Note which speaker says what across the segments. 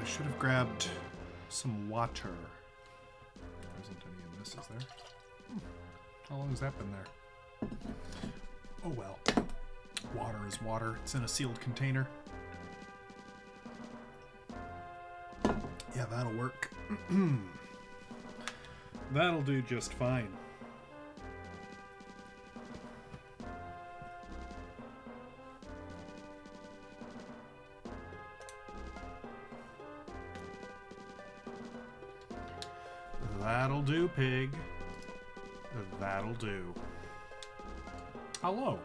Speaker 1: should have grabbed some water. There isn't any in this, is there? How long has that been there? Oh well. Water is water. It's in a sealed container. Yeah, that'll work. That'll do just fine. That'll do, pig. That'll do. Hello.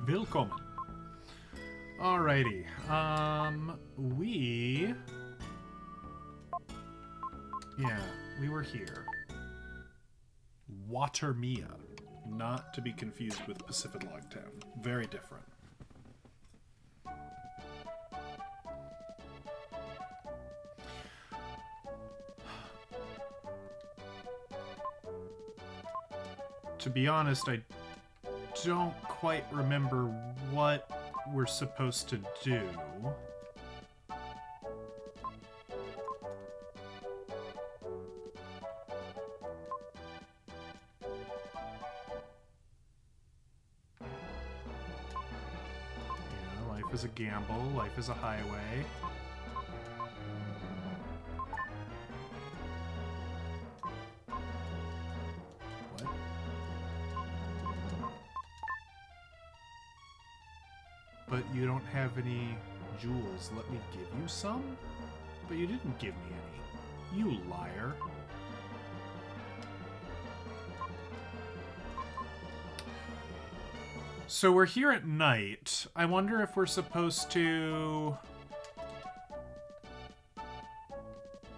Speaker 1: Willkommen. Alrighty. We were here. Watermia. Not to be confused with Pacific Logtown. Very different. To be honest, I don't quite remember what we're supposed to do. Yeah, life is a gamble, life is a highway. But you don't have any jewels. Let me give you some? But you didn't give me any. You liar. So we're here at night. I wonder if we're supposed to...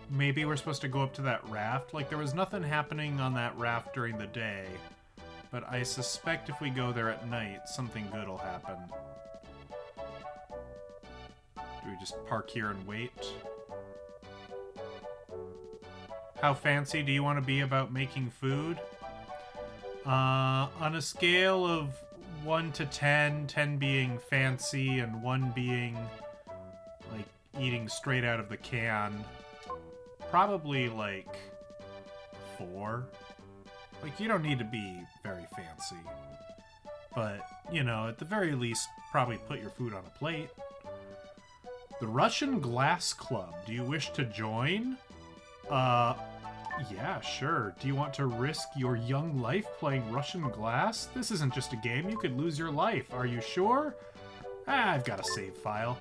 Speaker 1: Maybe we're supposed to go up to that raft. Like, there was nothing happening on that raft during the day. But I suspect if we go there at night, something good will happen. Do we just park here and wait? How fancy do you want to be about making food? On a scale of 1 to 10, 10 being fancy and 1 being like eating straight out of the can, probably like 4. Like, you don't need to be very fancy. But, you know, at the very least, probably put your food on a plate. The Russian Glass Club. Do you wish to join? Yeah, sure. Do you want to risk your young life playing Russian glass? This isn't just a game. You could lose your life. Are you sure? I've got a save file.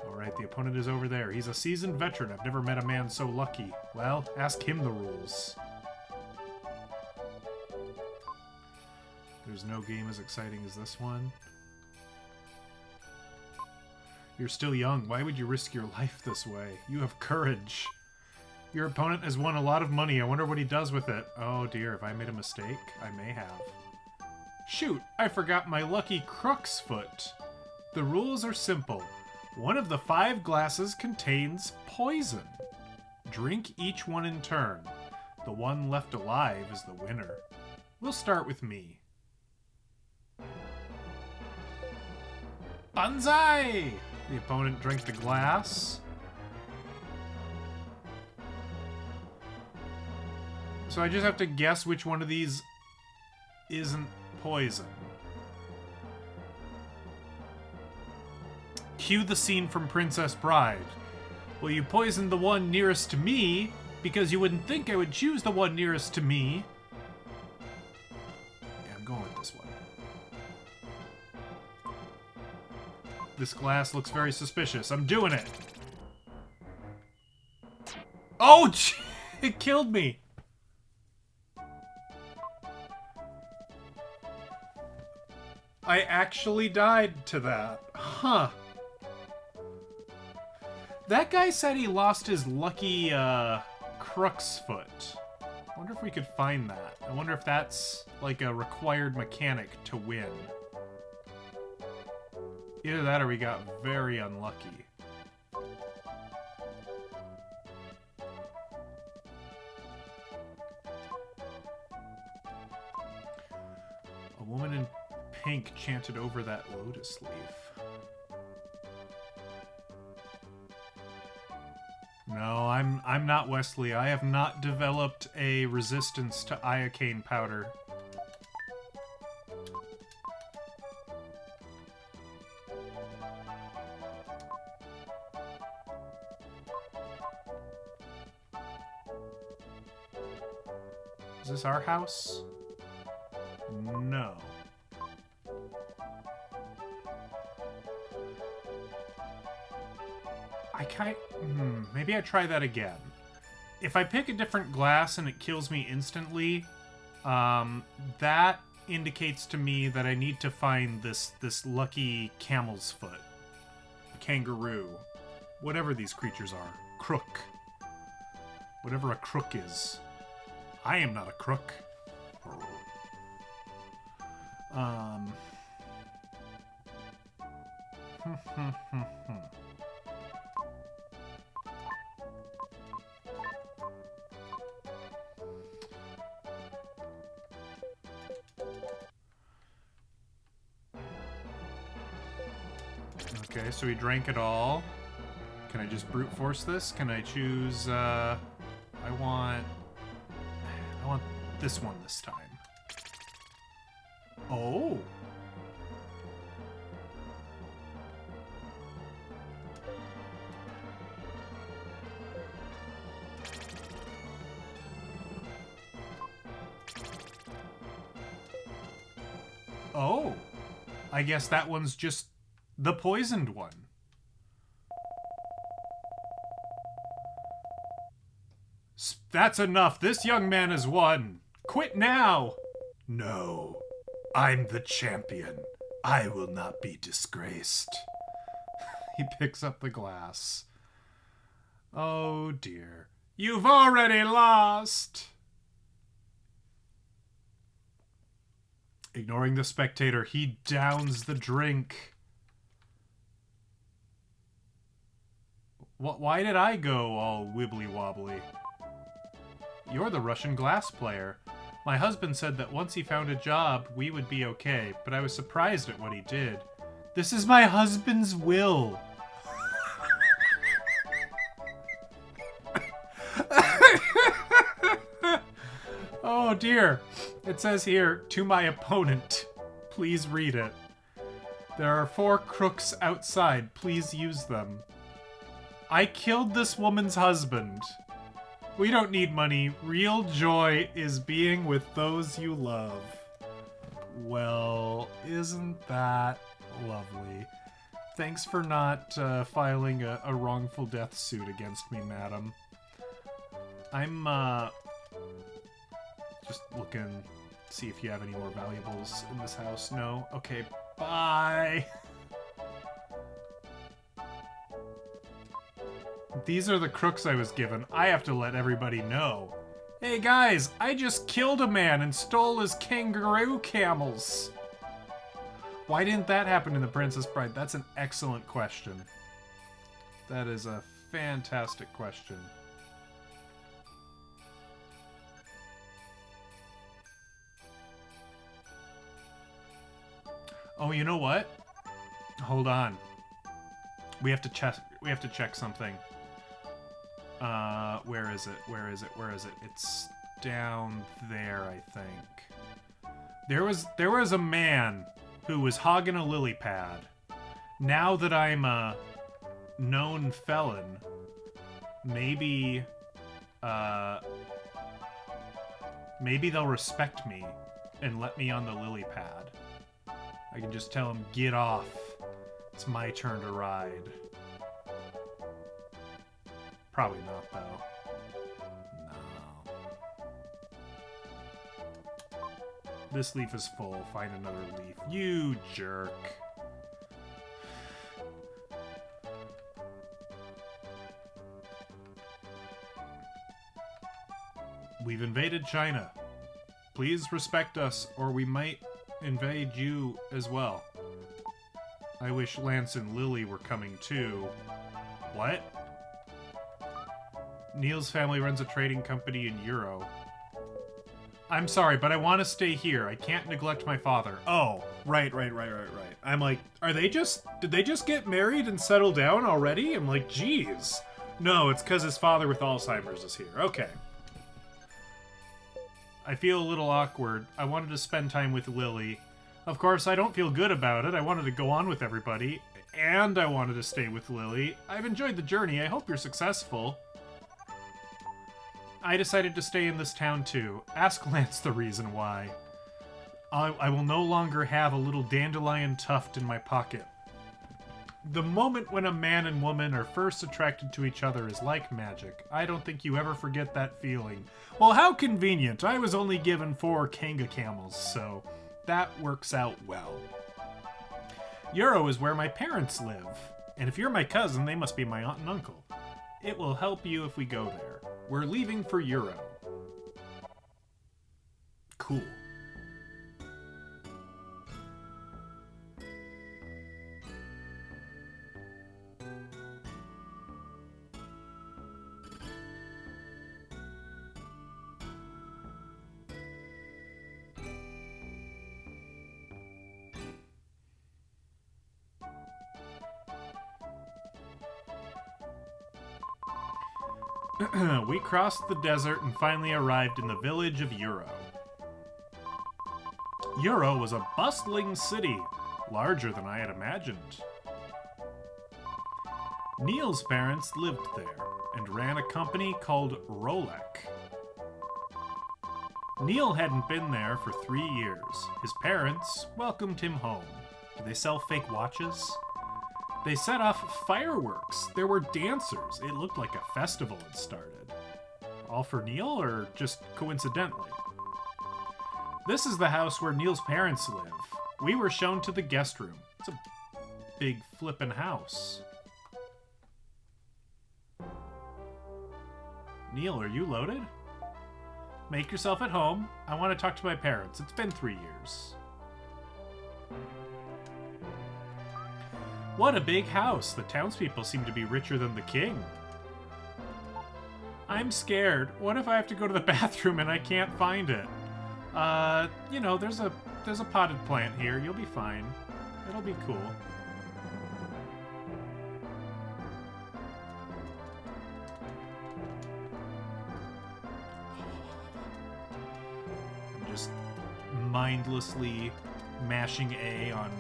Speaker 1: Alright, the opponent is over there. He's a seasoned veteran. I've never met a man so lucky. Well, ask him the rules. There's no game as exciting as this one. You're still young. Why would you risk your life this way? You have courage. Your opponent has won a lot of money. I wonder what he does with it. Oh dear, have I made a mistake? I may have. Shoot, I forgot my lucky crux foot. The rules are simple. One of the 5 glasses contains poison. Drink each one in turn. The one left alive is the winner. We'll start with me. Banzai! The opponent drank the glass. So I just have to guess which one of these isn't poison. Cue the scene from Princess Bride. Well, you poisoned the one nearest to me because you wouldn't think I would choose the one nearest to me. Yeah, I'm going with this one. This glass looks very suspicious. I'm doing it. Oh, it killed me. I actually died to that. Huh. That guy said he lost his lucky crux foot. I wonder if we could find that. I wonder if that's like a required mechanic to win. Either that or we got very unlucky. A woman in pink chanted over that lotus leaf. No, I'm not Wesley. I have not developed a resistance to iocane powder. Is this our house? No. Maybe I try that again. If I pick a different glass and it kills me instantly, that indicates to me that I need to find this lucky camel's foot. A kangaroo. Whatever these creatures are. Crook. Whatever a crook is. I am not a crook. Okay, so we drank it all. Can I just brute force this? Can I choose, I want this one this time. Oh! Oh! I guess that one's just the poisoned one. That's enough. This young man has won. Quit now. No. I'm the champion. I will not be disgraced. He picks up the glass. Oh dear. You've already lost. Ignoring the spectator, he downs the drink. Why did I go all wibbly-wobbly? You're the Russian glass player. My husband said that once he found a job, we would be okay, but I was surprised at what he did. This is my husband's will. Oh dear. It says here, to my opponent. Please read it. There are 4 crooks outside. Please use them. I killed this woman's husband. We don't need money. Real joy is being with those you love. Well, isn't that lovely? Thanks for not filing a wrongful death suit against me, madam. I'm just looking, see if you have any more valuables in this house. No? Okay, bye! These are the crooks I was given. I have to let everybody know. Hey guys, I just killed a man and stole his kangaroo camels. Why didn't that happen in The Princess Bride? That's an excellent question. That is a fantastic question. Oh, you know what? Hold on. We have to check something. Where is it? Where is it? Where is it? It's down there, I think. There was a man who was hogging a lily pad. Now that I'm a known felon, maybe they'll respect me and let me on the lily pad. I can just tell him, get off. It's my turn to ride. Probably not, though. No. This leaf is full. Find another leaf. You jerk. We've invaded China. Please respect us, or we might invade you as well. I wish Lance and Lily were coming too. What? Neil's family runs a trading company in Euro. I'm sorry, but I want to stay here. I can't neglect my father. Oh, right. I'm like, did they just get married and settle down already? I'm like, geez. No, it's because his father with Alzheimer's is here. Okay. I feel a little awkward. I wanted to spend time with Lily. Of course, I don't feel good about it. I wanted to go on with everybody, and I wanted to stay with Lily. I've enjoyed the journey. I hope you're successful. I decided to stay in this town too. Ask Lance the reason why. I will no longer have a little dandelion tuft in my pocket. The moment when a man and woman are first attracted to each other is like magic. I don't think you ever forget that feeling. Well, how convenient. I was only given 4 Kanga camels, so that works out well. Euro is where my parents live, and if you're my cousin, they must be my aunt and uncle. It will help you if we go there. We're leaving for Euro. Cool. We crossed the desert and finally arrived in the village of Euro. Euro was a bustling city, larger than I had imagined. Neil's parents lived there and ran a company called Rolek. Neil hadn't been there for 3 years. His parents welcomed him home. Do they sell fake watches? They set off fireworks. There were dancers. It looked like a festival had started. All for Neil, or just coincidentally? This is the house where Neil's parents live. We were shown to the guest room. It's a big flippin' house. Neil, are you loaded? Make yourself at home. I want to talk to my parents. It's been 3 years. What a big house. The townspeople seem to be richer than the king. I'm scared. What if I have to go to the bathroom and I can't find it? You know, there's a potted plant here. You'll be fine. It'll be cool. I'm just mindlessly mashing A on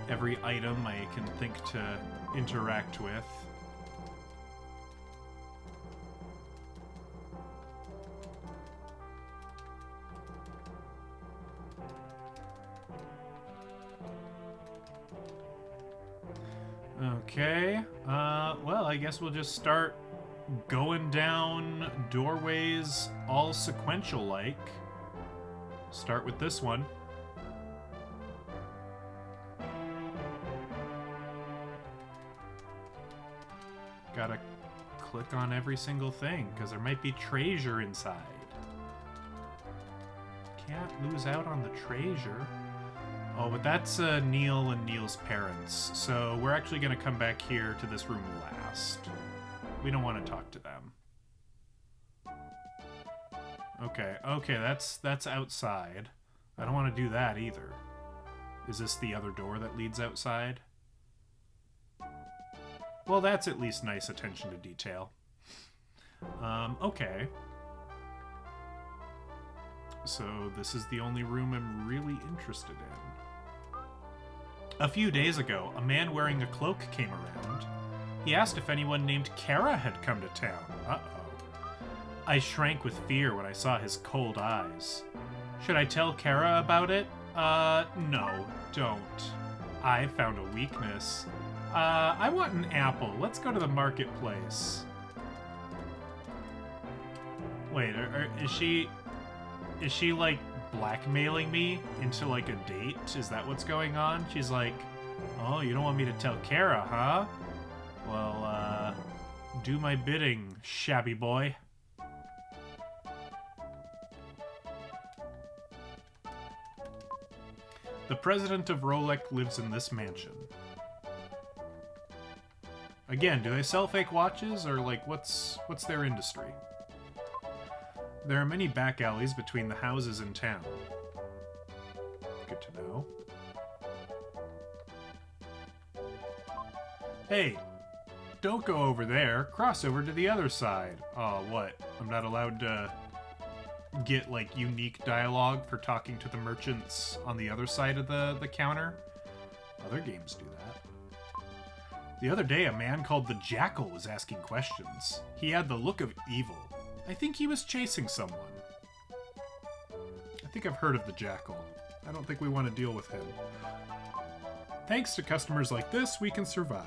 Speaker 1: every item I can think to interact with. Okay, well, I guess we'll just start going down doorways all sequential-like. Start with this one. Gotta click on every single thing, because there might be treasure inside. Can't lose out on the treasure. Oh, but that's Neil and Neil's parents, so we're actually going to come back here to this room last. We don't want to talk to them. Okay, that's outside. I don't want to do that either. Is this the other door that leads outside? Well, that's at least nice attention to detail. Okay. So this is the only room I'm really interested in. A few days ago, a man wearing a cloak came around. He asked if anyone named Kara had come to town. Uh-oh. I shrank with fear when I saw his cold eyes. Should I tell Kara about it? No, don't. I found a weakness. I want an apple. Let's go to the marketplace. Wait, is she like blackmailing me into like a date? Is that what's going on? She's like, oh, you don't want me to tell Kara, huh? Well, do my bidding, shabby boy. The president of Rolek lives in this mansion. Again, do they sell fake watches, or like what's their industry? There are many back alleys between the houses in town. Good to know. Hey, don't go over there. Cross over to the other side. Oh, what? I'm not allowed to get, like, unique dialogue for talking to the merchants on the other side of the counter? Other games do that. The other day, a man called the Jackal was asking questions. He had the look of evil. I think he was chasing someone. I think I've heard of the Jackal. I don't think we want to deal with him. Thanks to customers like this, we can survive.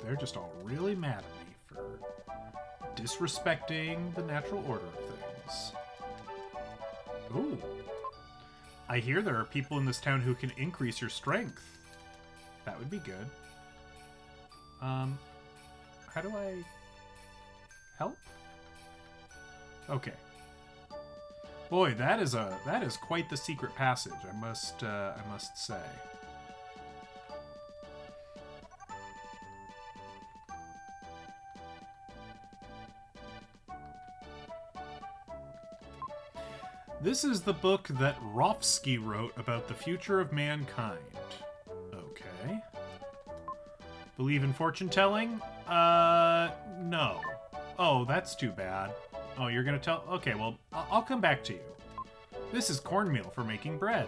Speaker 1: They're just all really mad at me for disrespecting the natural order of things. Ooh. I hear there are people in this town who can increase your strength. That would be good. How do I help? Okay. Boy, that is quite the secret passage, I must say. This is the book that Rofsky wrote about the future of mankind. Okay. Believe in fortune-telling? No. Oh, that's too bad. Oh, you're gonna tell? Okay, well, I'll come back to you. This is cornmeal for making bread.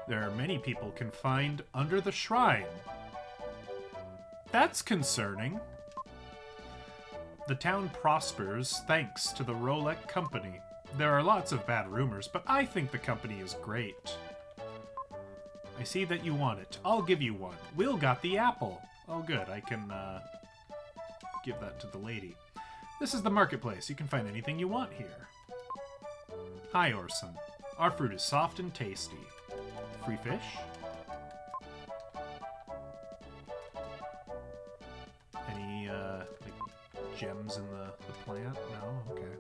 Speaker 1: There are many people confined under the shrine. That's concerning. The town prospers thanks to the Rolek Company. There are lots of bad rumors, but I think the company is great. I see that you want it. I'll give you one. Will got the apple. Oh, good. I can give that to the lady. This is the marketplace. You can find anything you want here. Hi, Orson. Our fruit is soft and tasty. Free fish? Any, like, gems in the plant? No? Okay.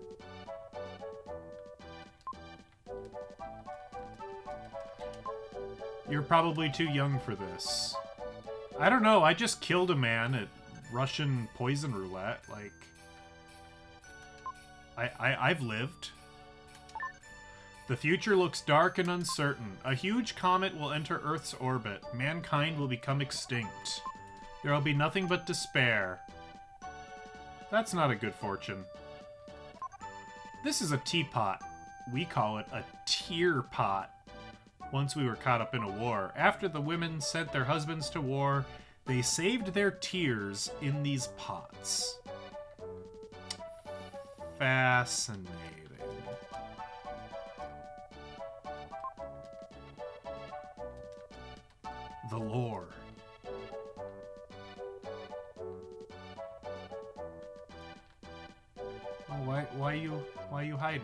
Speaker 1: You're probably too young for this. I don't know, I just killed a man at Russian poison roulette, like... I've lived. The future looks dark and uncertain. A huge comet will enter Earth's orbit. Mankind will become extinct. There will be nothing but despair. That's not a good fortune. This is a teapot. We call it a tear pot. Once we were caught up in a war. After the women sent their husbands to war, they saved their tears in these pots. Fascinating. The lore. Oh, why are you hiding?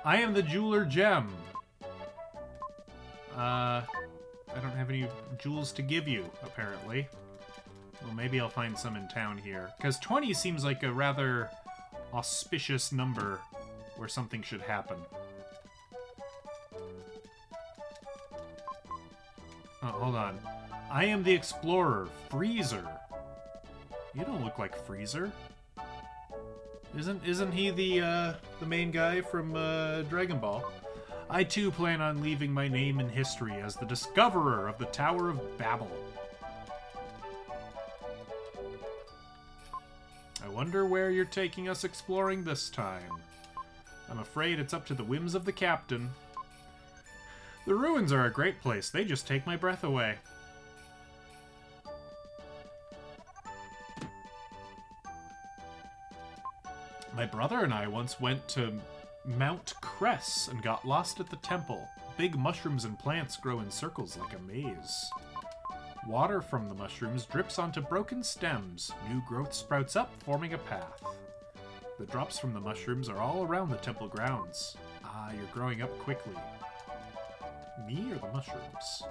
Speaker 1: I am the jeweler Gem. I don't have any jewels to give you, apparently. Well, maybe I'll find some in town here. Because 20 seems like a rather auspicious number where something should happen. Oh, hold on. I am the explorer, Freezer. You don't look like Freezer. Isn't he the main guy from Dragon Ball? I too plan on leaving my name in history as the discoverer of the Tower of Babel. I wonder where you're taking us exploring this time. I'm afraid it's up to the whims of the captain. The ruins are a great place. They just take my breath away. My brother and I once went to Mount Cress and got lost at the temple. Big mushrooms and plants grow in circles like a maze. Water from the mushrooms drips onto broken stems. New growth sprouts up, forming a path. The drops from the mushrooms are all around the temple grounds. Ah, you're growing up quickly. Me or the mushrooms?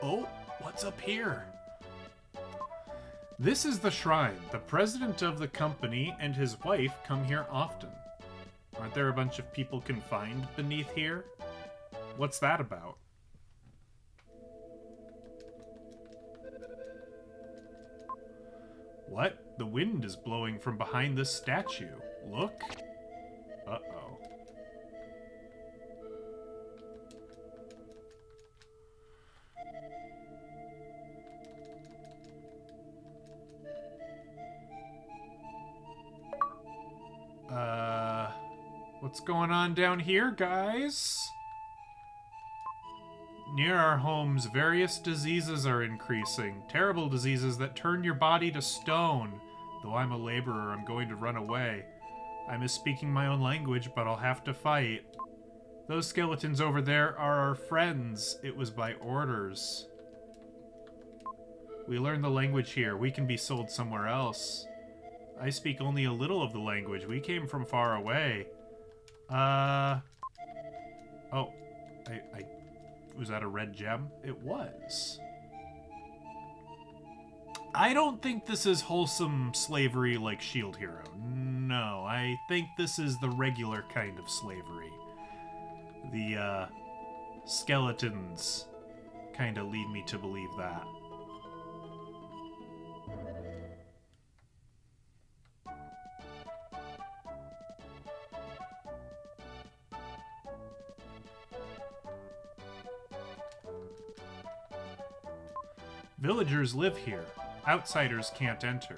Speaker 1: Oh, what's up here? This is the shrine. The president of the company and his wife come here often. Aren't there a bunch of people confined beneath here? What's that about? What? The wind is blowing from behind this statue. Look. Uh-oh. What's going on down here, guys? Near our homes, various diseases are increasing. Terrible diseases that turn your body to stone. Though I'm a laborer, I'm going to run away. I miss speaking my own language, but I'll have to fight. Those skeletons over there are our friends. It was by orders. We learn the language here. We can be sold somewhere else. I speak only a little of the language. We came from far away. Oh. Was that a red gem? It was. I don't think this is wholesome slavery like Shield Hero. No, I think this is the regular kind of slavery. The, skeletons kind of lead me to believe that. Villagers live here. Outsiders can't enter.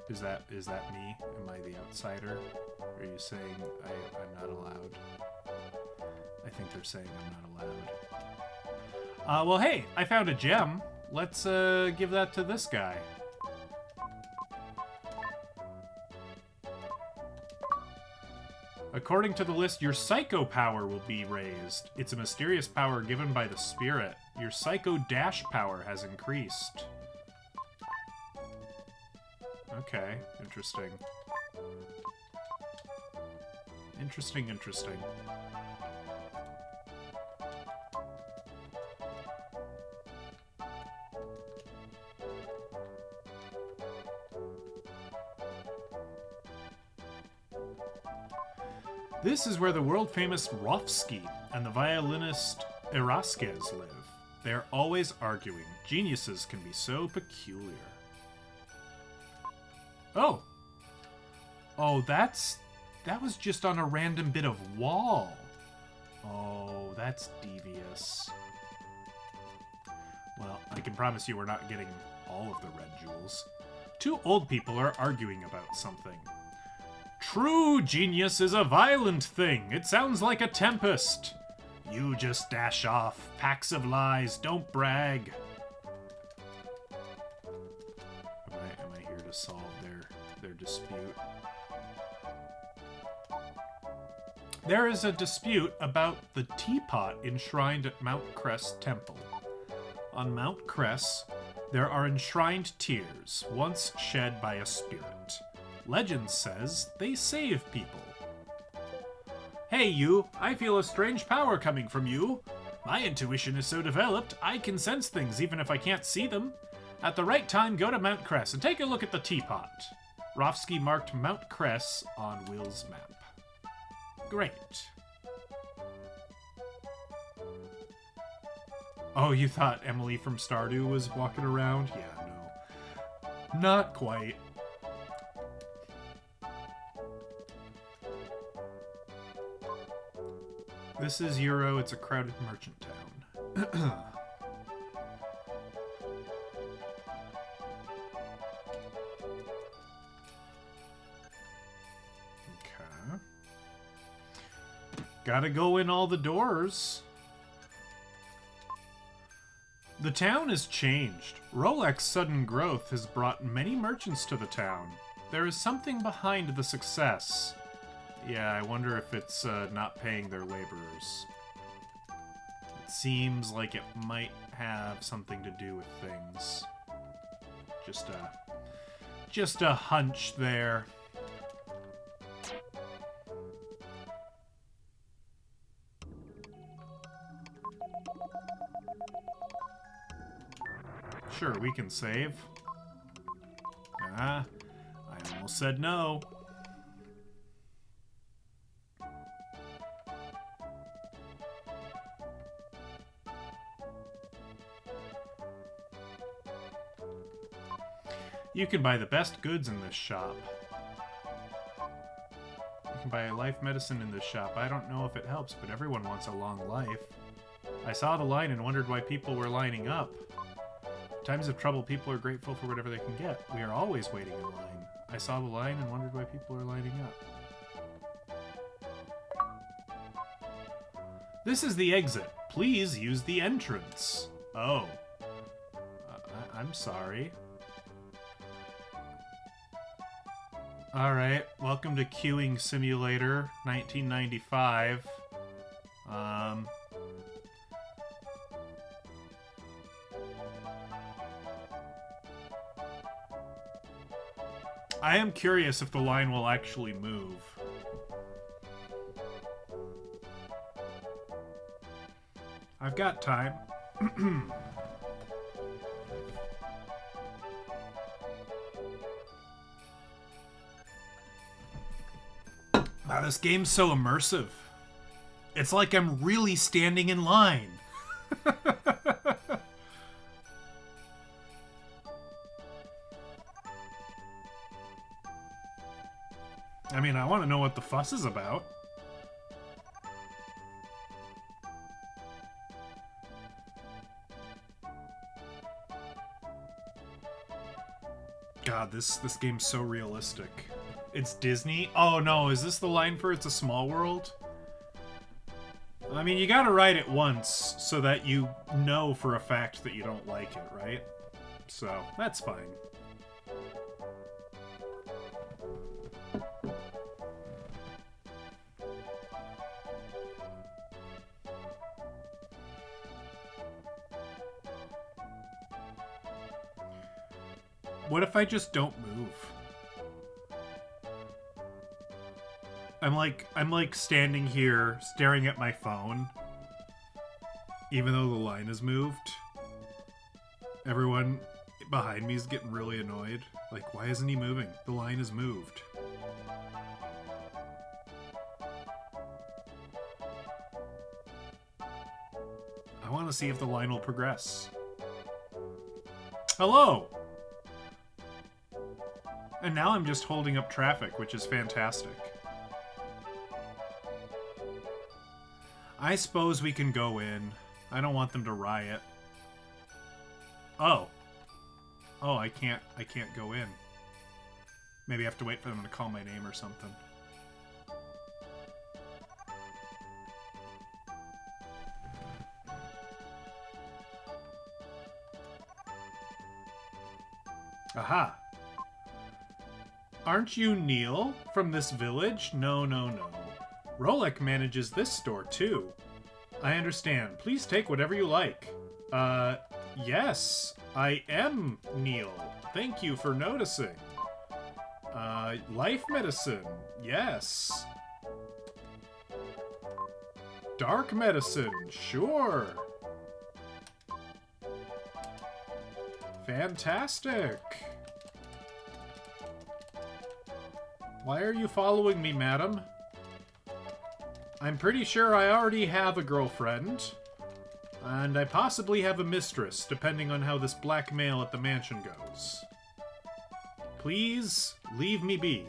Speaker 1: Is that me? Am I the outsider? Are you saying I'm not allowed? I think they're saying I'm not allowed. Well, hey, I found a gem. Let's give that to this guy. According to the list, your psycho power will be raised. It's a mysterious power given by the spirit. Your psycho dash power has increased. Okay, interesting. Interesting. This is where the world-famous Rofsky and the violinist Erasquez live. They're always arguing. Geniuses can be so peculiar. Oh, that was just on a random bit of wall. Oh, that's devious. Well, I can promise you we're not getting all of the red jewels. Two old people are arguing about something. True genius is a violent thing. It sounds like a tempest. You just dash off. Packs of lies. Don't brag. Am I here to solve their dispute? There is a dispute about the teapot enshrined at Mount Cress Temple. On Mount Cress, there are enshrined tears, once shed by a spirit. Legend says they save people. Hey you, I feel a strange power coming from you. My intuition is so developed, I can sense things even if I can't see them. At the right time, go to Mount Cress and take a look at the teapot. Rofsky marked Mount Cress on Will's map. Great. Oh, you thought Emily from Stardew was walking around? Yeah, no. Not quite. This is Euro, it's a crowded merchant town. Okay. Gotta go in all the doors. The town has changed. Rolex's sudden growth has brought many merchants to the town. There is something behind the success. Yeah, I wonder if it's not paying their laborers. It seems like it might have something to do with things. Just a hunch there. we can save. Ah, I almost said no. You can buy the best goods in this shop. You can buy life medicine in this shop. I don't know if it helps, but everyone wants a long life. I saw the line and wondered why people were lining up. In times of trouble, people are grateful for whatever they can get. We are always waiting in line. I saw the line and wondered why people are lining up. This is the exit. Please use the entrance. Oh. I'm sorry. Alright, welcome to Queuing Simulator 1995. I am curious if the line will actually move. I've got time. Wow, this game's so immersive. It's like I'm really standing in line. I mean, I want to know what the fuss is about. God, this game's so realistic. It's Disney? Oh no, is this the line for It's a Small World? I mean, you gotta write it once so that you know for a fact that you don't like it, right? So, that's fine. What if I just don't move? I'm like standing here staring at my phone, even though the line has moved. Everyone behind me is getting really annoyed. Like, why isn't he moving? The line has moved. I want to see if the line will progress. Hello! And now I'm just holding up traffic, which is fantastic. I suppose we can go in. I don't want them to riot. Oh. Oh, I can't go in. Maybe I have to wait for them to call my name or something. Aha. Aren't you Neil from this village? No, no, no. Rolek manages this store, too. I understand. Please take whatever you like. Yes. I am Neil. Thank you for noticing. Life medicine. Yes. Dark medicine. Sure. Fantastic. Why are you following me, madam? I'm pretty sure I already have a girlfriend. And I possibly have a mistress, depending on how this blackmail at the mansion goes. Please, leave me be.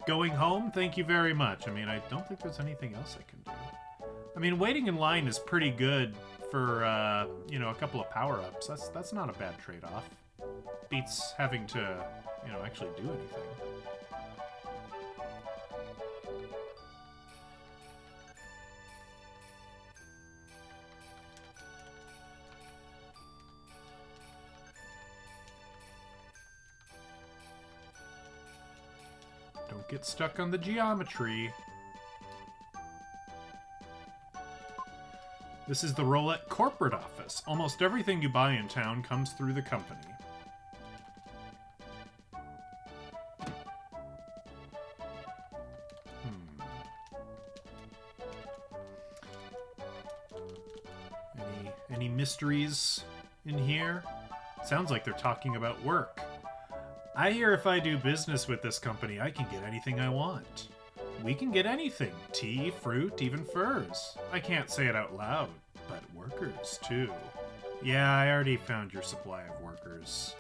Speaker 1: Going home? Thank you very much. I mean, I don't think there's anything else I can do. I mean, waiting in line is pretty good for, you know, a couple of power-ups. That's not a bad trade-off. Beats having to, you know, actually do anything. Don't get stuck on the geometry. This is the Rolek corporate office. Almost everything you buy in town comes through the company. Any mysteries in here? Sounds like they're talking about work. I hear if I do business with this company, I can get anything I want. We can get anything. Tea, fruit, even furs. I can't say it out loud, but workers, too. Yeah, I already found your supply of workers.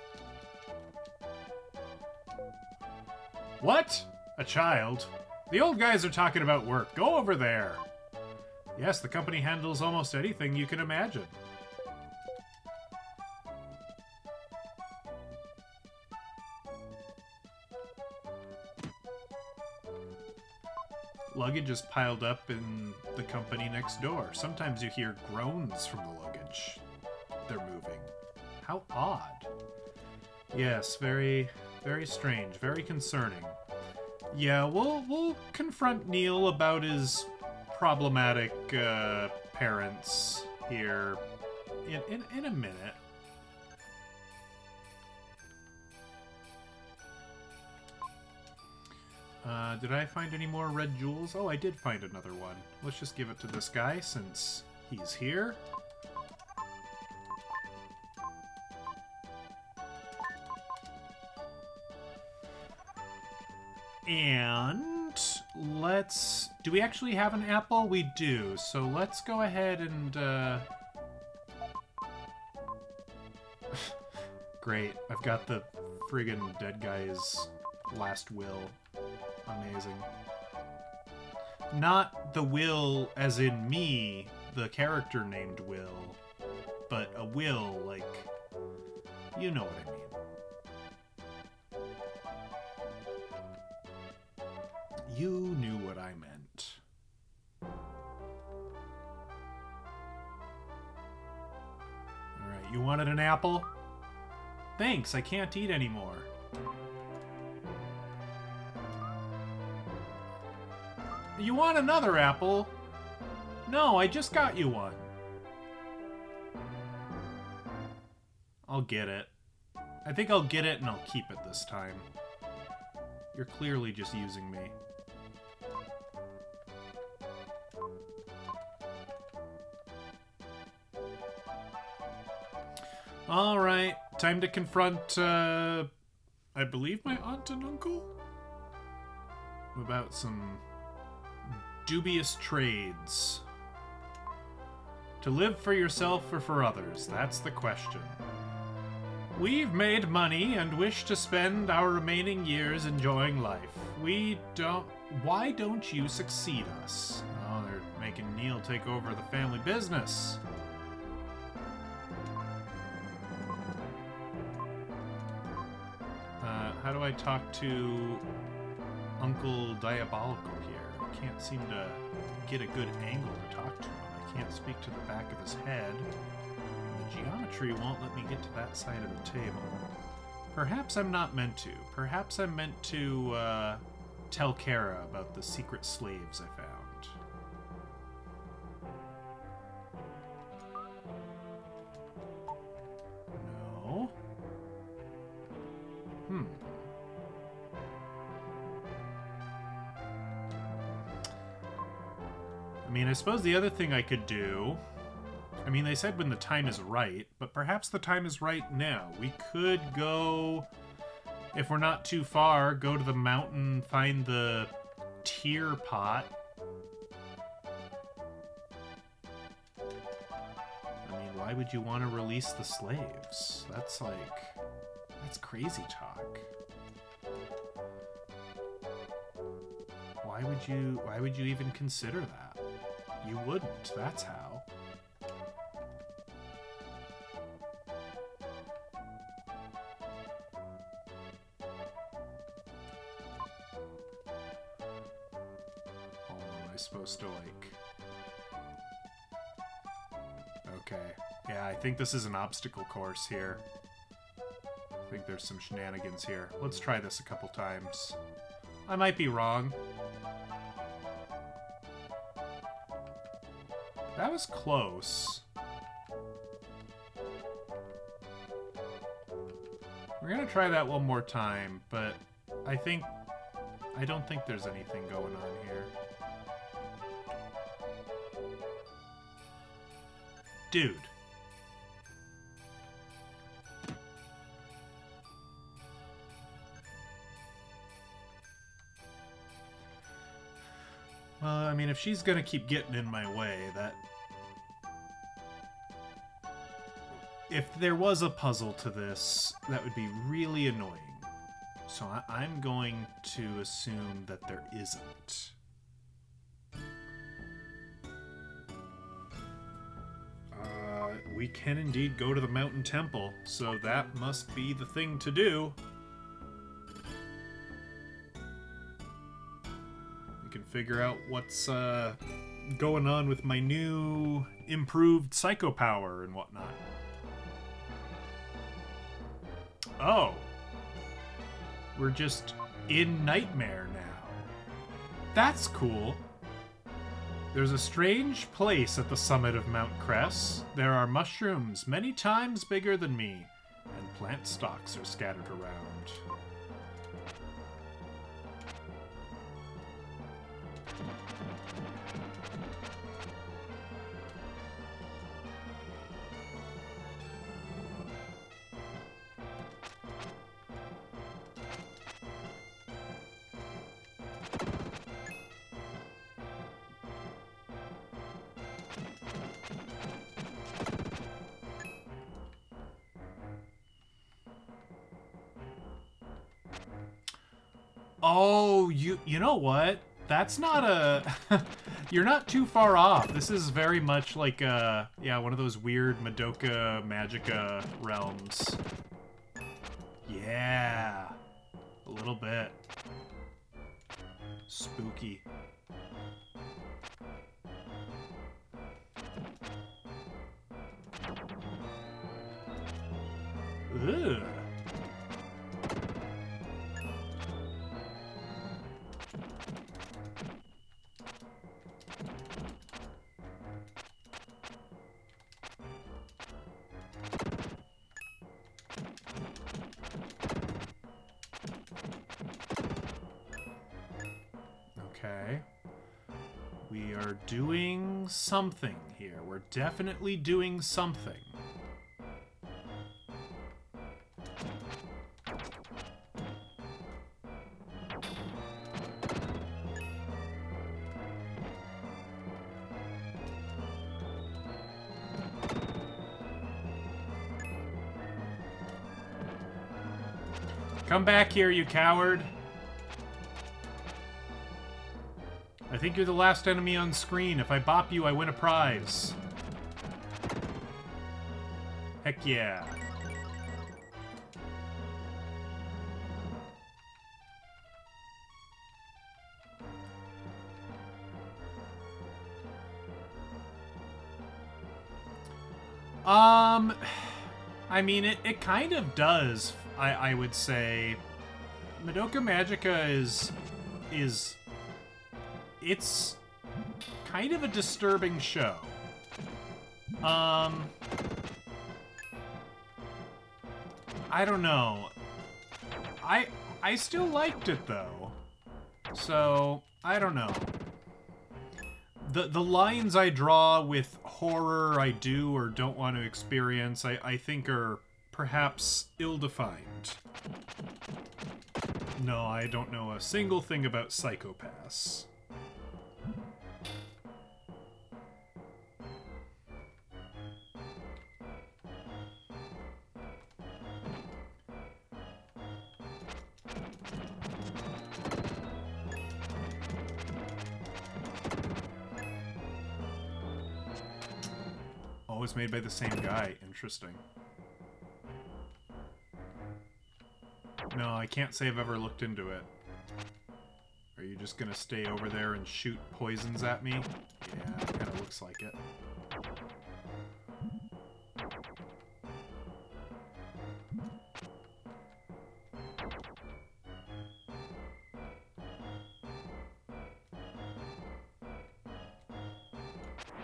Speaker 1: What? A child? The old guys are talking about work. Go over there. Yes, the company handles almost anything you can imagine. Luggage is piled up in the company next door. Sometimes you hear groans from the luggage. They're moving. How odd. Yes, very, very strange. Very concerning. Yeah, we'll confront Neil about his problematic parents here in a minute. Did I find any more red jewels? Oh, I did find another one. Let's just give it to this guy since he's here. And let's... Do we actually have an apple? We do. So let's go ahead and... Great. I've got the friggin' dead guy's last will. Amazing. Not the will as in me, the character named Will, but a will, like, you know what I mean. You knew what I meant. Alright, you wanted an apple? Thanks, I can't eat anymore. You want another apple? No, I just got you one. I'll get it. I think I'll get it and I'll keep it this time. You're clearly just using me. Alright, time to confront, I believe my aunt and uncle? About some dubious trades. To live for yourself or for others, that's the question. We've made money and wish to spend our remaining years enjoying life. Why don't you succeed us? Oh, they're making Neil take over the family business. How do I talk to Uncle Diabolical here? I can't seem to get a good angle to talk to him. I can't speak to the back of his head. The geometry won't let me get to that side of the table. Perhaps I'm not meant to. Perhaps I'm meant to tell Kara about the secret slaves I found. No. I mean, I suppose the other thing I could do... I mean, they said when the time is right, but perhaps the time is right now. We could go, if we're not too far, go to the mountain, find the tear pot. I mean, why would you want to release the slaves? That's like... that's crazy talk. Why would you even consider that? You wouldn't, that's how. Oh, am I supposed to, like... Okay. Yeah, I think this is an obstacle course here. I think there's some shenanigans here. Let's try this a couple times. I might be wrong. That was close. We're gonna try that one more time, but I don't think there's anything going on here. Dude, if she's gonna keep getting in my way, that... If there was a puzzle to this, that would be really annoying. So I'm going to assume that there isn't. We can indeed go to the mountain temple, so that must be the thing to do. We can figure out what's going on with my new improved psycho power and whatnot. Oh. We're just in Nightmare now. That's cool. There's a strange place at the summit of Mount Cress. There are mushrooms many times bigger than me, and plant stalks are scattered around. Oh, you know what? That's not a... You're not too far off. This is very much like yeah, one of those weird Madoka Magica realms. Yeah. A little bit. Spooky. Ugh. Okay. We are doing something here. We're definitely doing something. Come back here, you coward. I think you're the last enemy on screen. If I bop you, I win a prize. Heck yeah. I mean, it kind of does, I would say. Madoka Magica is... It's kind of a disturbing show. I don't know. I still liked it though. So, I don't know. The lines I draw with horror I do or don't want to experience, I think are perhaps ill-defined. No, I don't know a single thing about psychopaths. Oh, it's made by the same guy. Interesting. No, I can't say I've ever looked into it. Are you just gonna stay over there and shoot poisons at me? Yeah, it kinda looks like it.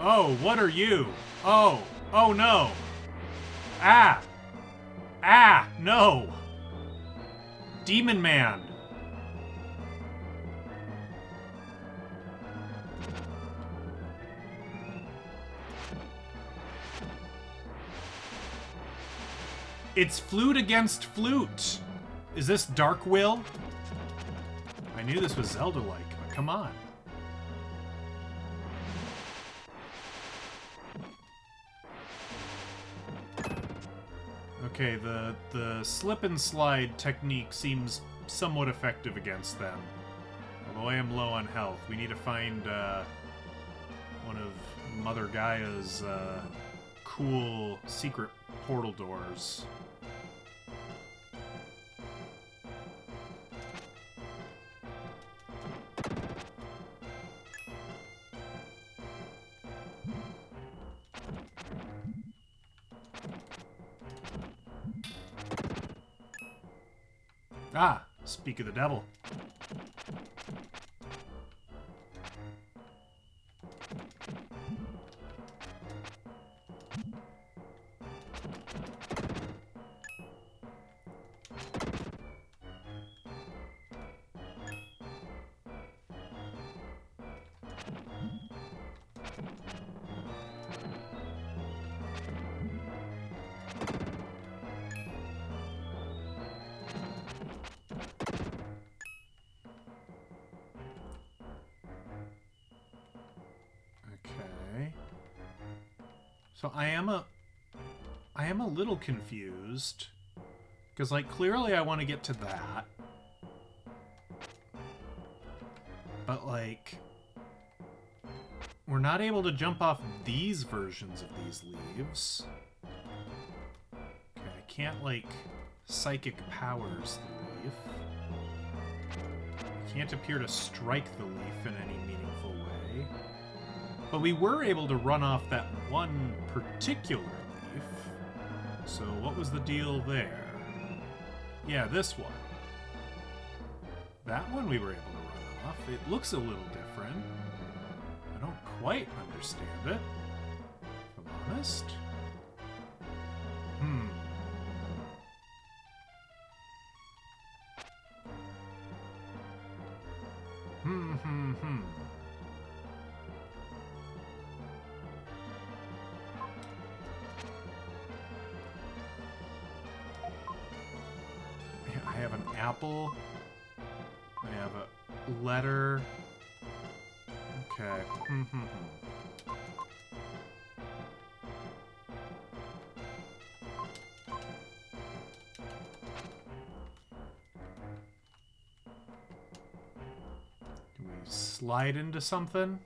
Speaker 1: Oh, what are you? Oh, oh no. Ah! Ah, no! Demon Man! It's flute against flute! Is this Dark Will? I knew this was Zelda-like, but come on. Okay, the slip and slide technique seems somewhat effective against them. Although I am low on health. We need to find one of Mother Gaia's cool secret portal doors. Ah, speak of the devil. So I am a little confused, because like clearly I want to get to that, but like we're not able to jump off these versions of these leaves. Okay, I can't like psychic powers the leaf. I can't appear to strike the leaf in any meaningful way. But we were able to run off that one particular leaf. So what was the deal there? Yeah, this one. That one we were able to run off. It looks a little different. I don't quite understand it, if I'm honest. I have an apple. I have a letter. Okay. Do we slide into something?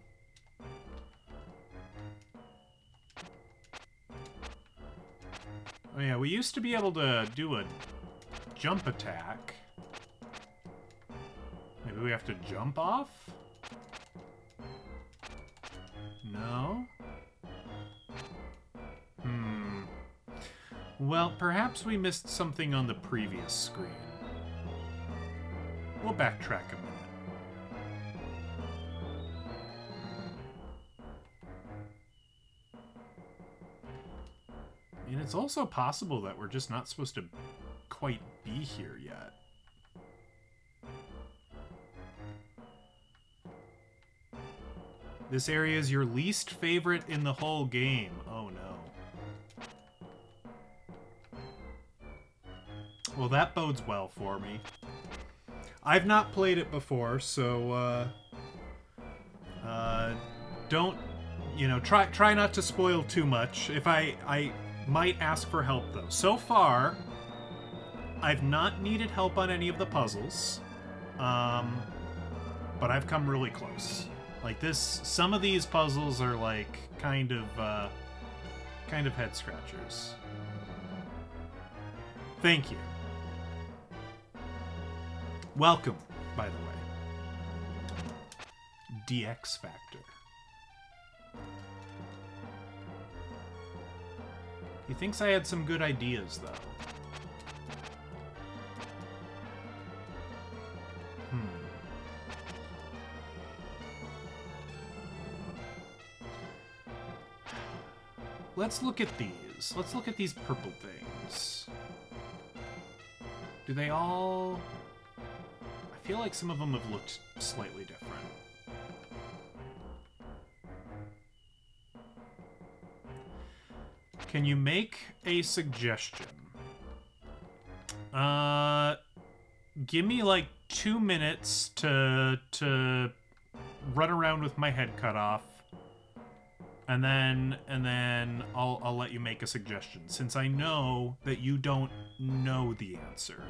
Speaker 1: Oh yeah, we used to be able to do a jump attack. Maybe we have to jump off? No? Well, perhaps we missed something on the previous screen. We'll backtrack a minute. And it's also possible that we're just not supposed to quite be here yet. This area is your least favorite in the whole game. Oh no. Well, that bodes well for me. I've not played it before, so don't, you know, try not to spoil too much. If I might ask for help though. So far, I've not needed help on any of the puzzles, but I've come really close. Like this, some of these puzzles are like kind of head scratchers. Thank you. Welcome, by the way. DX Factor. He thinks I had some good ideas, though. Let's look at these. Let's look at these purple things. Do they all... I feel like some of them have looked slightly different. Can you make a suggestion? Give me like 2 minutes to run around with my head cut off. And then I'll let you make a suggestion, since I know that you don't know the answer,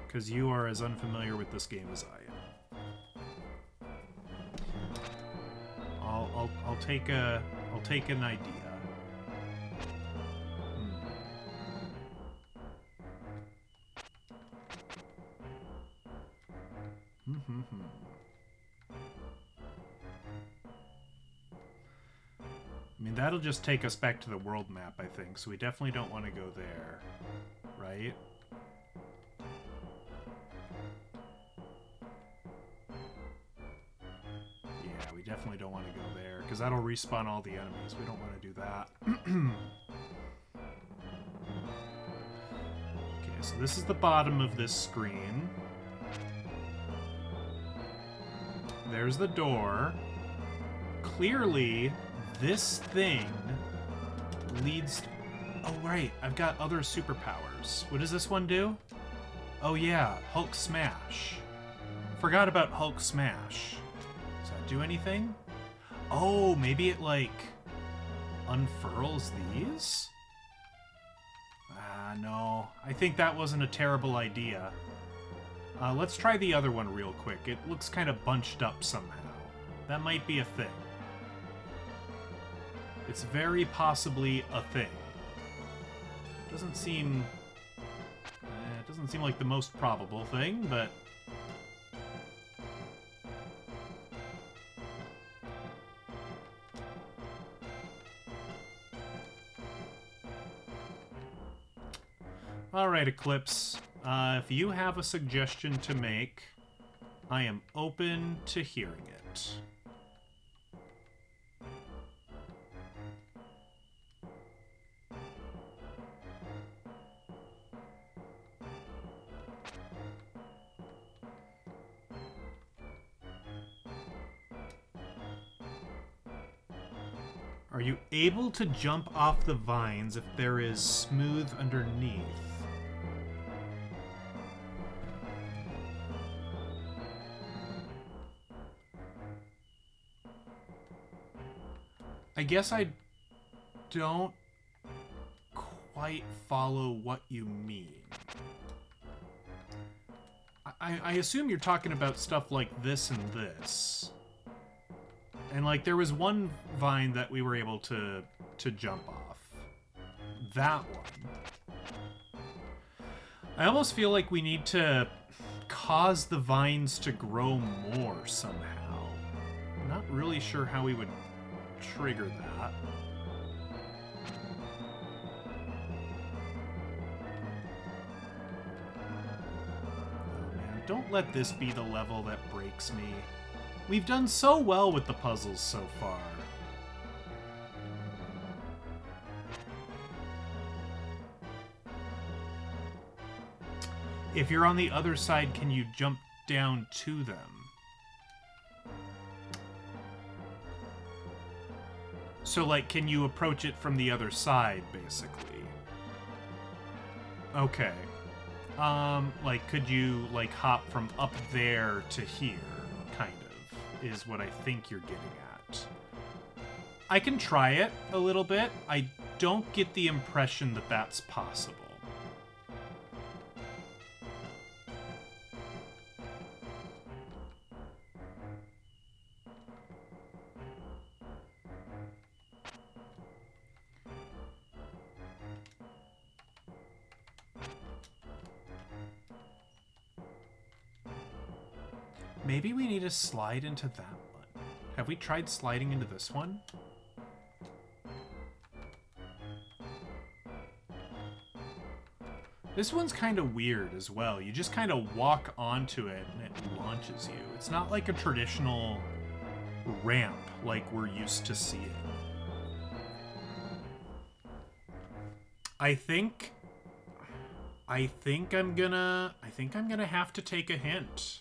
Speaker 1: because you are as unfamiliar with this game as I am. I'll take an idea. I mean, that'll just take us back to the world map, I think, so we definitely don't want to go there, right? Yeah, we definitely don't want to go there, because that'll respawn all the enemies. We don't want to do that. Okay, so this is the bottom of this screen. There's the door. Clearly, this thing leads... Oh, right. I've got other superpowers. What does this one do? Oh, yeah. Hulk Smash. Forgot about Hulk Smash. Does that do anything? Oh, maybe it, like, unfurls these? Ah, no. I think that wasn't a terrible idea. Let's try the other one real quick. It looks kind of bunched up somehow. That might be a thing. It's very possibly a thing. Doesn't seem... it doesn't seem like the most probable thing, but... Alright, Eclipse. If you have a suggestion to make, I am open to hearing it. Are you able to jump off the vines if there is smooth underneath? I guess I don't quite follow what you mean. I assume you're talking about stuff like this and this. And, like, there was one vine that we were able to jump off. That one. I almost feel like we need to cause the vines to grow more somehow. I'm not really sure how we would trigger that. Oh, man. Don't let this be the level that breaks me. We've done so well with the puzzles so far. If you're on the other side, can you jump down to them? So, like, can you approach it from the other side, basically? Okay. Like, could you, like, hop from up there to here, kind of? Is what I think you're getting at. I can try it a little bit. I don't get the impression that that's possible. Maybe we need to slide into that one. Have we tried sliding into this one? This one's kind of weird as well. You just kind of walk onto it and it launches you. It's not like a traditional ramp like we're used to seeing. I think I'm gonna have to take a hint.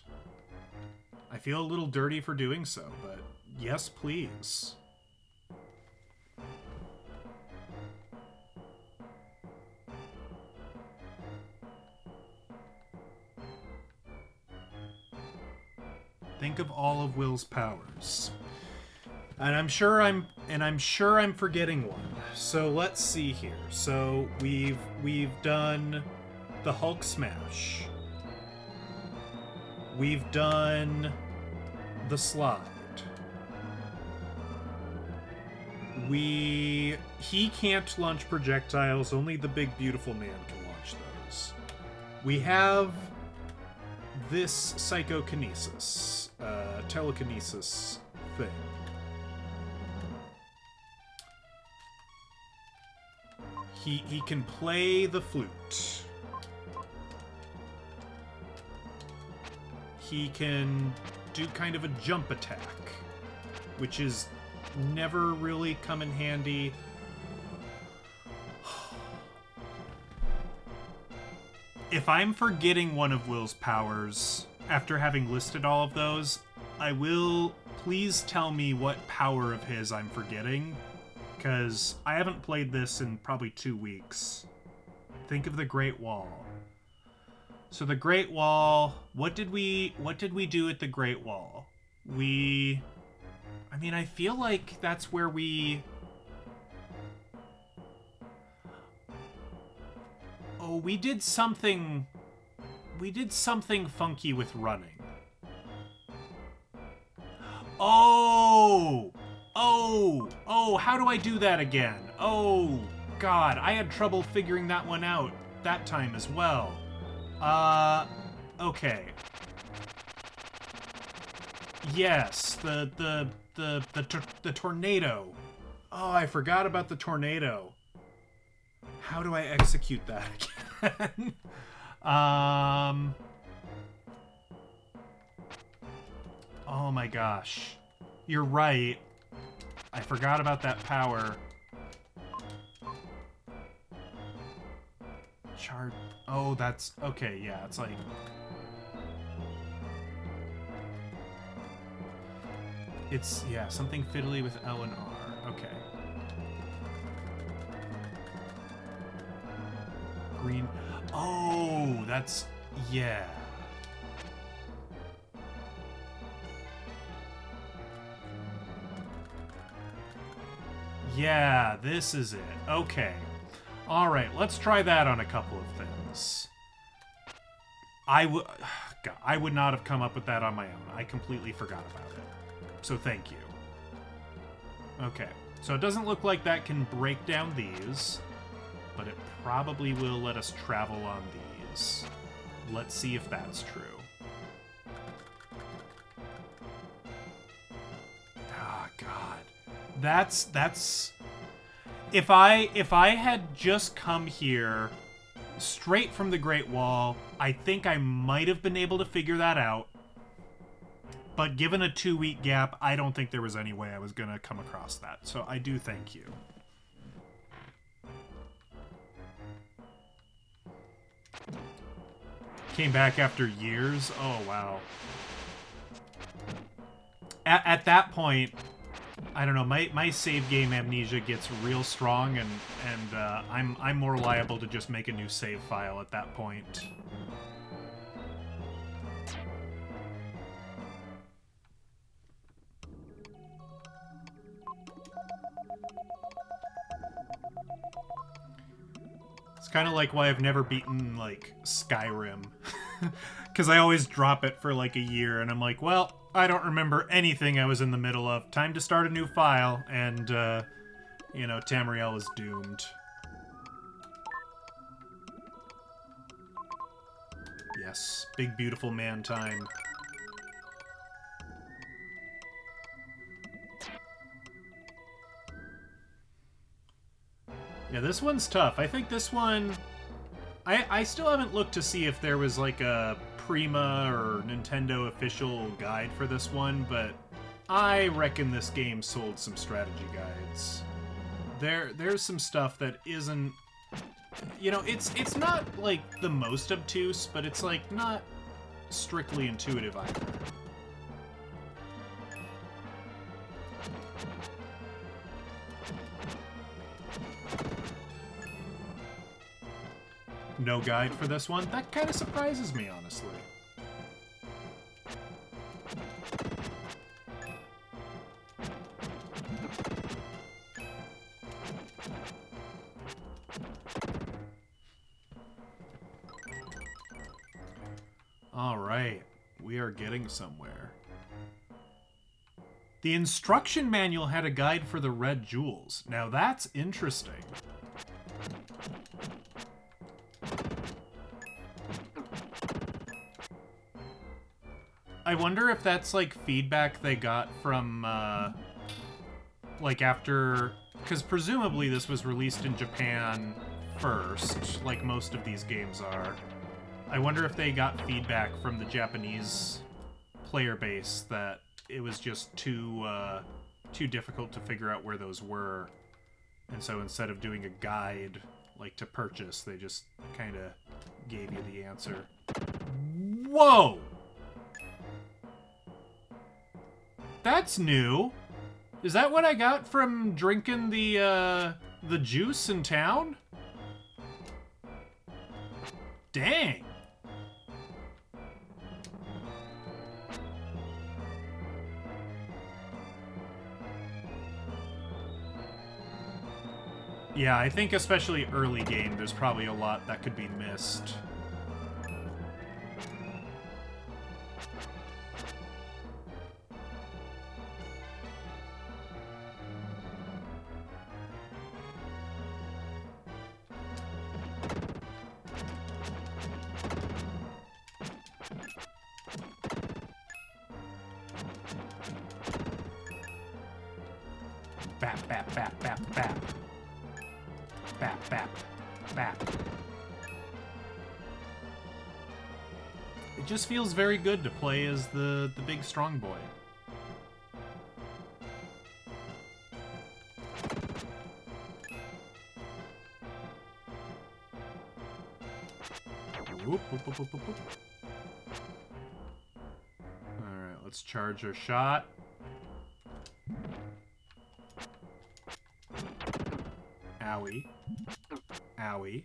Speaker 1: I feel a little dirty for doing so, but yes, please. Think of all of Will's powers. And I'm sure I'm forgetting one. So let's see here. So we've done the Hulk smash. We've done the slide. He can't launch projectiles, only the big beautiful man can launch those. We have this psychokinesis, telekinesis thing. He can play the flute. He can do kind of a jump attack, which is never really come in handy. If I'm forgetting one of Will's powers, after having listed all of those, I will please tell me what power of his I'm forgetting, because I haven't played this in probably 2 weeks. Think of the Great Wall. So the Great Wall, what did we do at the Great Wall? I mean, I feel like that's where we... Oh, we did something funky with running. Oh, how do I do that again? Oh, God, I had trouble figuring that one out that time as well. Okay. Yes, the tornado. Oh, I forgot about the tornado. How do I execute that again? Oh my gosh. You're right. I forgot about that power. Oh, that's... Okay, yeah, it's like... It's, yeah, something fiddly with L and R. Okay. Green... Oh, that's... Yeah. Yeah, this is it. Okay. Alright, let's try that on a couple of things. I would not have come up with that on my own. I completely forgot about it. So thank you. Okay, so it doesn't look like that can break down these, but it probably will let us travel on these. Let's see if that's true. Ah, God. That's... If I had just come here straight from the Great Wall, I think I might have been able to figure that out. But given a 2-week gap, I don't think there was any way I was going to come across that. So I do thank you. Came back after years? Oh, wow. At that point... I don't know, my save game amnesia gets real strong, and I'm more liable to just make a new save file at that point. It's kind of like why I've never beaten, like, Skyrim. Because I always drop it for, like, a year, and I'm like, well... I don't remember anything I was in the middle of. Time to start a new file, and, you know, Tamriel is doomed. Yes, big beautiful man time. Yeah, this one's tough. I think this one... I still haven't looked to see if there was, like, a Prima or Nintendo official guide for this one, but I reckon this game sold some strategy guides. There's some stuff that isn't... You know, it's not, like, the most obtuse, but it's, like, not strictly intuitive either. No guide for this one? That kind of surprises me, honestly. Alright, we are getting somewhere. The instruction manual had a guide for the red jewels. Now that's interesting. I wonder if that's, like, feedback they got from, like, after... Because presumably this was released in Japan first, like most of these games are. I wonder if they got feedback from the Japanese player base that it was just too difficult to figure out where those were. And so instead of doing a guide, like, to purchase, they just kind of gave you the answer. Whoa! That's new. Is that what I got from drinking the juice in town? Dang. Yeah, I think especially early game, there's probably a lot that could be missed. Bap, bap, bap, bap, bap. Bap, bap, bap. It just feels very good to play as the big strong boy. Whoop, whoop, whoop, whoop, whoop. Alright, let's charge our shot. Owie. Owie.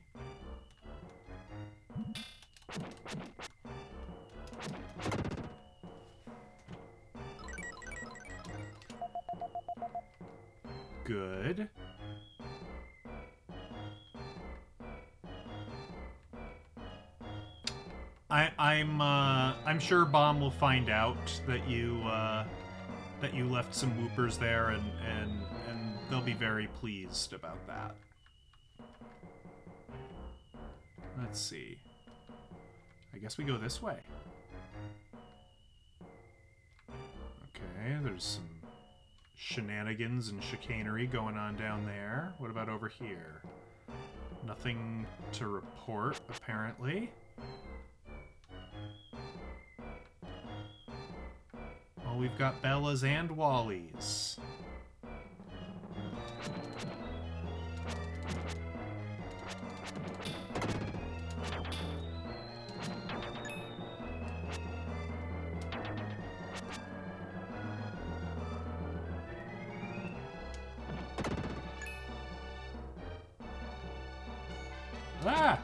Speaker 1: Good. I'm sure Bomb will find out that you left some whoopers there, and they'll be very pleased about that. Let's see. I guess we go this way. Okay, there's some shenanigans and chicanery going on down there. What about over here? Nothing to report, apparently. Oh, we've got Bellas and Wallies. Ah!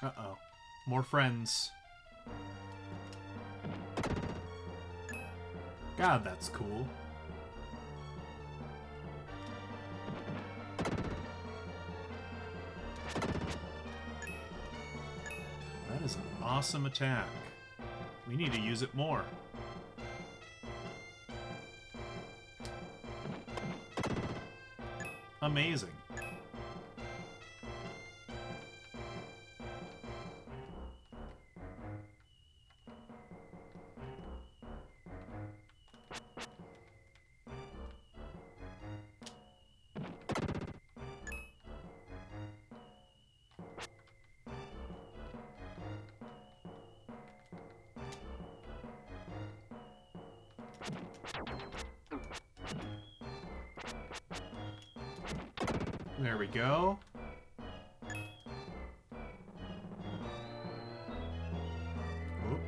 Speaker 1: Uh-oh. More friends. God, that's cool. That is an awesome attack. We need to use it more. Amazing. There we go. Whoop.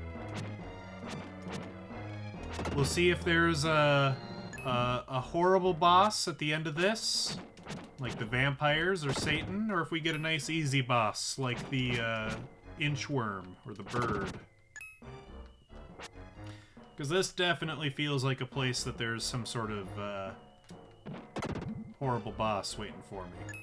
Speaker 1: We'll see if there's a horrible boss at the end of this, like the vampires or Satan, or if we get a nice easy boss like the inchworm or the bird. Because this definitely feels like a place that there's some sort of horrible boss waiting for me.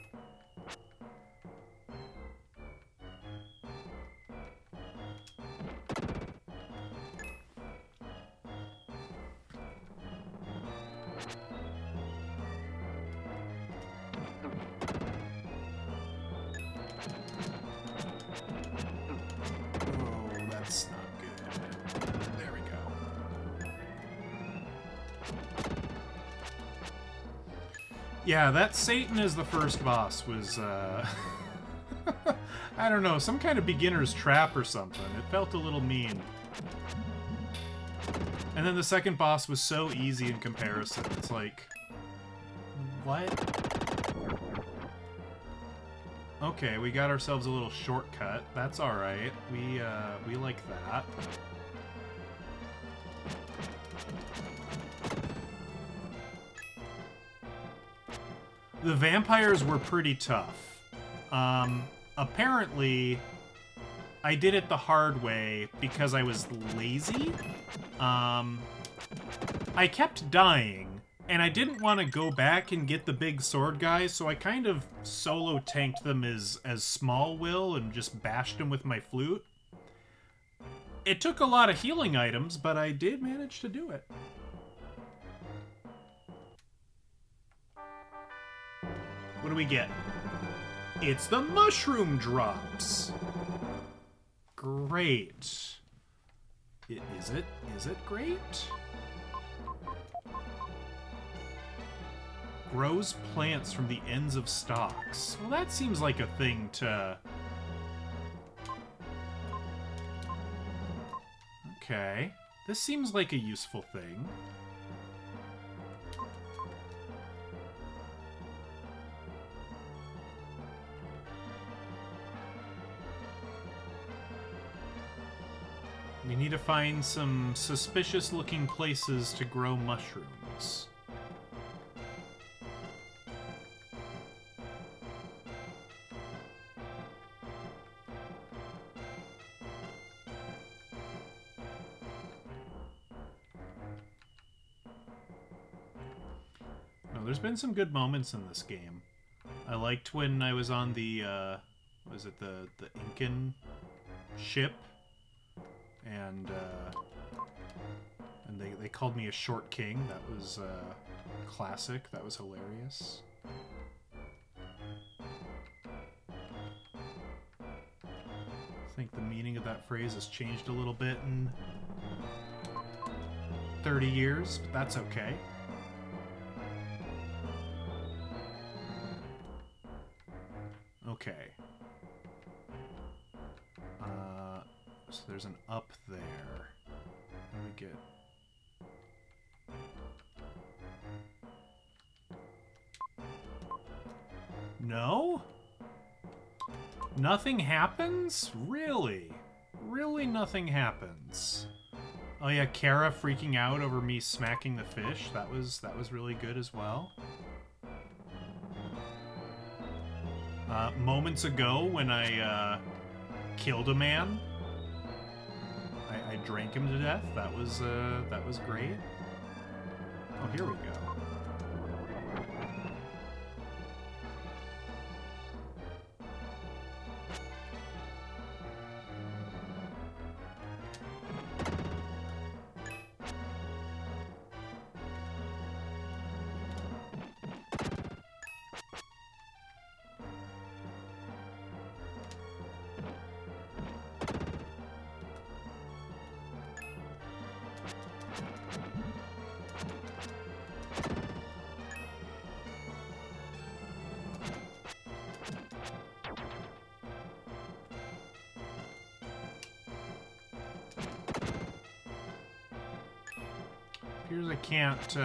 Speaker 1: Yeah, that Satan as the first boss was, I don't know, some kind of beginner's trap or something. It felt a little mean. And then the second boss was so easy in comparison. It's like, what? Okay, we got ourselves a little shortcut. That's alright. We like that. The vampires were pretty tough. Apparently, I did it the hard way because I was lazy. I kept dying, and I didn't want to go back and get the big sword guys, so I kind of solo tanked them as small will and just bashed them with my flute. It took a lot of healing items, but I did manage to do it. What do we get? It's the mushroom drops. Great. Is it great? Grows plants from the ends of stalks. Well, that seems like a thing to... Okay. This seems like a useful thing. We need to find some suspicious-looking places to grow mushrooms. No, there's been some good moments in this game. I liked when I was on the, was it the Incan ship? And they called me a short king. That was classic. That was hilarious. I think the meaning of that phrase has changed a little bit in 30 years, but that's okay. Okay. So there's an up there. What do we get? No? Nothing happens? Really? Really nothing happens? Oh yeah, Kara freaking out over me smacking the fish. That was really good as well. Moments ago when I killed a man, I drank him to death. That was great. Oh, here we go. Appears I can't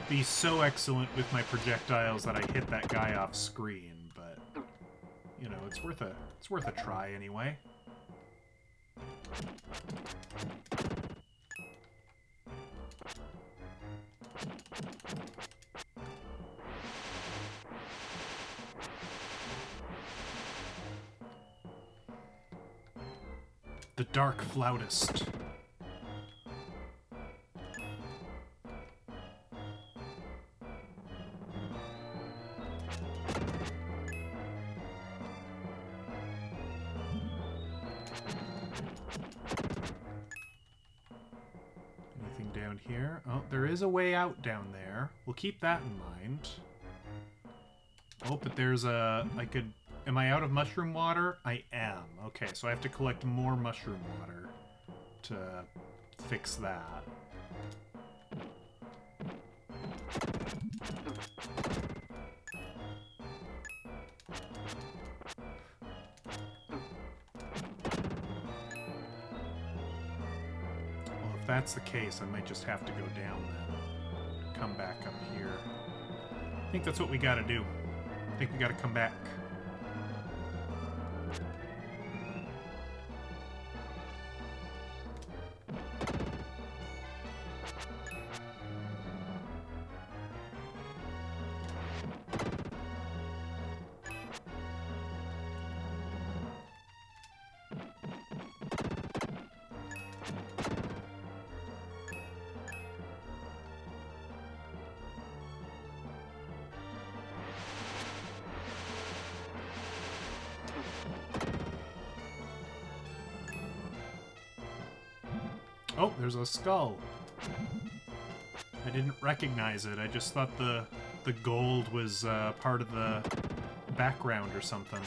Speaker 1: be so excellent with my projectiles that I hit that guy off screen, but you know, it's worth a try anyway. The Dark Flautist. down here. Oh, there is a way out down there. We'll keep that in mind. Oh, but there's a... I could... Am I out of mushroom water? I am. Okay, so I have to collect more mushroom water to fix that. If that's the case, I might just have to go down then. Come back up here. I think that's what we gotta do. I think we gotta come back. Oh, there's a skull. I didn't recognize it. I just thought the gold was part of the background or something.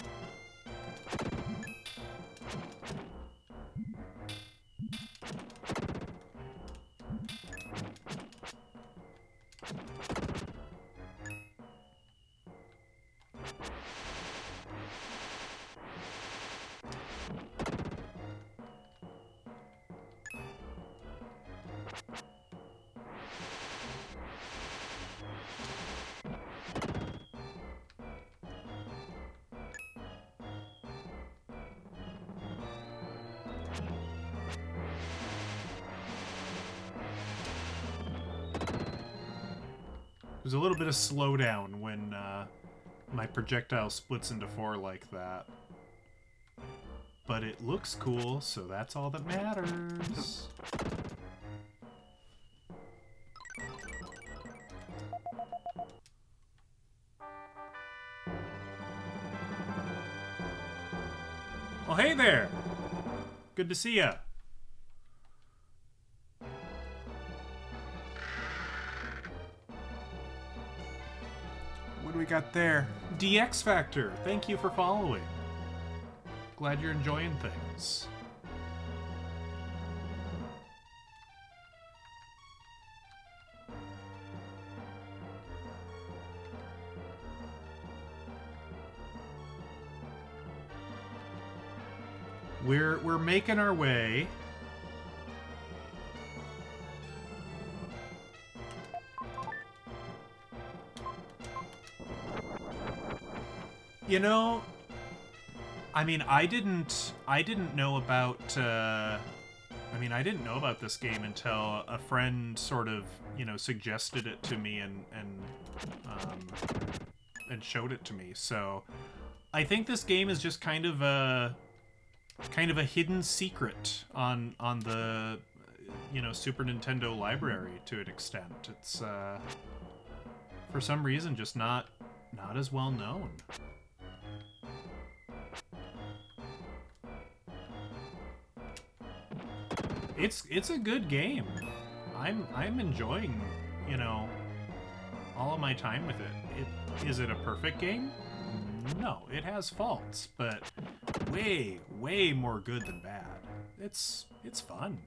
Speaker 1: There's a little bit of slowdown when my projectile splits into 4 like that. But it looks cool, so that's all that matters. Well, hey there! Good to see ya. What do we got there? DX Factor, thank you for following. Glad you're enjoying things. We're making our way. You know, I mean, I didn't know about I didn't know about this game until a friend sort of, you know, suggested it to me and showed it to me. So, I think this game is just kind of a hidden secret on the, you know, Super Nintendo library to an extent. It's for some reason just not as well known. It's a good game. I'm enjoying, you know, all of my time with it. Is it a perfect game? No, it has faults, but way more good than bad. It's fun.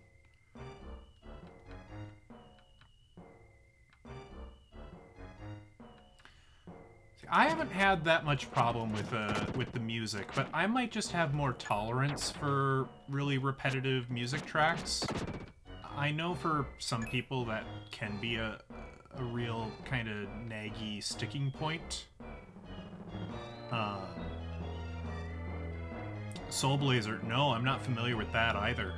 Speaker 1: I haven't had that much problem with the music, but I might just have more tolerance for really repetitive music tracks. I know for some people that can be a real kind of naggy sticking point. Soul Blazer, no, I'm not familiar with that either.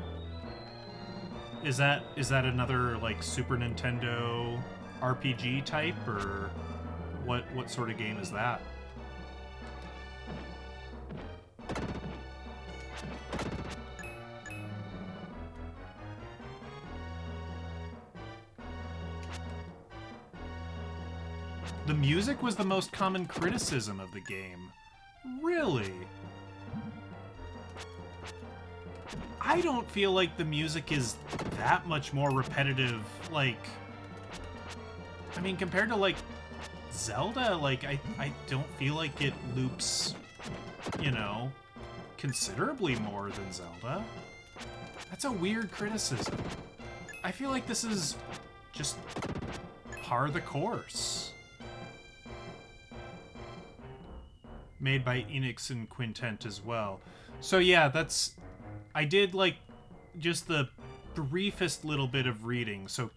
Speaker 1: Is that another like Super Nintendo RPG type, or what sort of game is that? The music was the most common criticism of the game. Really? I don't feel like the music is that much more repetitive. Like, I mean, compared to, like, Zelda, like, I don't feel like it loops, you know, considerably more than Zelda. That's a weird criticism. I feel like this is just par the course. Made by Enix and Quintet as well. So yeah, that's... I did, like, just the briefest little bit of reading, so...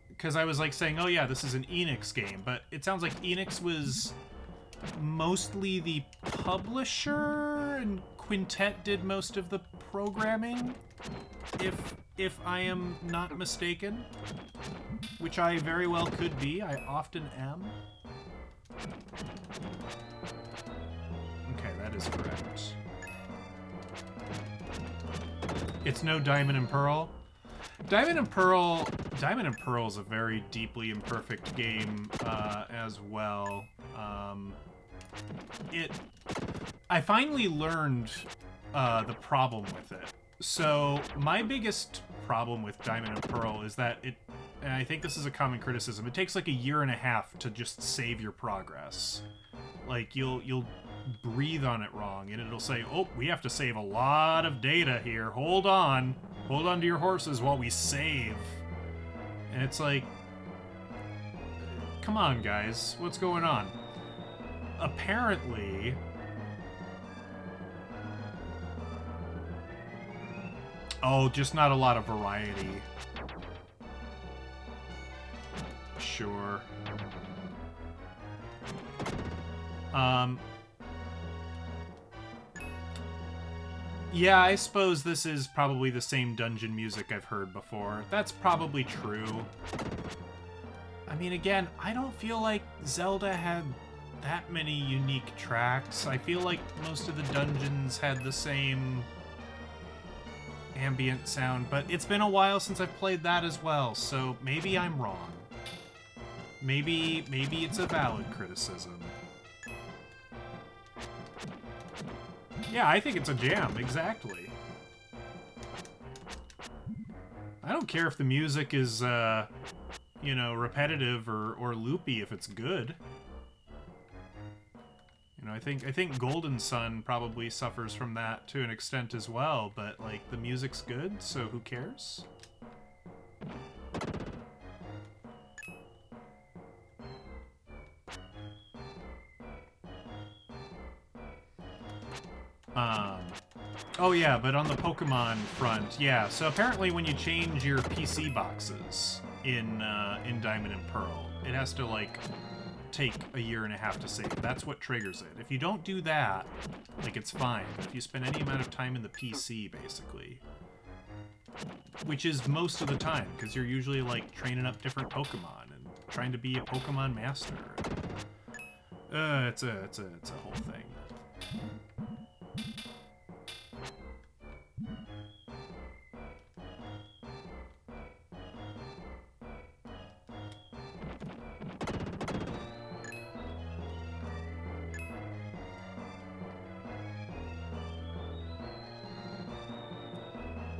Speaker 1: Because I was, like, saying, oh yeah, this is an Enix game, but it sounds like Enix was mostly the publisher, and Quintet did most of the programming, if I am not mistaken. Which I very well could be. I often am. Okay, that is correct. It's no Diamond and Pearl. Diamond and Pearl is a very deeply imperfect game as well. I finally learned the problem with it. So my biggest problem with Diamond and Pearl is that and I think this is a common criticism, it takes like a year and a half to just save your progress. Like, you'll breathe on it wrong, and it'll say, oh, we have to save a lot of data here. Hold on to your horses while we save. And it's like, come on, guys, what's going on? Apparently... Oh, just not a lot of variety. Sure. Yeah, I suppose this is probably the same dungeon music I've heard before. That's probably true. I mean, again, I don't feel like Zelda had that many unique tracks. I feel like most of the dungeons had the same ambient sound, but it's been a while since I've played that as well, so maybe I'm wrong. Maybe it's a valid criticism. Yeah, I think it's a jam, exactly. I don't care if the music is, you know, repetitive or loopy if it's good. You know, I think Golden Sun probably suffers from that to an extent as well, but, like, the music's good, so who cares? Oh yeah, but on the Pokemon front, yeah, so apparently when you change your PC boxes in Diamond and Pearl, it has to, like, take a year and a half to save. That's what triggers it. If you don't do that, like, it's fine. But if you spend any amount of time in the PC, basically, which is most of the time, because you're usually, like, training up different Pokemon and trying to be a Pokemon master. It's a whole thing.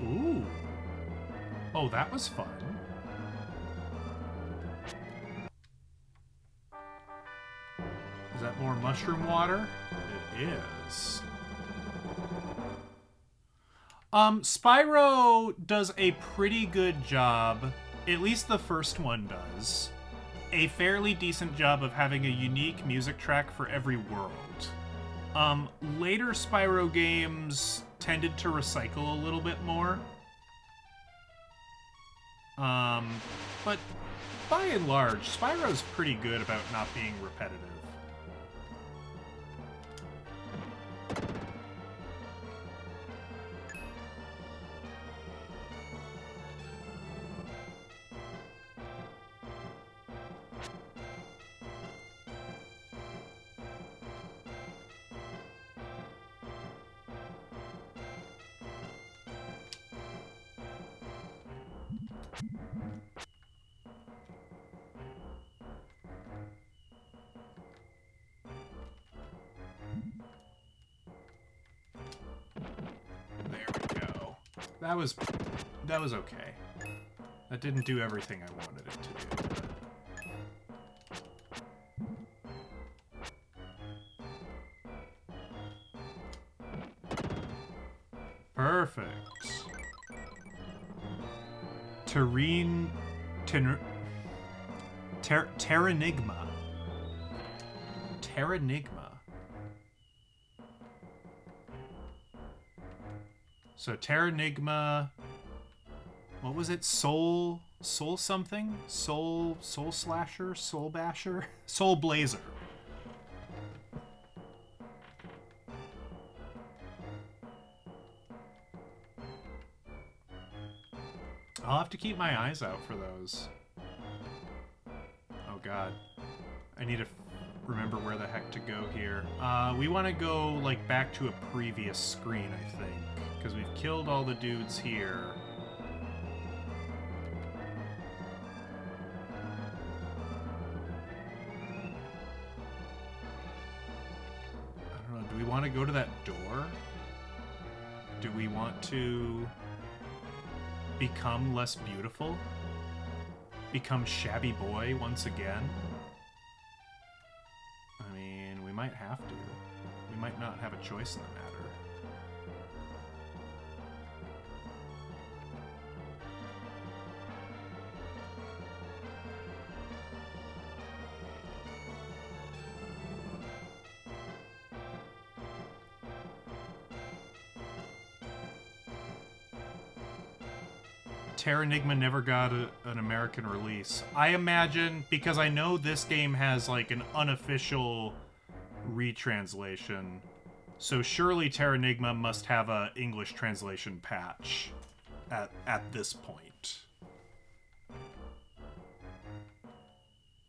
Speaker 1: Ooh. Oh, that was fun. Is that more mushroom water? It is. Spyro does a pretty good job, at least the first one does, a fairly decent job of having a unique music track for every world. Later Spyro games tended to recycle a little bit more. But by and large, Spyro's pretty good about not being repetitive. That was okay. That didn't do everything I wanted it to do. Perfect. Terranigma. Terranigma. So Terranigma. What was it? Soul something? Soul slasher? Soul basher? Soul blazer. I'll have to keep my eyes out for those. Oh god. I need to remember where the heck to go here. We want to go, like, back to a previous screen, I think. Because we've killed all the dudes here. I don't know, do we want to go to that door? Do we want to become less beautiful? Become shabby boy once again? I mean, we might have to. We might not have a choice in the matter. Terranigma never got an American release. I imagine, because I know this game has like an unofficial retranslation, so surely Terranigma must have a English translation patch at this point.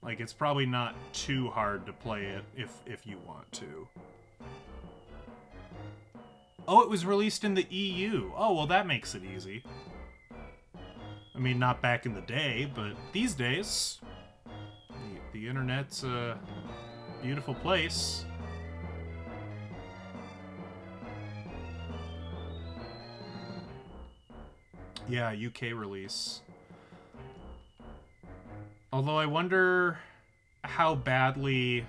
Speaker 1: Like, it's probably not too hard to play it if you want to. Oh, it was released in the EU. Oh, well, that makes it easy. I mean, not back in the day, but these days, the internet's a beautiful place. Yeah, UK release. Although I wonder how badly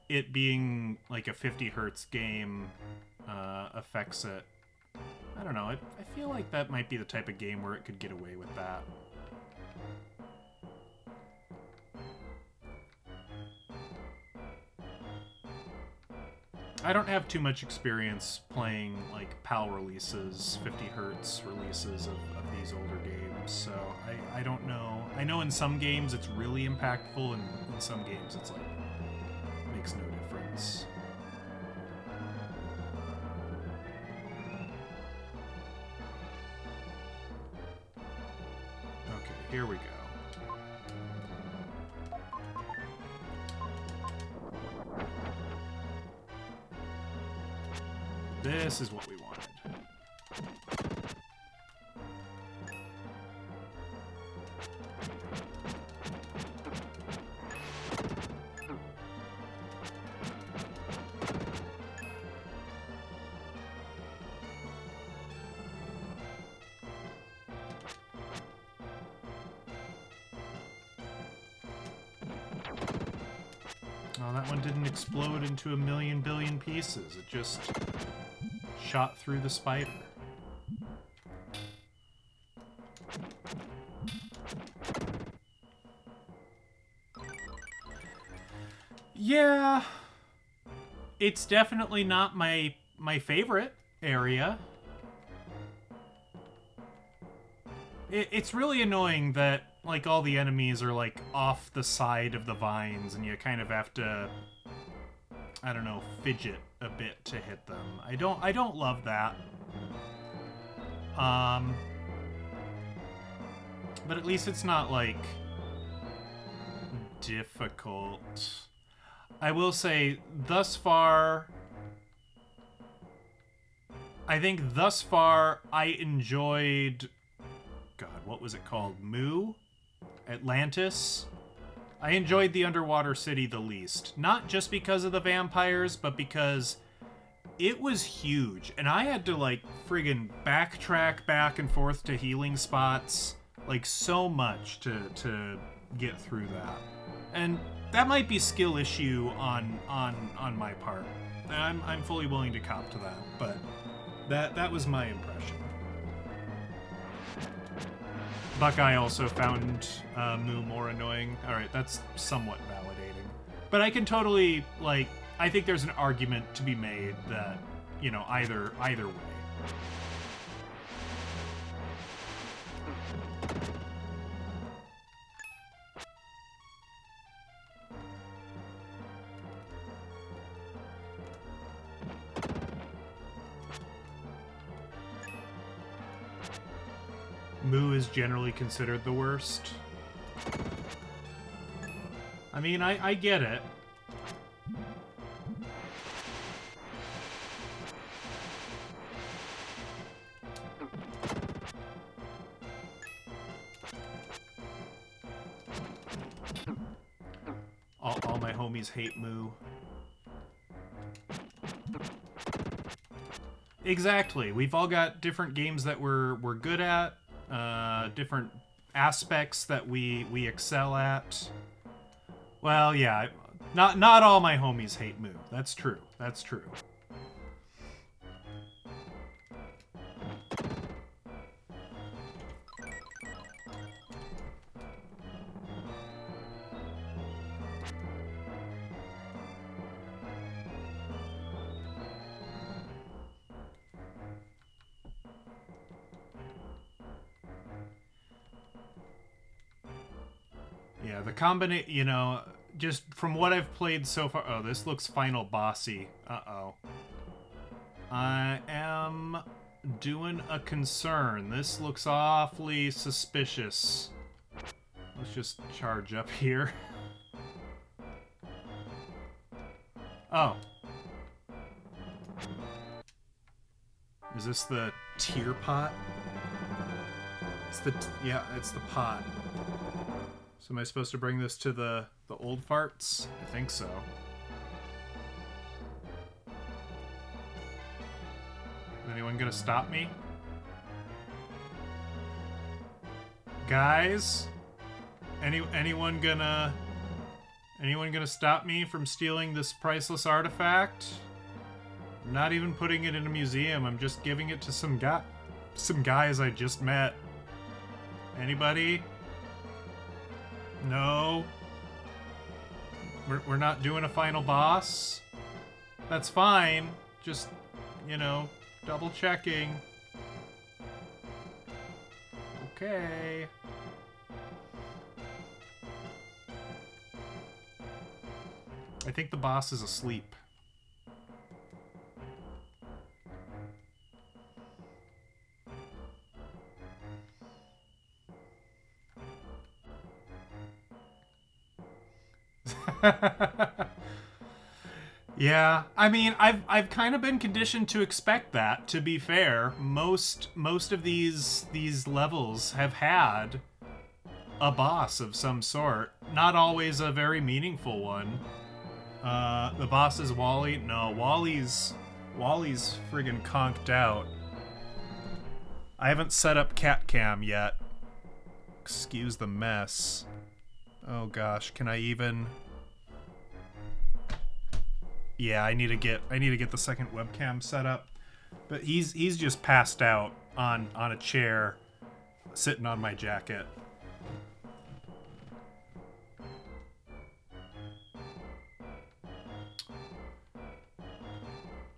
Speaker 1: it being like a 50 hertz game affects it. I don't know, I feel like that might be the type of game where it could get away with that. I don't have too much experience playing like PAL releases, 50 hertz releases of these older games, so I don't know. I know in some games it's really impactful, and in some games it's like, makes no difference. Here we go. This is what we wanted. Oh, that one didn't explode into a million billion pieces. It just shot through the spider. Yeah, it's definitely not my favorite area. It's really annoying that like all the enemies are like off the side of the vines, and you kind of have to, I don't know, fidget a bit to hit them. I don't love that. But at least it's not like difficult. I will say, thus far, I think thus far I enjoyed, God, what was it called? Mu? Atlantis? I enjoyed the underwater city the least. Not just because of the vampires, but because it was huge, and I had to, like, friggin' backtrack back and forth to healing spots, like, so much to get through that. And that might be skill issue on my part. I'm fully willing to cop to that, but that was my impression. Buckeye also found Moo more annoying. Alright, that's somewhat validating. But I can totally, like, I think there's an argument to be made that, you know, either way. Moo is generally considered the worst. I mean, I get it. All my homies hate Moo. Exactly. We've all got different games that we're good at, different aspects that we excel at. Well, yeah, not all my homies hate Moo. That's true. That's true. Yeah, the combination, you know, just from what I've played so far. Oh, this looks final bossy. Uh-oh. I am doing a concern. This looks awfully suspicious. Let's just charge up here. Oh. Is this the tear pot? It's the, yeah, it's the pot. So am I supposed to bring this to the old farts? I think so. Is anyone gonna stop me? Guys? Anyone gonna stop me from stealing this priceless artifact? I'm not even putting it in a museum. I'm just giving it to some guys I just met. Anybody? No. We're not doing a final boss? That's fine. Just, you know, double checking. Okay. I think the boss is asleep. Yeah, I mean, I've kind of been conditioned to expect that, to be fair. Most of these levels have had a boss of some sort. Not always a very meaningful one. The boss is Wally. No, Wally's friggin' conked out. I haven't set up cat cam yet. Excuse the mess. Oh gosh, can I even... Yeah, I need to get the second webcam set up. But he's just passed out on a chair, sitting on my jacket.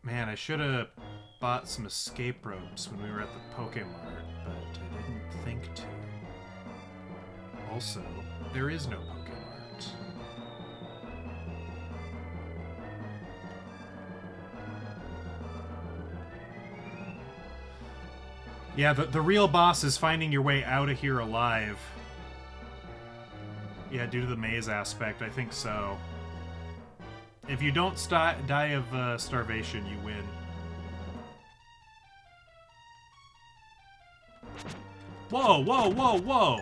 Speaker 1: Man, I should have bought some escape ropes when we were at the Pokemart, but I didn't think to. Also, there is no Pokemart. Yeah, the real boss is finding your way out of here alive. Yeah, due to the maze aspect, I think so. If you don't die of starvation, you win. Whoa, whoa, whoa, whoa!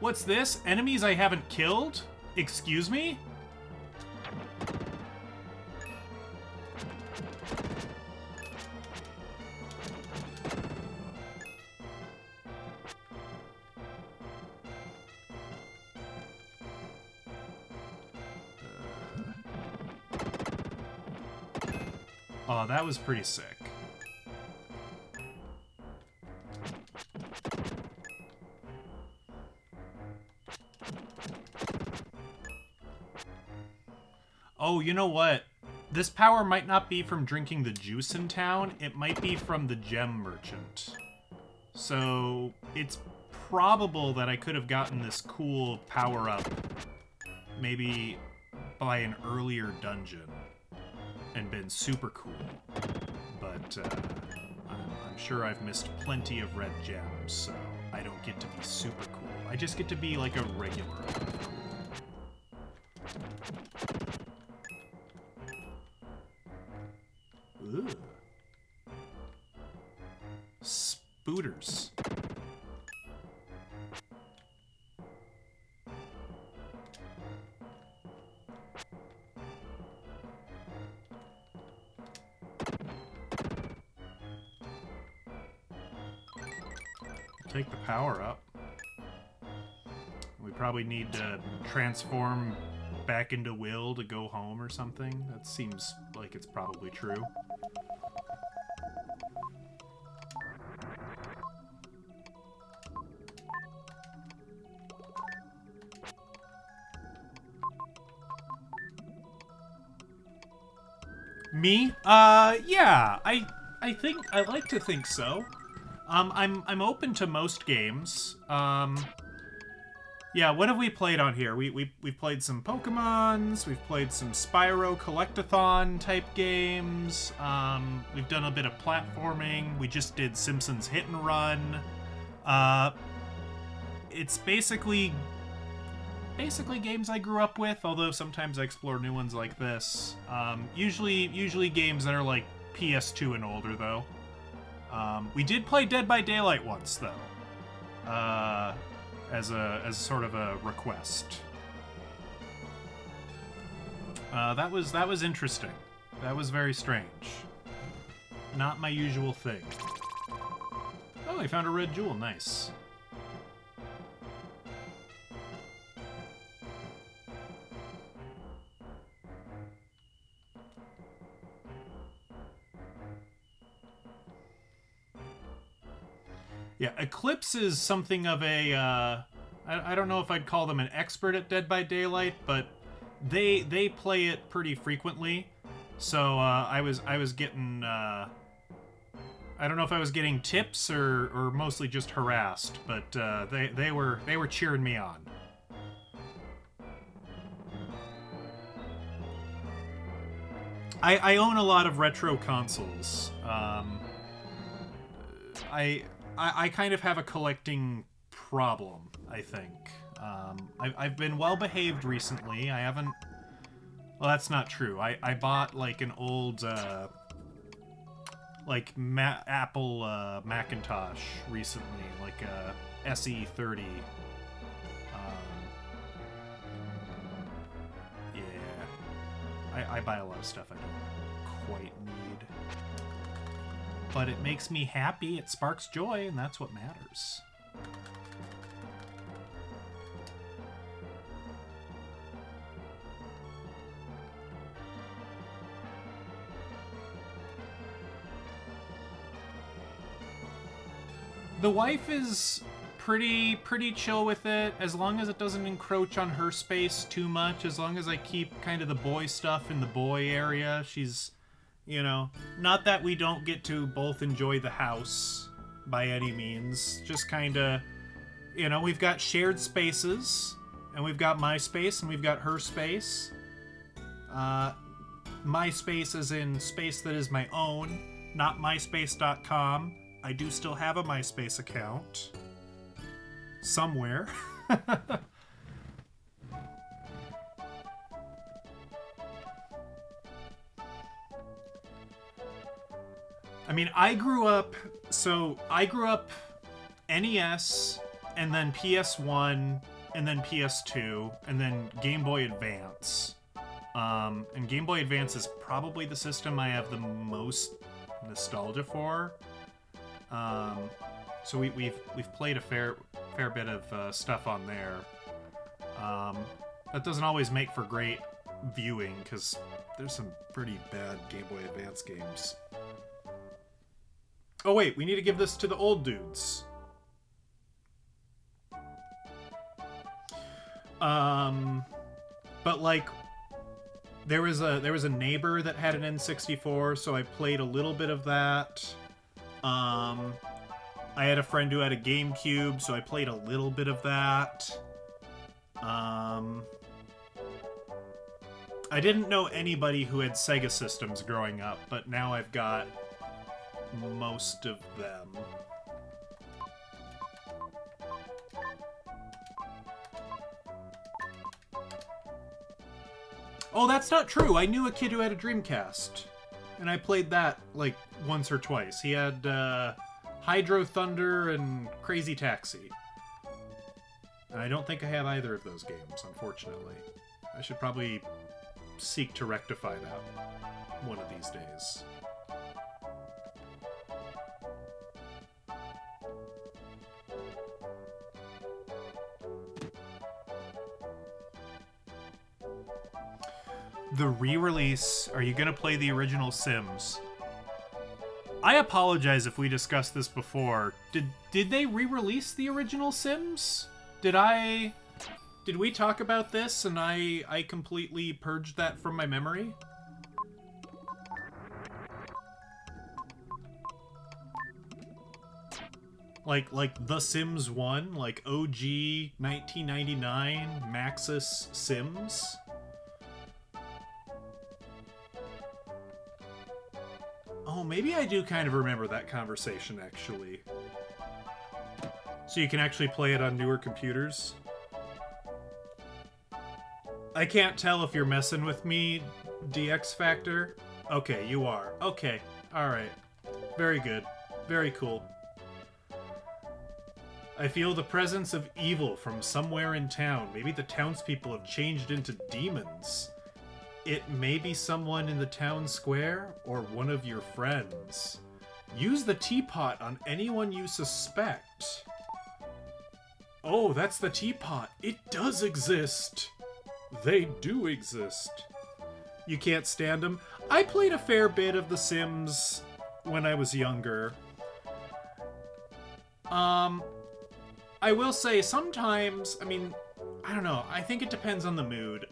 Speaker 1: What's this? Enemies I haven't killed? Excuse me? Oh, that was pretty sick. Oh, you know what? This power might not be from drinking the juice in town. It might be from the gem merchant. So it's probable that I could have gotten this cool power-up maybe by an earlier dungeon and been super cool. But I'm sure I've missed plenty of red gems, so I don't get to be super cool. I just get to be like a regular cool. Ooh. Spooters. Take the power up. We probably need to transform back into Will to go home or something. That seems like it's probably true. Me? Yeah. I think I like to think so. I'm open to most games. Yeah, what have we played on here? We've played some Pokemons, we've played some Spyro Collectathon type games, we've done a bit of platforming, we just did Simpsons Hit and Run. It's basically games I grew up with, although sometimes I explore new ones like this. Usually games that are like PS2 and older, though. We did play Dead by Daylight once, though, as sort of a request. That was interesting. That was very strange. Not my usual thing. Oh, I found a red jewel. Nice. Yeah, Eclipse is something of a, I don't know if I'd call them an expert at Dead by Daylight, but they play it pretty frequently. So I was getting, I don't know if I was getting tips or mostly just harassed, but they were cheering me on. I own a lot of retro consoles. I kind of have a collecting problem, I think. I've been well-behaved recently. I haven't... Well, that's not true. I bought, like, an old, Apple Macintosh recently, like a SE30. Yeah. I buy a lot of stuff I don't quite need. But it makes me happy, it sparks joy, and that's what matters. The wife is pretty chill with it, as long as it doesn't encroach on her space too much, as long as I keep kind of the boy stuff in the boy area. She's... You know, not that we don't get to both enjoy the house by any means. Just kind of, you know, we've got shared spaces, and we've got my space, and we've got her space. My space is in space that is my own, not myspace.com. I do still have a MySpace account. Somewhere. I mean, I grew up NES, and then PS1, and then PS2, and then Game Boy Advance. And Game Boy Advance is probably the system I have the most nostalgia for. So we've played a fair bit of stuff on there. That doesn't always make for great viewing, because some pretty bad Game Boy Advance games. Oh wait, we need to give this to the old dudes. But like, there was a neighbor that had an N64, so I played a little bit of that. I had a friend who had a GameCube, so I played a little bit of that. I didn't know anybody who had Sega systems growing up, but now I've got most of them. Oh, that's not true. I knew a kid who had a Dreamcast, and I played that like once or twice. He had Hydro Thunder and Crazy Taxi. And I don't think I have either of those games, unfortunately. I should probably seek to rectify that one of these days. The re-release, are you going to play the original Sims? I apologize if we discussed this before. Did they re-release the original Sims? Did we talk about this and I completely purged that from my memory? Like The Sims 1, like OG 1999 Maxis Sims? Oh, maybe I do kind of remember that conversation, actually. So you can actually play it on newer computers? I can't tell if you're messing with me, DX Factor. Okay, you are. Okay, alright. Very good. Very cool. I feel the presence of evil from somewhere in town. Maybe the townspeople have changed into demons. It may be someone in the town square or one of your friends. Use the teapot on anyone you suspect. Oh, that's the teapot. It does exist. They do exist. You can't stand them? I played a fair bit of The Sims when I was younger. I will say sometimes, I mean, I don't know. I think it depends on the mood.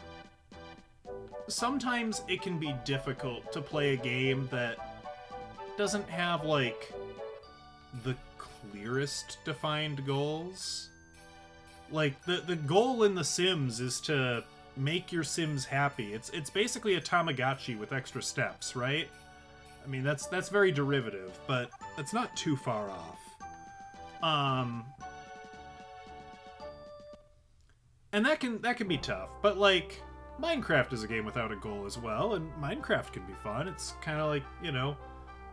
Speaker 1: Sometimes it can be difficult to play a game that doesn't have, like, the clearest defined goals. Like, the goal in The Sims is to make your Sims happy. It's basically a Tamagotchi with extra steps, right? I mean, that's very derivative, but that's not too far off. And that can be tough, but, like, Minecraft is a game without a goal as well, and Minecraft can be fun. It's kind of like, you know,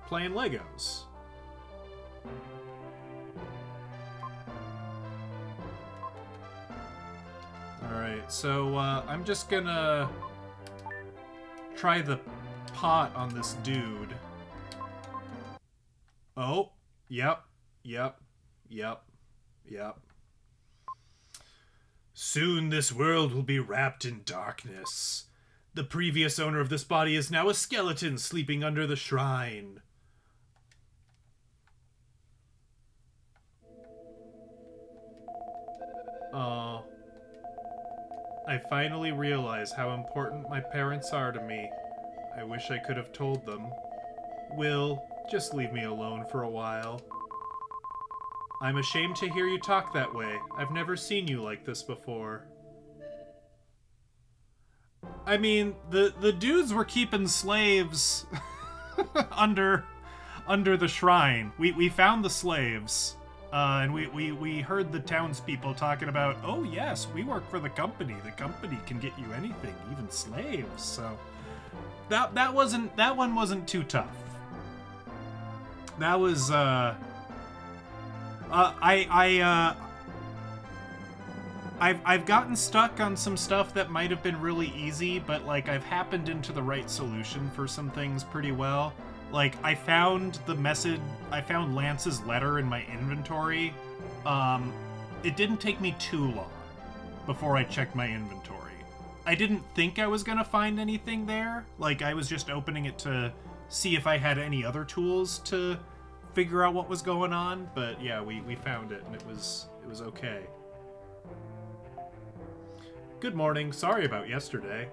Speaker 1: playing Legos. Alright, so I'm just gonna try the pot on this dude. Oh, yep. Soon this world will be wrapped in darkness. The previous owner of this body is now a skeleton sleeping under the shrine. Oh. I finally realize how important my parents are to me. I wish I could have told them. Will, just leave me alone for a while. I'm ashamed to hear you talk that way. I've never seen you like this before. I mean, the dudes were keeping slaves under the shrine. We found the slaves, and we heard the townspeople talking about, oh yes, we work for the company. The company can get you anything, even slaves. So that one wasn't too tough. That was I've gotten stuck on some stuff that might have been really easy, but like I've happened into the right solution for some things pretty well. Like I found Lance's letter in my inventory. It didn't take me too long before I checked my inventory. I didn't think I was gonna find anything there. Like, I was just opening it to see if I had any other tools to figure out what was going on. But yeah, we found it, and it was okay. Good morning. Sorry about yesterday.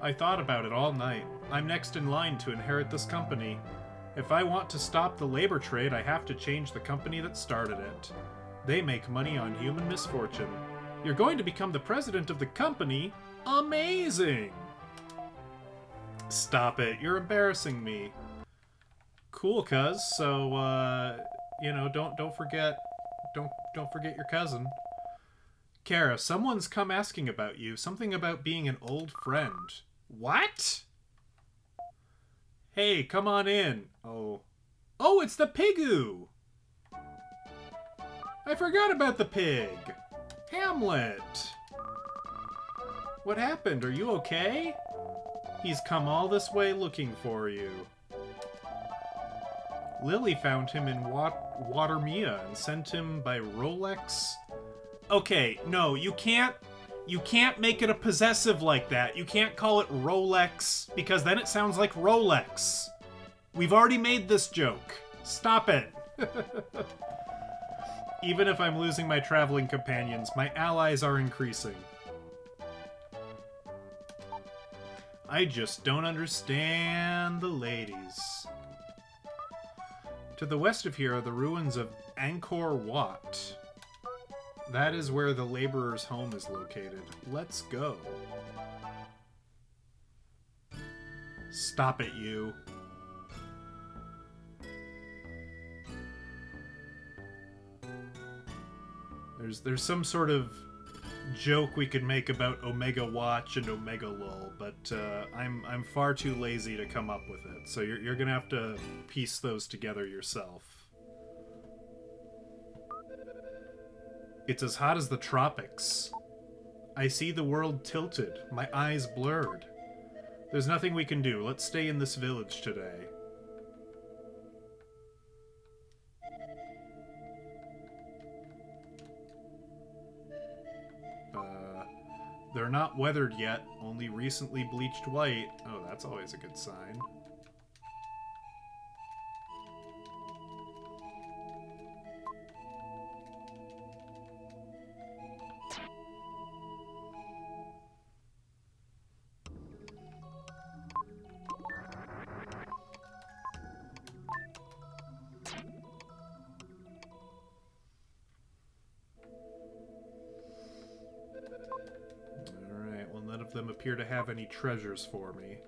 Speaker 1: I thought about it all night. I'm next in line to inherit this company. If I want to stop the labor trade, I have to change the company that started it. They make money on human misfortune. You're going to become the president of the company? Amazing! Stop it. You're embarrassing me. Cool, cuz. So, you know, don't forget your cousin. Kara, someone's come asking about you. Something about being an old friend. What? Hey, come on in. Oh, it's the Pigoo! I forgot about the pig. Hamlet. What happened? Are you okay? He's come all this way looking for you. Lily found him in Watermia and sent him by Rolex. Okay, no, you can't make it a possessive like that. You can't call it Rolex, because then it sounds like Rolex. We've already made this joke. Stop it. Even if I'm losing my traveling companions, my allies are increasing. I just don't understand the ladies. To the west of here are the ruins of Angkor Wat. That is where the laborer's home is located. Let's go. Stop it, you. There's some sort of joke we could make about Omega Watch and Omega Lull, but I'm far too lazy to come up with it. So you're gonna have to piece those together yourself. It's as hot as the tropics. I see the world tilted, my eyes blurred. There's nothing we can do. Let's stay in this village today. They're not weathered yet, only recently bleached white. Oh, that's always a good sign. Them appear to have any treasures for me.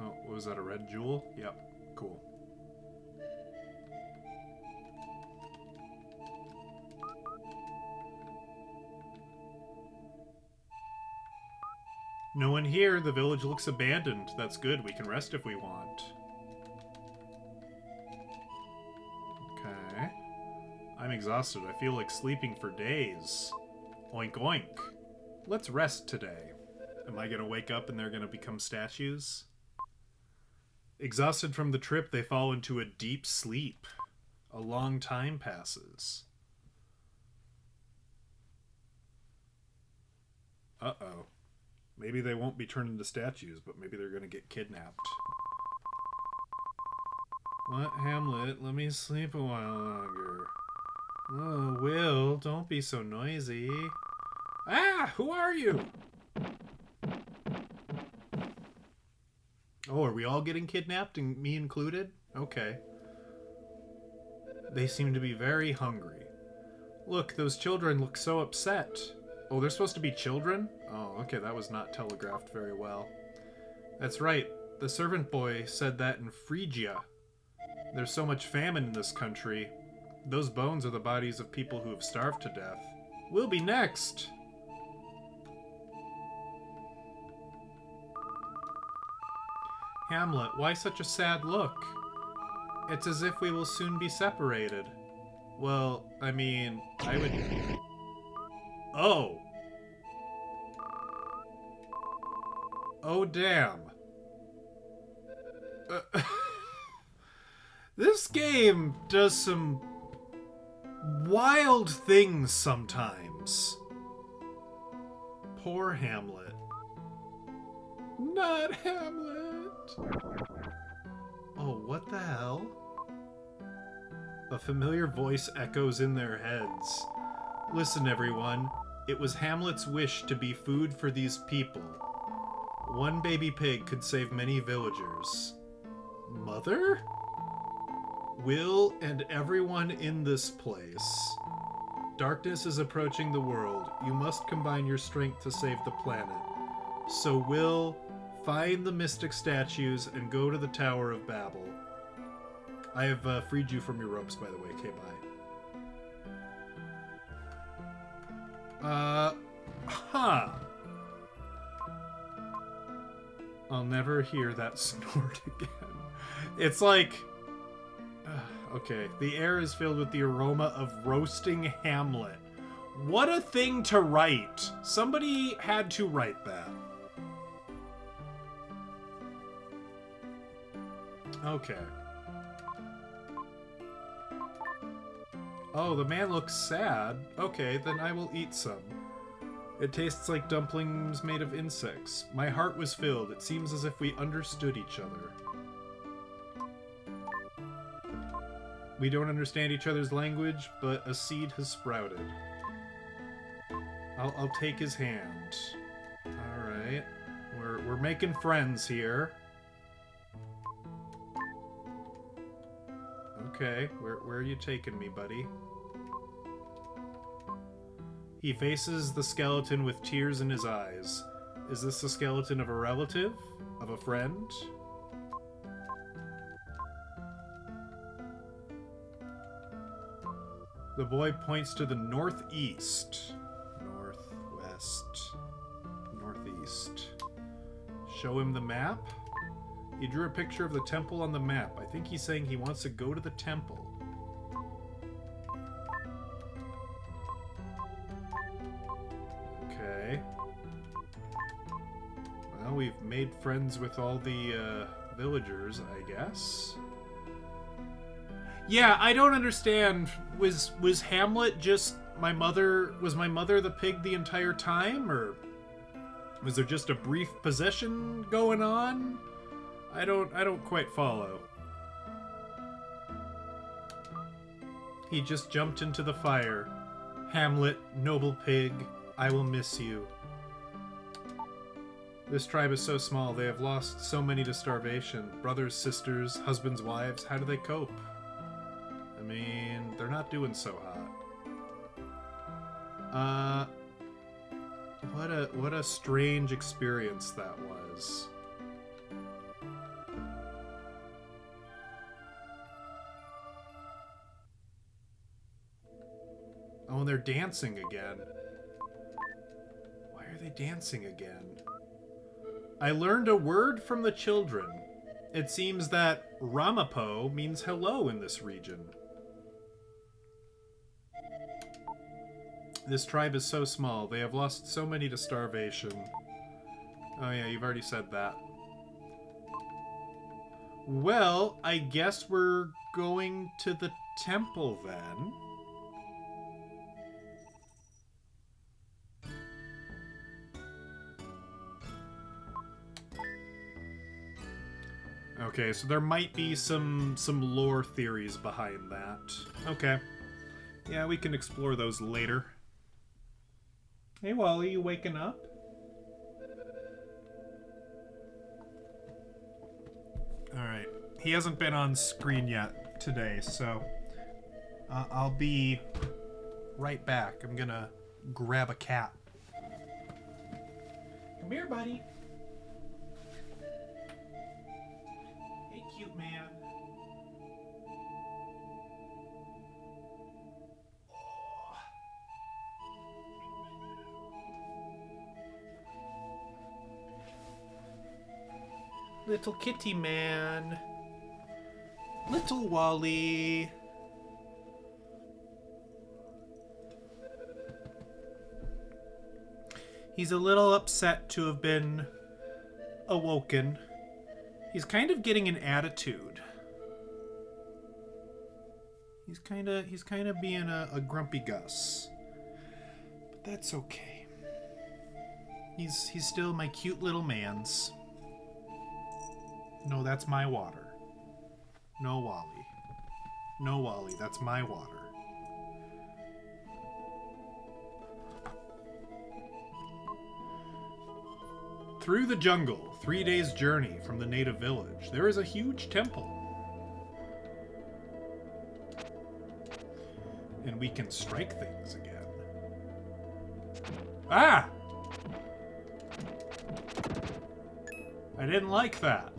Speaker 1: Oh, was that a red jewel? Yep, cool. No one here. The village looks abandoned. That's good. We can rest if we want. I'm exhausted. I feel like sleeping for days. Oink oink. Let's rest today. Am I gonna wake up and they're gonna become statues? Exhausted from the trip, they fall into a deep sleep. A long time passes. Uh-oh. Maybe they won't be turned into statues, but maybe they're gonna get kidnapped. What, Hamlet? Let me sleep a while longer. Oh, Will, don't be so noisy. Ah, who are you? Oh, are we all getting kidnapped, and me included? Okay. They seem to be very hungry. Look, those children look so upset. Oh, they're supposed to be children? Oh, okay, that was not telegraphed very well. That's right. The servant boy said that in Phrygia. There's so much famine in this country. Those bones are the bodies of people who have starved to death. We'll be next! Hamlet, why such a sad look? It's as if we will soon be separated. Well, I mean, I would... Oh! Oh, damn. This game does some wild things sometimes. Poor Hamlet. Not Hamlet. Oh, what the hell? A familiar voice echoes in their heads. Listen, everyone. It was Hamlet's wish to be food for these people. One baby pig could save many villagers. Mother? Will and everyone in this place. Darkness is approaching the world. You must combine your strength to save the planet. So Will, find the mystic statues and go to the Tower of Babel. I have freed you from your ropes, by the way. Okay, bye. Huh. I'll never hear that snort again. It's like... okay, the air is filled with the aroma of roasting Hamlet. What a thing to write. Somebody had to write that. Okay. Oh, the man looks sad. Okay, then I will eat some. It tastes like dumplings made of insects. My heart was filled. It seems as if we understood each other. We don't understand each other's language, but a seed has sprouted. I'll take his hand. Alright. We're making friends here. Okay, where are you taking me, buddy? He faces the skeleton with tears in his eyes. Is this the skeleton of a relative? Of a friend? The boy points to the northeast. Northwest. Northeast. Show him the map? He drew a picture of the temple on the map. I think he's saying he wants to go to the temple. Okay. Well, we've made friends with all the villagers, I guess. Yeah, I don't understand. Was Hamlet just my mother? Was my mother the pig the entire time, or was there just a brief possession going on? I don't quite follow. He just jumped into the fire. Hamlet, noble pig, I will miss you. This tribe is so small, they have lost so many to starvation. Brothers, sisters, husbands, wives, how do they cope? I mean, they're not doing so hot. What a strange experience that was. Oh, and they're dancing again. Why are they dancing again? I learned a word from the children. It seems that Ramapo means hello in this region. This tribe is so small. They have lost so many to starvation. Oh yeah, you've already said that. Well, I guess we're going to the temple then. Okay, so there might be some lore theories behind that. Okay. Yeah, we can explore those later. Hey, Wally, you waking up? Alright. He hasn't been on screen yet today, so I'll be right back. I'm gonna grab a cat. Come here, buddy. Hey, cute man. Little kitty man. Little Wally. He's a little upset to have been awoken. He's kind of getting an attitude. He's kind of being a grumpy Gus. But that's okay. He's still my cute little mans. No, that's my water. No, Wally. No, Wally, that's my water. Through the jungle, 3 days' journey from the native village, there is a huge temple. And we can strike things again. Ah! I didn't like that.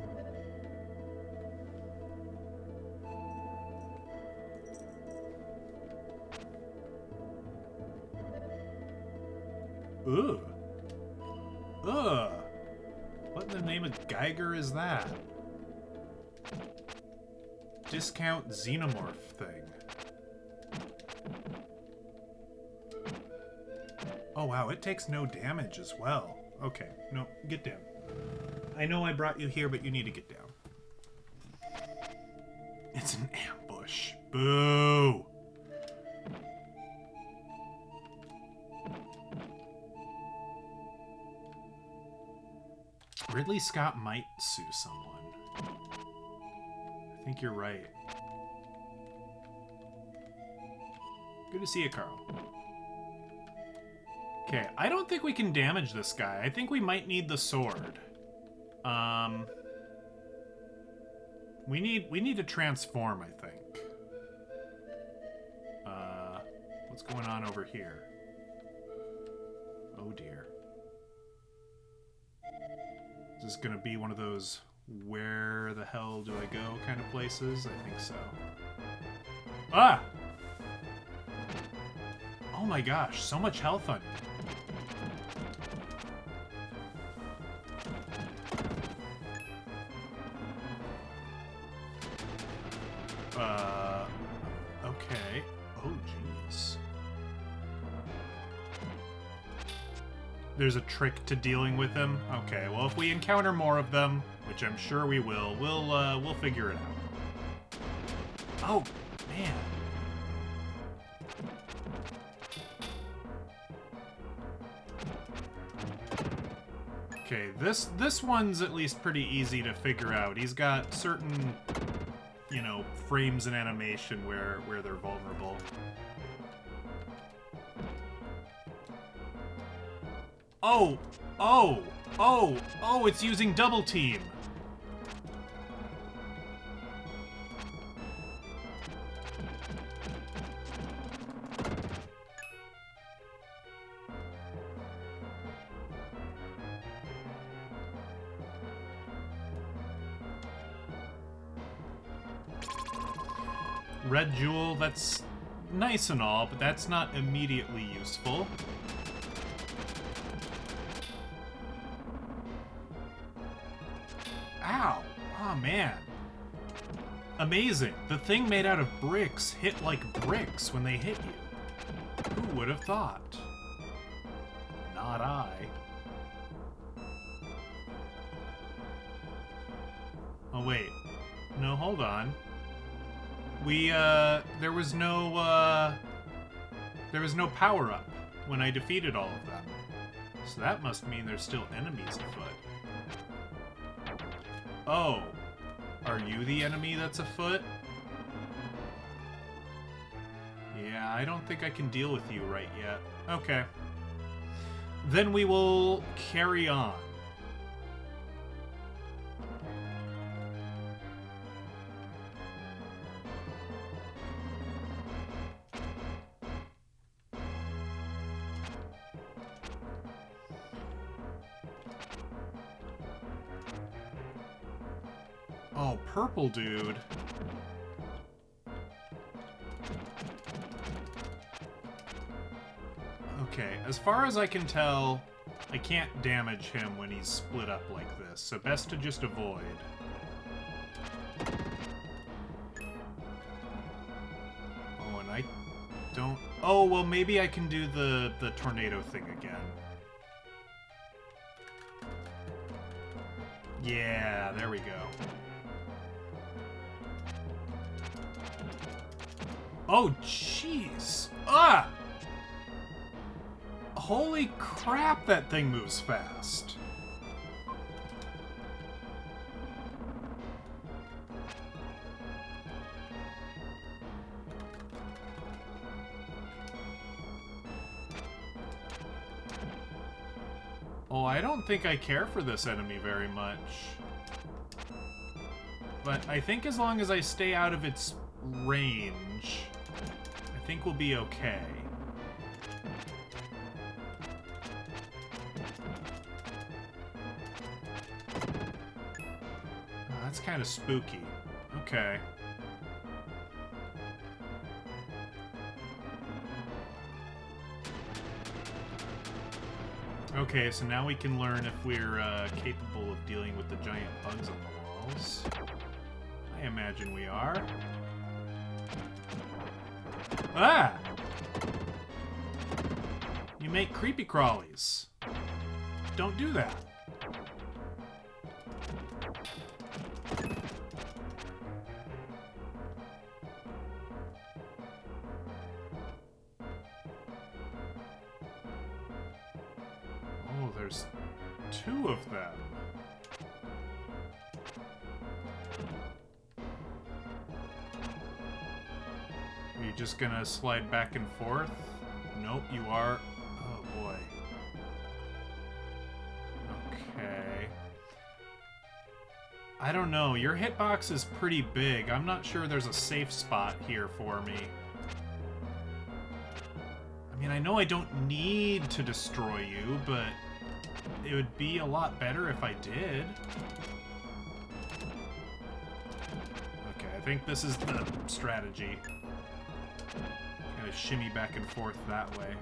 Speaker 1: Ugh. Ugh. What in the name of Geiger is that? Discount xenomorph thing. Oh wow, it takes no damage as well. Okay, no, get down. I know I brought you here, but you need to get down. It's an ambush. Boo! Ridley Scott might sue someone. I think you're right. Good to see you, Carl. Okay, I don't think we can damage this guy. I think we might need the sword. We need to transform, I think. What's going on over here? Oh dear. Is this gonna be one of those where the hell do I go kind of places? I think so. Ah! Oh my gosh, so much health on you. Okay. Oh, jeez. There's a trick to dealing with him? Okay, well, if we encounter more of them, which I'm sure we will, we'll figure it out. Oh, man. Okay, this one's at least pretty easy to figure out. He's got certain, you know, frames in animation where they're vulnerable. Oh! Oh! Oh! Oh, it's using double team! Red Jewel, that's nice and all, but that's not immediately useful. Ow! Oh, man. Amazing. The thing made out of bricks hit like bricks when they hit you. Who would have thought? Not I. Oh, wait. No, hold on. There was no power-up when I defeated all of them. So that must mean there's still enemies afoot. Oh. Are you the enemy that's afoot? Yeah, I don't think I can deal with you right yet. Okay. Then we will carry on. Oh, purple dude. Okay, as far as I can tell, I can't damage him when he's split up like this, so best to just avoid. Oh, and I don't... Oh, well, maybe I can do the tornado thing again. Yeah, there we go. Oh, jeez. Ah! Holy crap, that thing moves fast. Oh, I don't think I care for this enemy very much. But I think as long as I stay out of its range, I think we'll be okay. Oh, that's kind of spooky. Okay. Okay, so now we can learn if we're capable of dealing with the giant bugs on the walls. I imagine we are. Ah! You make creepy crawlies. Don't do that. Oh, there's two of them. Are you just gonna slide back and forth? Nope, you are. Oh boy. Okay. I don't know. Your hitbox is pretty big. I'm not sure there's a safe spot here for me. I mean, I know I don't need to destroy you, but it would be a lot better if I did. Okay, I think this is the strategy. Kind of shimmy back and forth that way.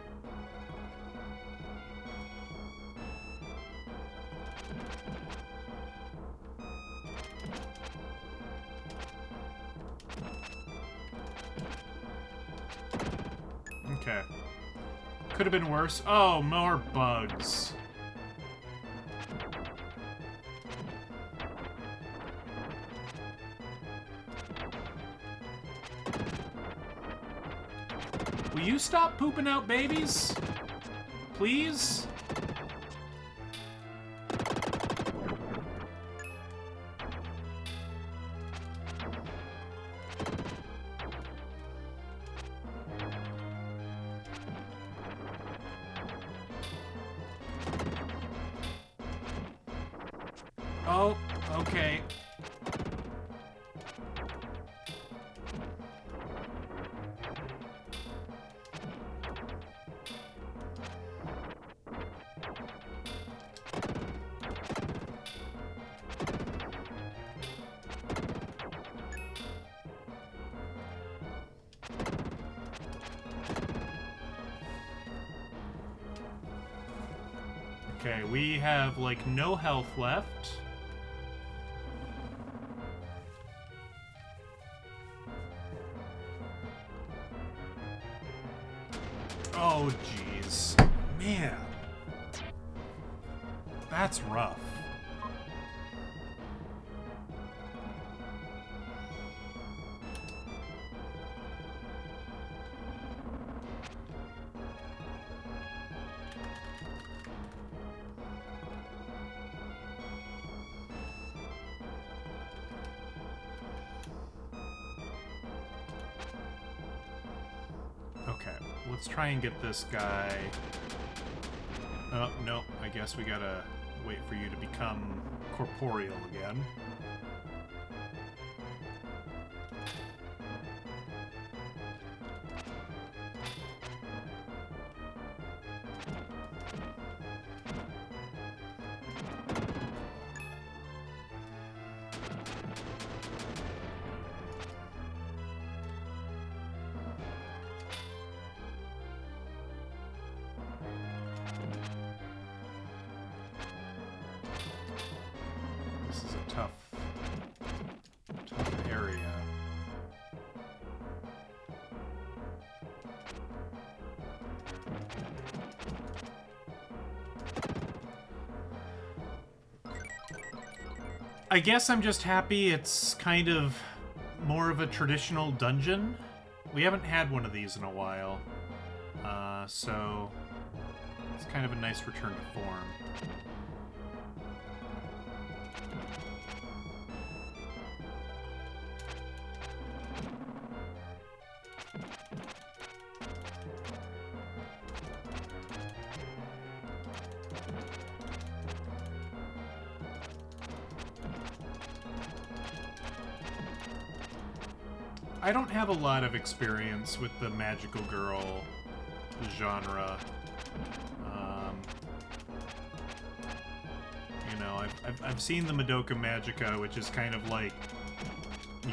Speaker 1: Okay. Could have been worse. Oh, more bugs. Will you stop pooping out babies? Please? Oh, okay. Okay, we have, like, no health left. Oh, jeez. Man. That's rough. Okay, let's try and get this guy. Oh, no, I guess we gotta wait for you to become corporeal again. This is a tough area. I guess I'm just happy it's kind of more of a traditional dungeon. We haven't had one of these in a while. So it's kind of a nice return to form. I don't have a lot of experience with the magical girl genre. You know, I've seen the Madoka Magica, which is kind of like,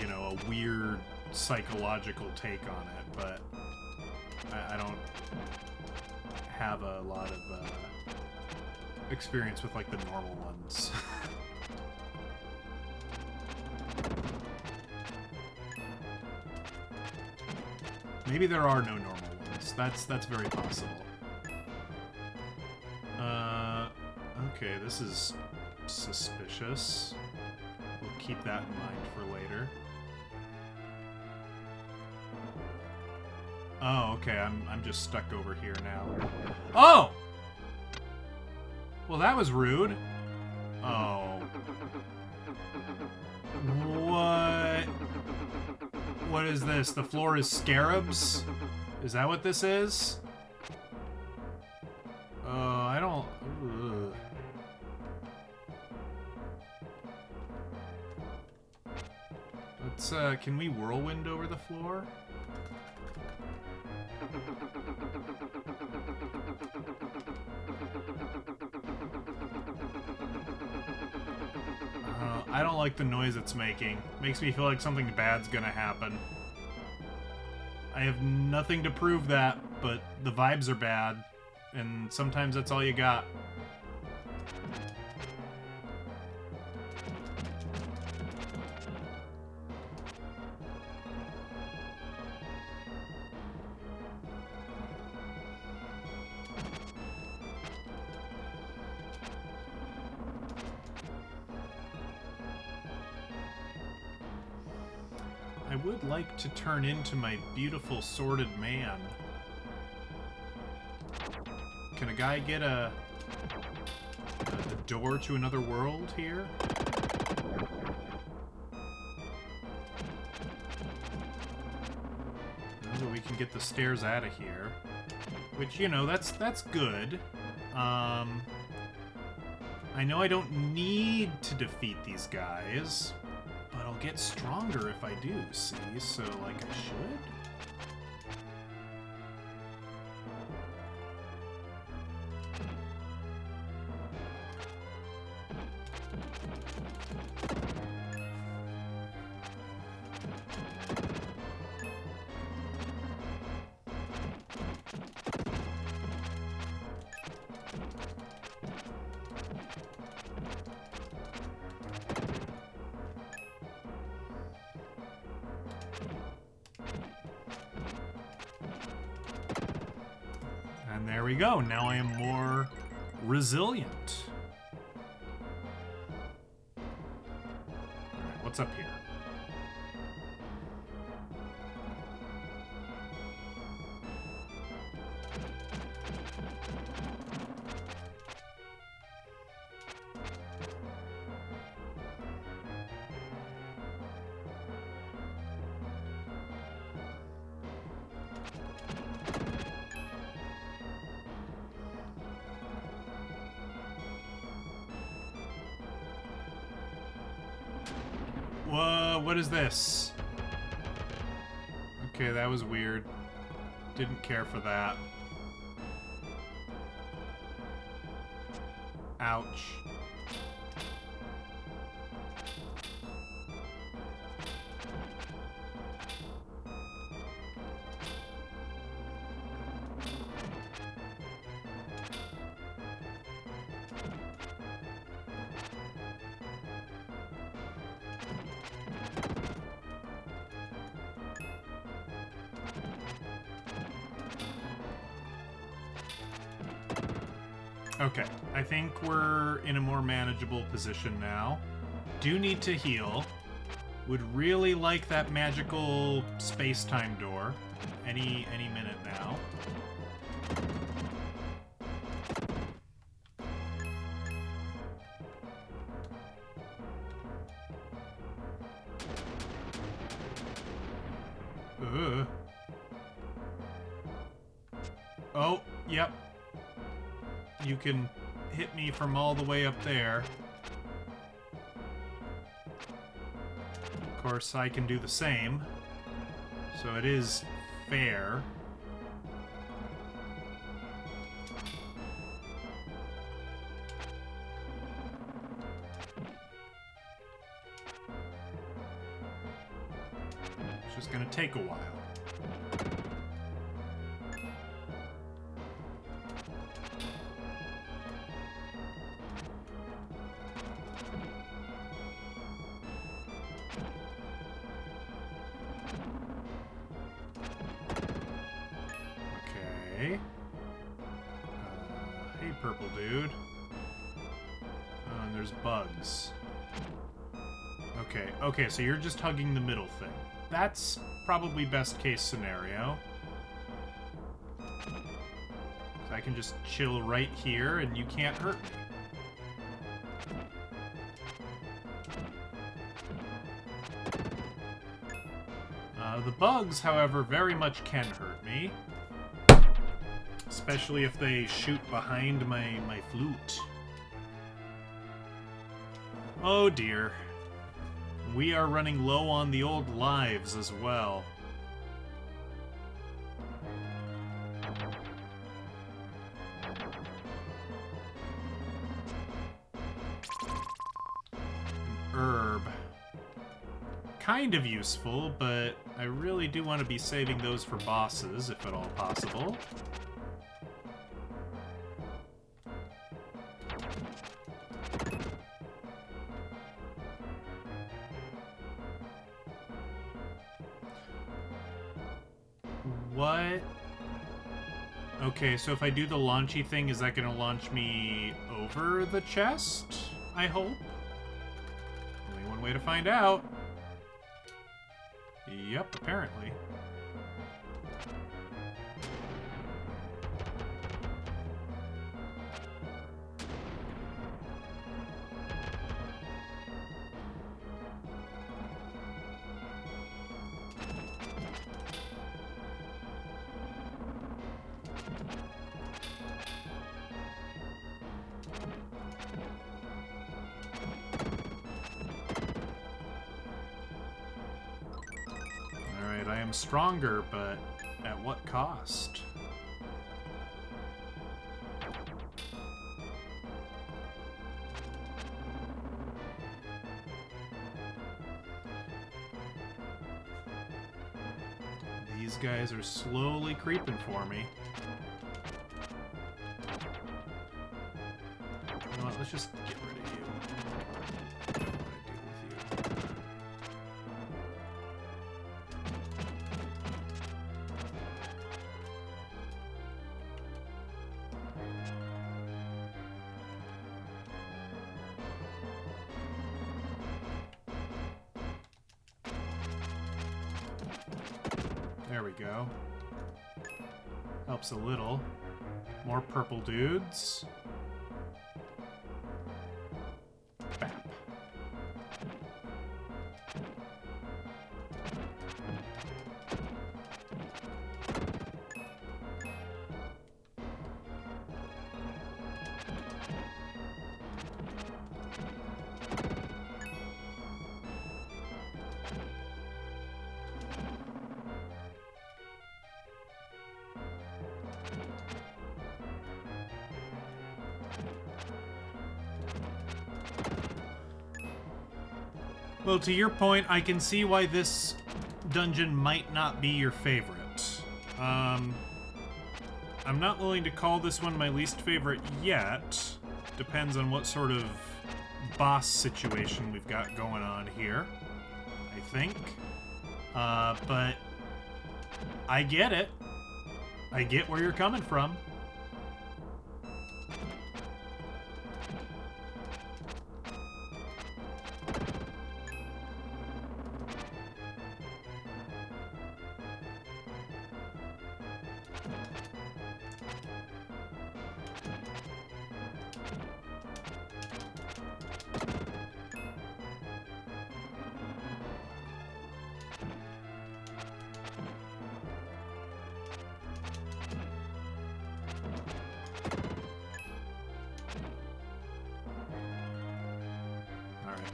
Speaker 1: you know, a weird psychological take on it, but I don't have a lot of experience with like the normal ones. Maybe there are no normal ones. That's very possible. Okay, this is suspicious. We'll keep that in mind for later. Oh, okay, I'm just stuck over here now. Oh! Well, that was rude. Oh. What? What is this? The floor is scarabs? Is that what this is? I don't... Ugh. Let's, can we whirlwind over the floor? I don't like the noise it's making. Makes me feel like something bad's gonna happen. I have nothing to prove that, but the vibes are bad, and sometimes that's all you got. I would like to turn into my beautiful sworded man. Can a guy get a door to another world here? So we can get the stairs out of here. Which, you know, that's good. I know I don't need to defeat these guys, but I'll get stronger if I do, see? So, like, I should? And there we go. Now I am more resilient. Alright, what's up here? Whoa, what is this? Okay, that was weird. Didn't care for that. Ouch. Okay, I think we're in a more manageable position now. Do need to heal. Would really like that magical space-time door. Any minute now. Ugh. Oh, yep. You can hit me from all the way up there. Of course, I can do the same. So it is fair. It's just gonna take a while. Okay. Hey, purple dude. Oh, and there's bugs. Okay, so you're just hugging the middle thing. That's probably best case scenario. I can just chill right here and you can't hurt me. The bugs, however, very much can hurt me. Especially if they shoot behind my flute. Oh dear. We are running low on the old lives as well. An herb. Kind of useful, but I really do want to be saving those for bosses, if at all possible. What? Okay, so if I do the launchy thing, is that going to launch me over the chest? I hope. Only one way to find out. Yep, apparently. I am stronger, but at what cost? These guys are slowly creeping for me. You know what, let's just get rid of you. I don't want to deal with you. There we go. Helps a little. More purple dudes. Bap. Well, to your point, I can see why this dungeon might not be your favorite. I'm not willing to call this one my least favorite yet. Depends on what sort of boss situation we've got going on here, I think. But I get it. I get where you're coming from.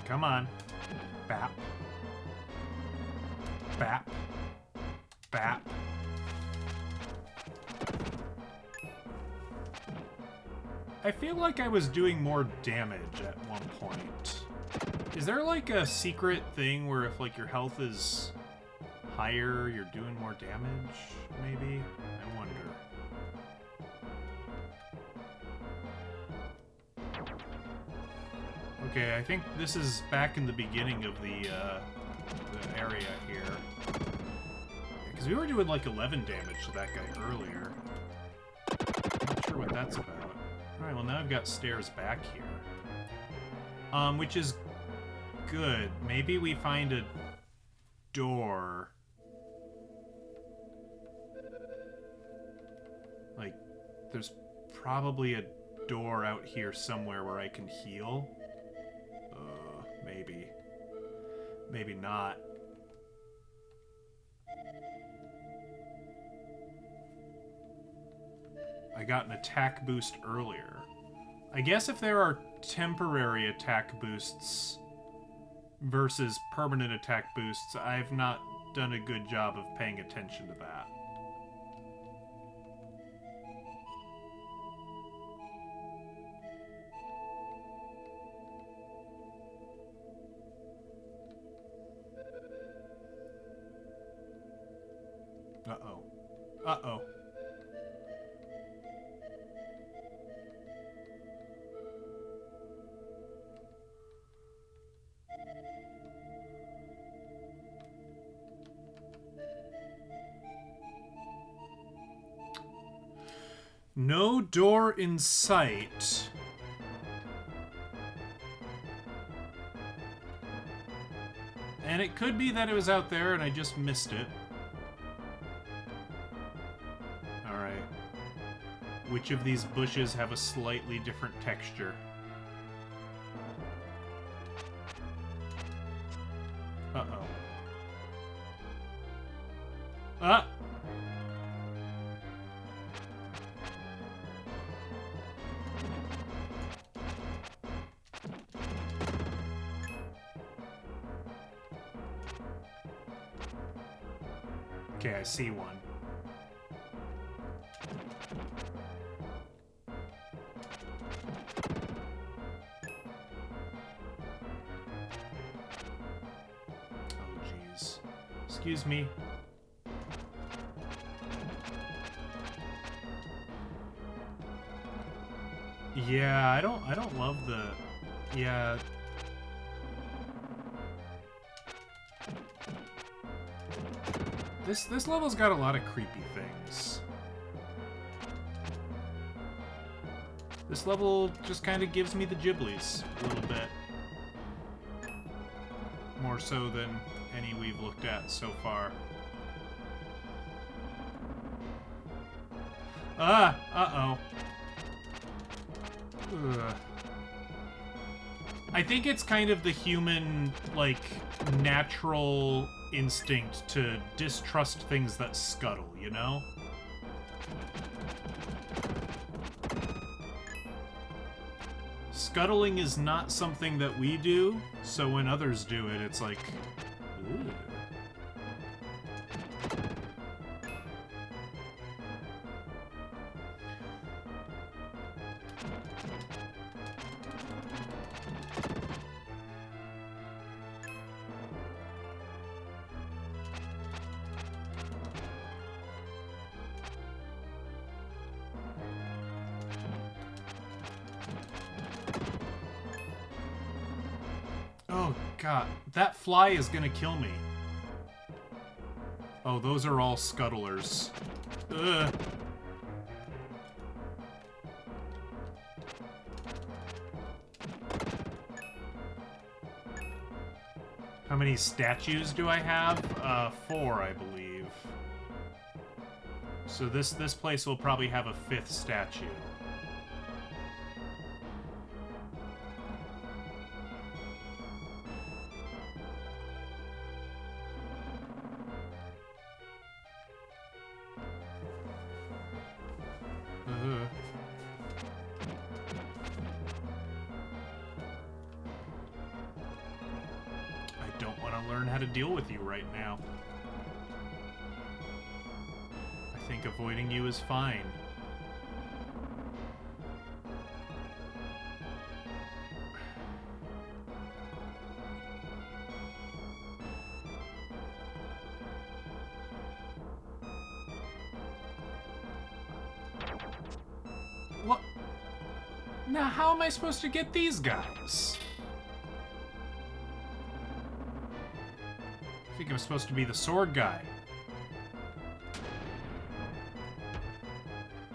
Speaker 1: Come on. Bap. Bap. Bap. I feel like I was doing more damage at one point. Is there like a secret thing where if like your health is higher, you're doing more damage? Maybe? I wonder. Okay, I think this is back in the beginning of the area here. Because we were doing like 11 damage to that guy earlier. Not sure what that's about. Alright, well now I've got stairs back here. Which is good. Maybe we find a door. Like, there's probably a door out here somewhere where I can heal. Maybe. Maybe not. I got an attack boost earlier. I guess if there are temporary attack boosts versus permanent attack boosts, I've not done a good job of paying attention to that. Uh-oh. Uh-oh. No door in sight. And it could be that it was out there and I just missed it. Alright. Which of these bushes have a slightly different texture? Uh-oh. Ah! Okay, I see one. Oh, jeez. Excuse me. Yeah, I don't love the... Yeah... This level's got a lot of creepy things. This level just kind of gives me the Ghiblies a little bit. More so than any we've looked at so far. Ah! Uh-oh. Ugh. I think it's kind of the human, like, natural instinct to distrust things that scuttle, you know? Scuttling is not something that we do, so when others do it, it's like, ooh. God, that fly is gonna kill me. Oh, those are all scuttlers. Ugh. How many statues do I have? 4, I believe. So this place will probably have a 5th statue. I don't want to learn how to deal with you right now. I think avoiding you is fine. What? Now, how am I supposed to get these guys? I think I'm supposed to be the sword guy.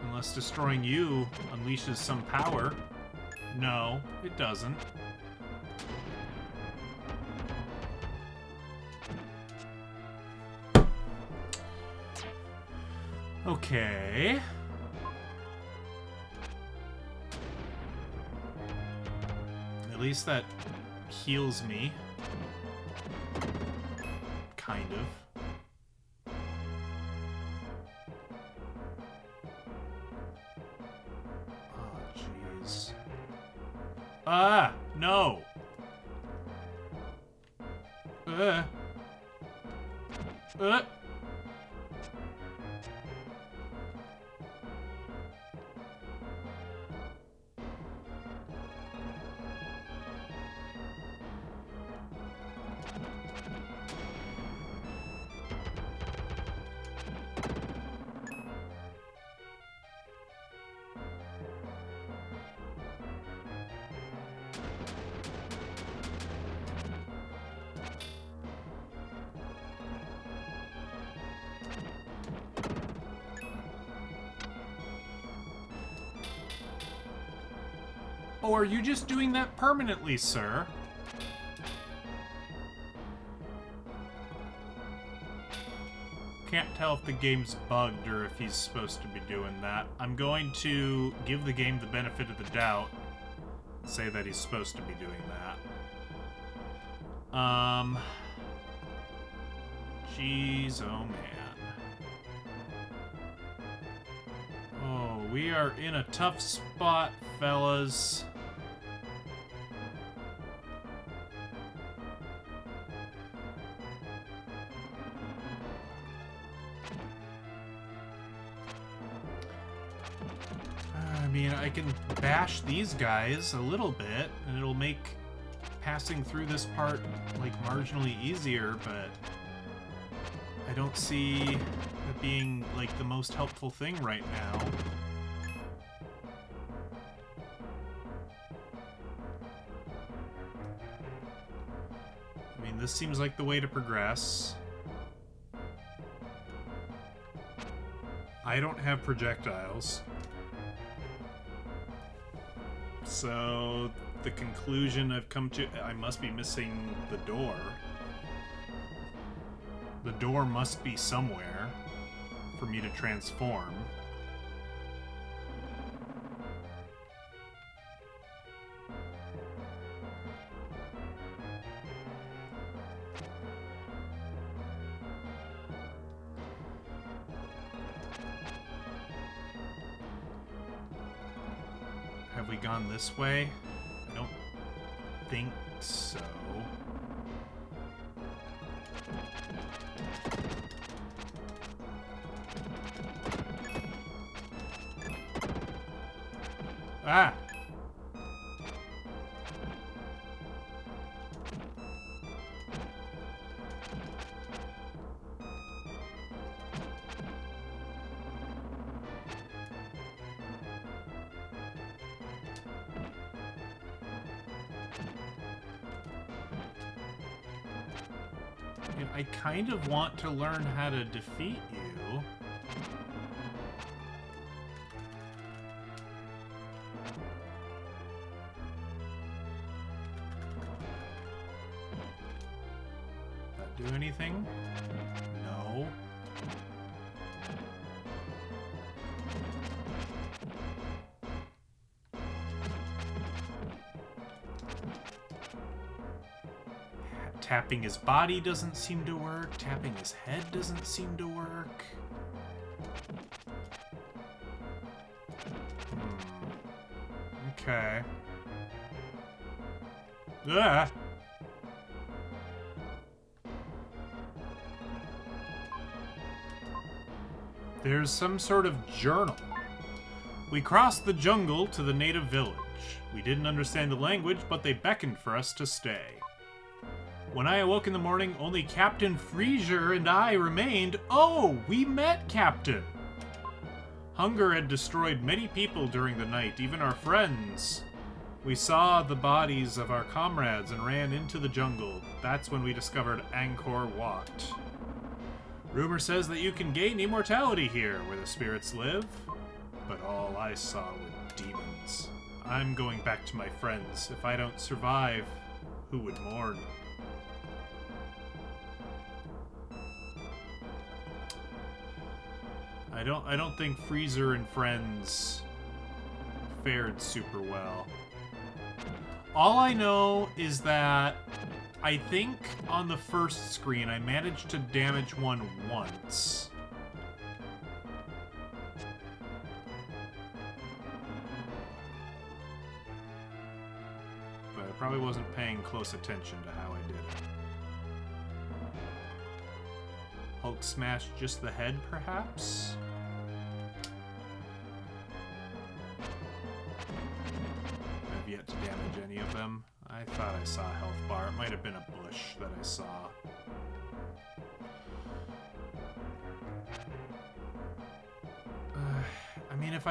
Speaker 1: Unless destroying you unleashes some power. No, it doesn't. Okay. At least that heals me. Kind of. Oh, jeez. Ah! No! Uh. Oh, are you just doing that permanently, sir? Can't tell if the game's bugged or if he's supposed to be doing that. I'm going to give the game the benefit of the doubt. Say that he's supposed to be doing that. Jeez, oh man. Oh, we are in a tough spot, fellas. I mean, I can bash these guys a little bit, and it'll make passing through this part, like, marginally easier, but I don't see it being, like, the most helpful thing right now. I mean, this seems like the way to progress. I don't have projectiles. So, the conclusion I've come to, I must be missing the door. The door must be somewhere for me to transform. Have we gone this way? I don't think so. Ah! And I kind of want to learn how to defeat you. That do anything? No. Tapping his body doesn't seem to work. Tapping his head doesn't seem to work. Okay. Ah! There's some sort of journal. We crossed the jungle to the native village. We didn't understand the language, but they beckoned for us to stay. When I awoke in the morning, only Captain Fraser and I remained. Oh, we met Captain! Hunger had destroyed many people during the night, even our friends. We saw the bodies of our comrades and ran into the jungle. That's when we discovered Angkor Wat. Rumor says that you can gain immortality here, where the spirits live. But all I saw were demons. I'm going back to my friends. If I don't survive, who would mourn? I don't think Fraser and friends fared super well. All I know is that I think on the first screen I managed to damage one once. But I probably wasn't paying close attention to how I did it. Hulk smashed just the head, perhaps? I've yet to damage any of them. I thought I saw a health bar. It might have been a bush that I saw. I mean, if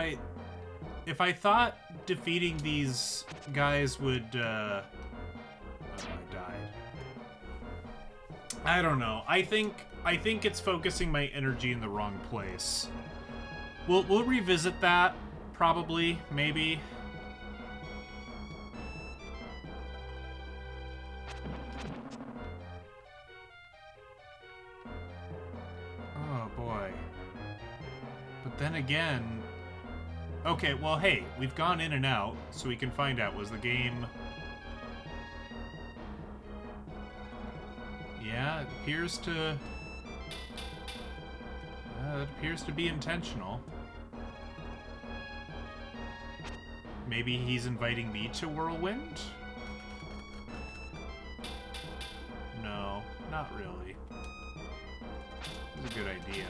Speaker 1: I thought defeating these guys would, oh, I died. I don't know. I think it's focusing my energy in the wrong place. We'll revisit that, probably, maybe. Oh boy. But then again, okay, well, hey, we've gone in and out, so we can find out, was the game... Yeah, it appears to... it appears to be intentional. Maybe he's inviting me to Whirlwind? No, not really. It's a good idea.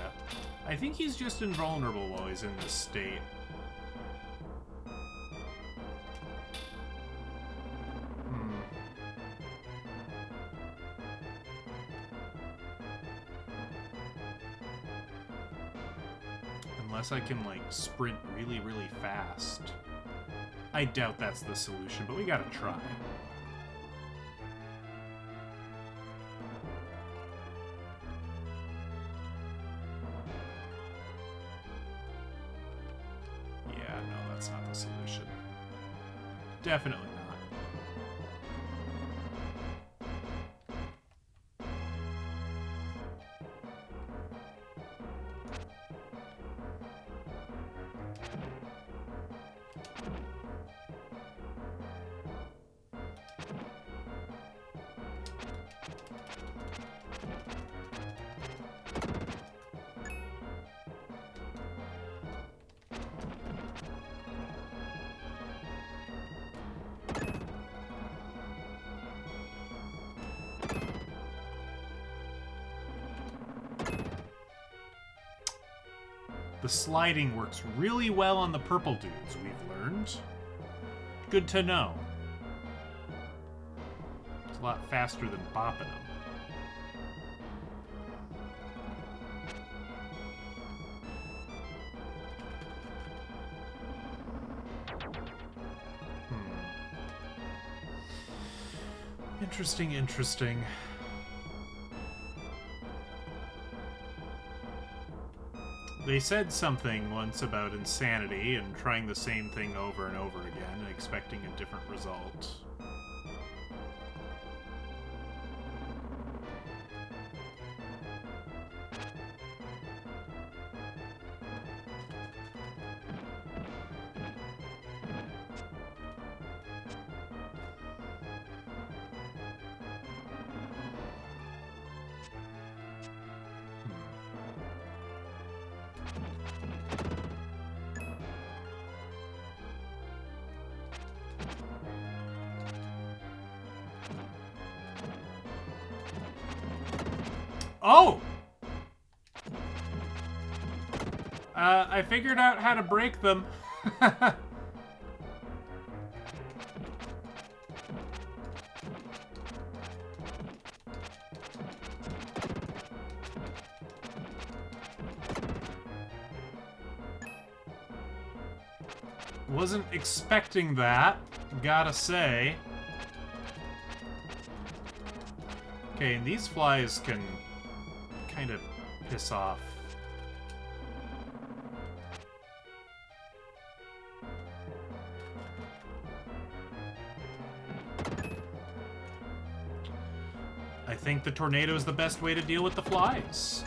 Speaker 1: I think he's just invulnerable while he's in this state. Unless I can, like, sprint really, really fast. I doubt that's the solution, but we gotta try. Yeah, no, that's not the solution. Definitely not. The sliding works really well on the purple dudes, we've learned. Good to know. It's a lot faster than bopping them. Interesting, interesting. They said something once about insanity and trying the same thing over and over again and expecting a different result. Oh! I figured out how to break them. Wasn't expecting that, gotta say. Okay, and these flies can kind of piss off. I think the tornado is the best way to deal with the flies.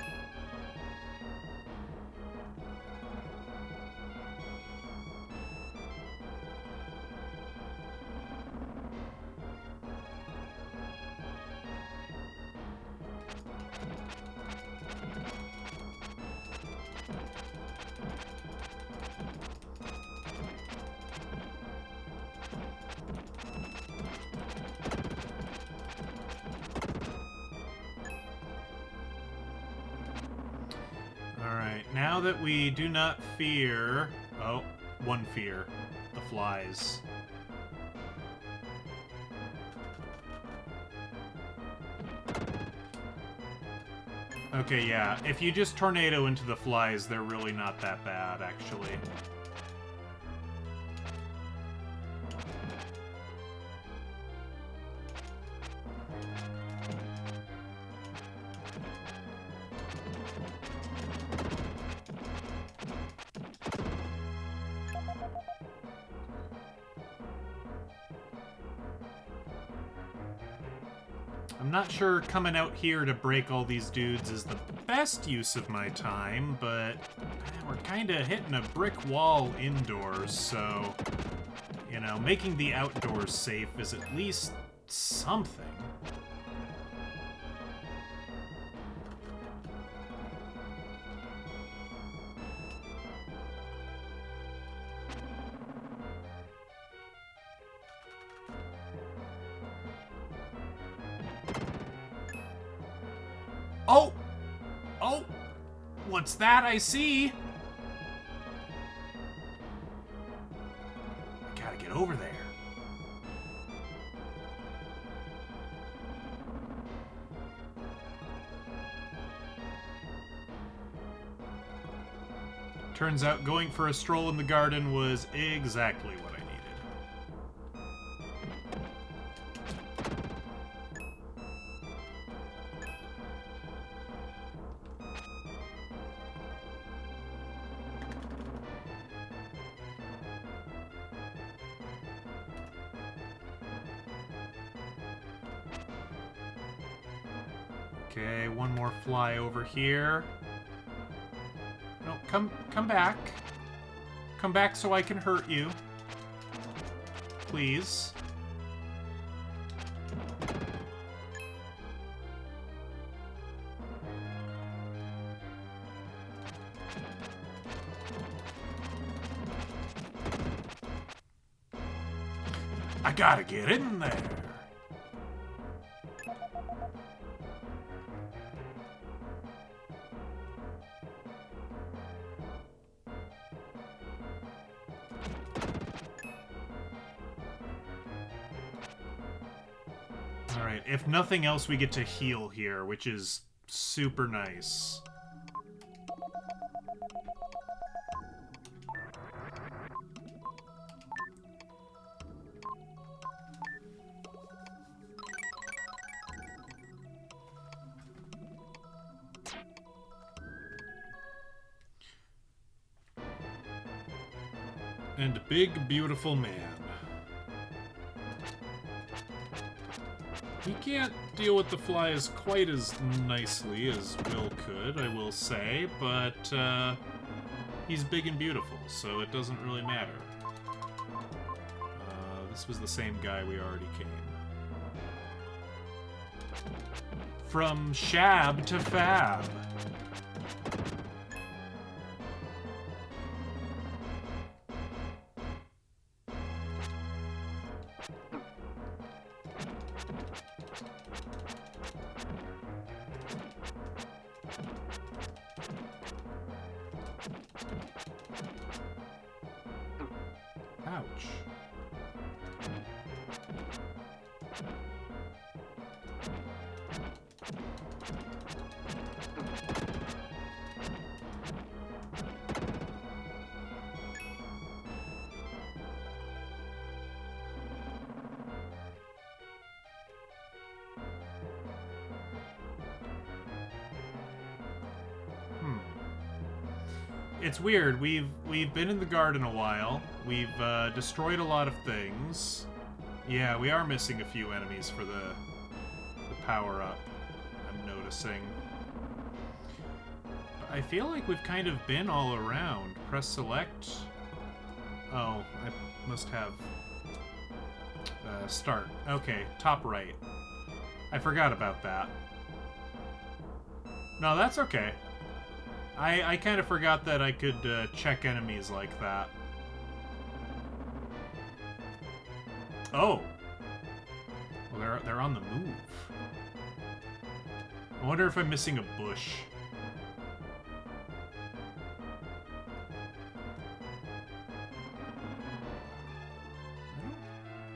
Speaker 1: Now that we do not fear... Oh, one fear. The flies. Okay, yeah. If you just tornado into the flies, they're really not that bad, actually. I'm not sure coming out here to break all these dudes is the best use of my time, but we're kind of hitting a brick wall indoors, so, you know, making the outdoors safe is at least something. Oh! Oh! What's that I see? I gotta get over there. Turns out going for a stroll in the garden was exactly what I needed. Okay, one more fly over here. No, come back. Come back so I can hurt you. Please. I gotta get in there. Alright, if nothing else, we get to heal here, which is super nice. And big, beautiful man. He can't deal with the flies quite as nicely as Will could, I will say, but he's big and beautiful, so it doesn't really matter. This was the same guy we already came. From Shab to Fab. Ouch. It's weird. We've been in the garden a while. We've destroyed a lot of things. Yeah, we are missing a few enemies for the power-up, I'm noticing. But I feel like we've kind of been all around. Press select. Oh, I must have... start. Okay, top right. I forgot about that. No, that's okay. I kind of forgot that I could check enemies like that. Oh! Well, they're on the move. I wonder if I'm missing a bush. I don't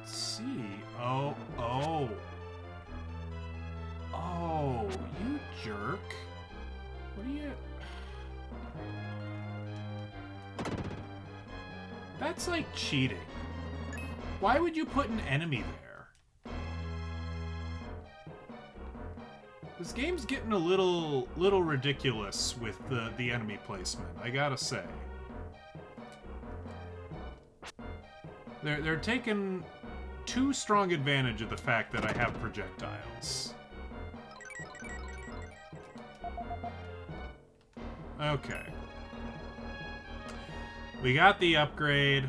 Speaker 1: see. Oh, oh. Oh, you jerk. What are you... That's like cheating. Why would you put an enemy there? This game's getting a little ridiculous with the enemy placement, I gotta say. They're taking too strong advantage of the fact that I have projectiles. Okay. We got the upgrade.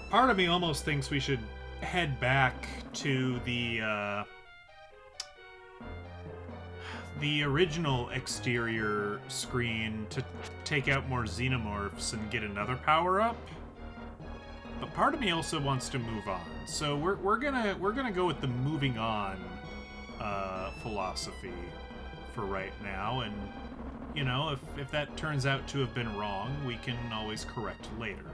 Speaker 1: Part of me almost thinks we should head back to the original exterior screen to take out more xenomorphs and get another power-up. But part of me also wants to move on. So we're gonna go with the moving on philosophy for right now, and you know, if that turns out to have been wrong, we can always correct later.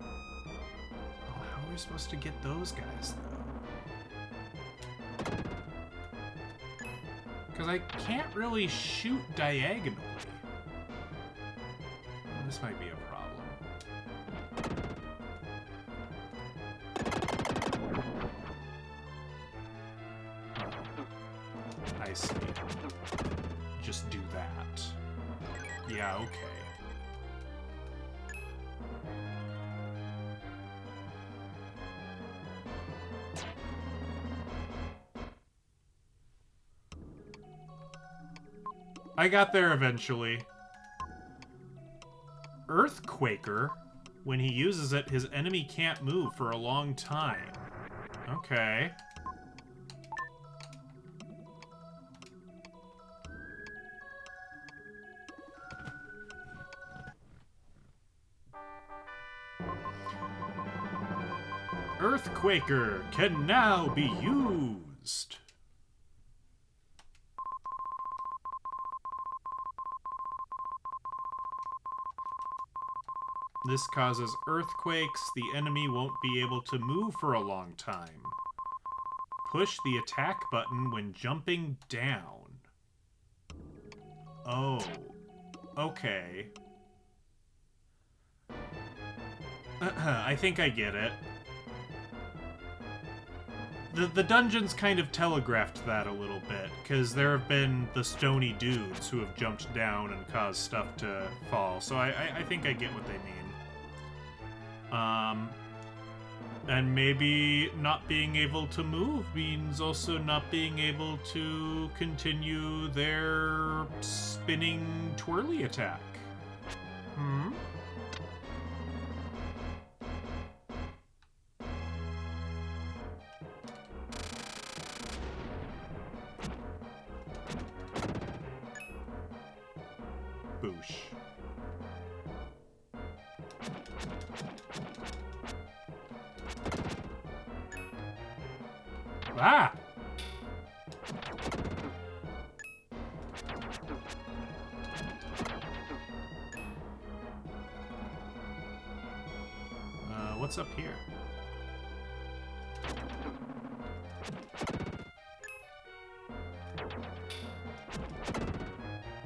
Speaker 1: Oh, how are we supposed to get those guys, though? Because I can't really shoot diagonally. This might be a problem. Oh, I see. Just do that. Yeah, okay. I got there eventually. Earthquaker. When he uses it, his enemy can't move for a long time. Okay. Earthquaker can now be used. This causes earthquakes. The enemy won't be able to move for a long time. Push the attack button when jumping down. Oh. Okay. I think I get it. The dungeons kind of telegraphed that a little bit, because there have been the stony dudes who have jumped down and caused stuff to fall, so I think I get what they mean. And maybe not being able to move means also not being able to continue their spinning twirly attack. Hmm? Boosh. Ah! What's up here?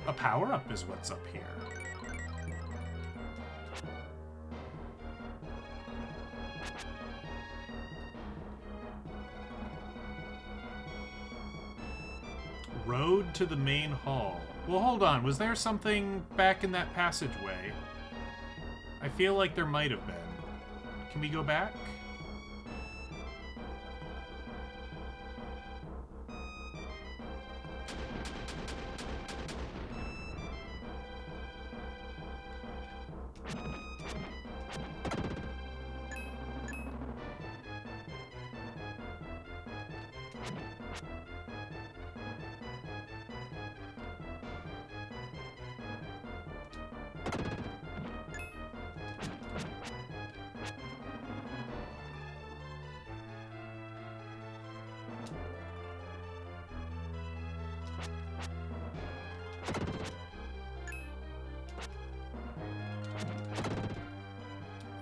Speaker 1: A power-up is what's up here. Road to the main hall. Well, hold on. Was there something back in that passageway? I feel like there might have been. Can we go back?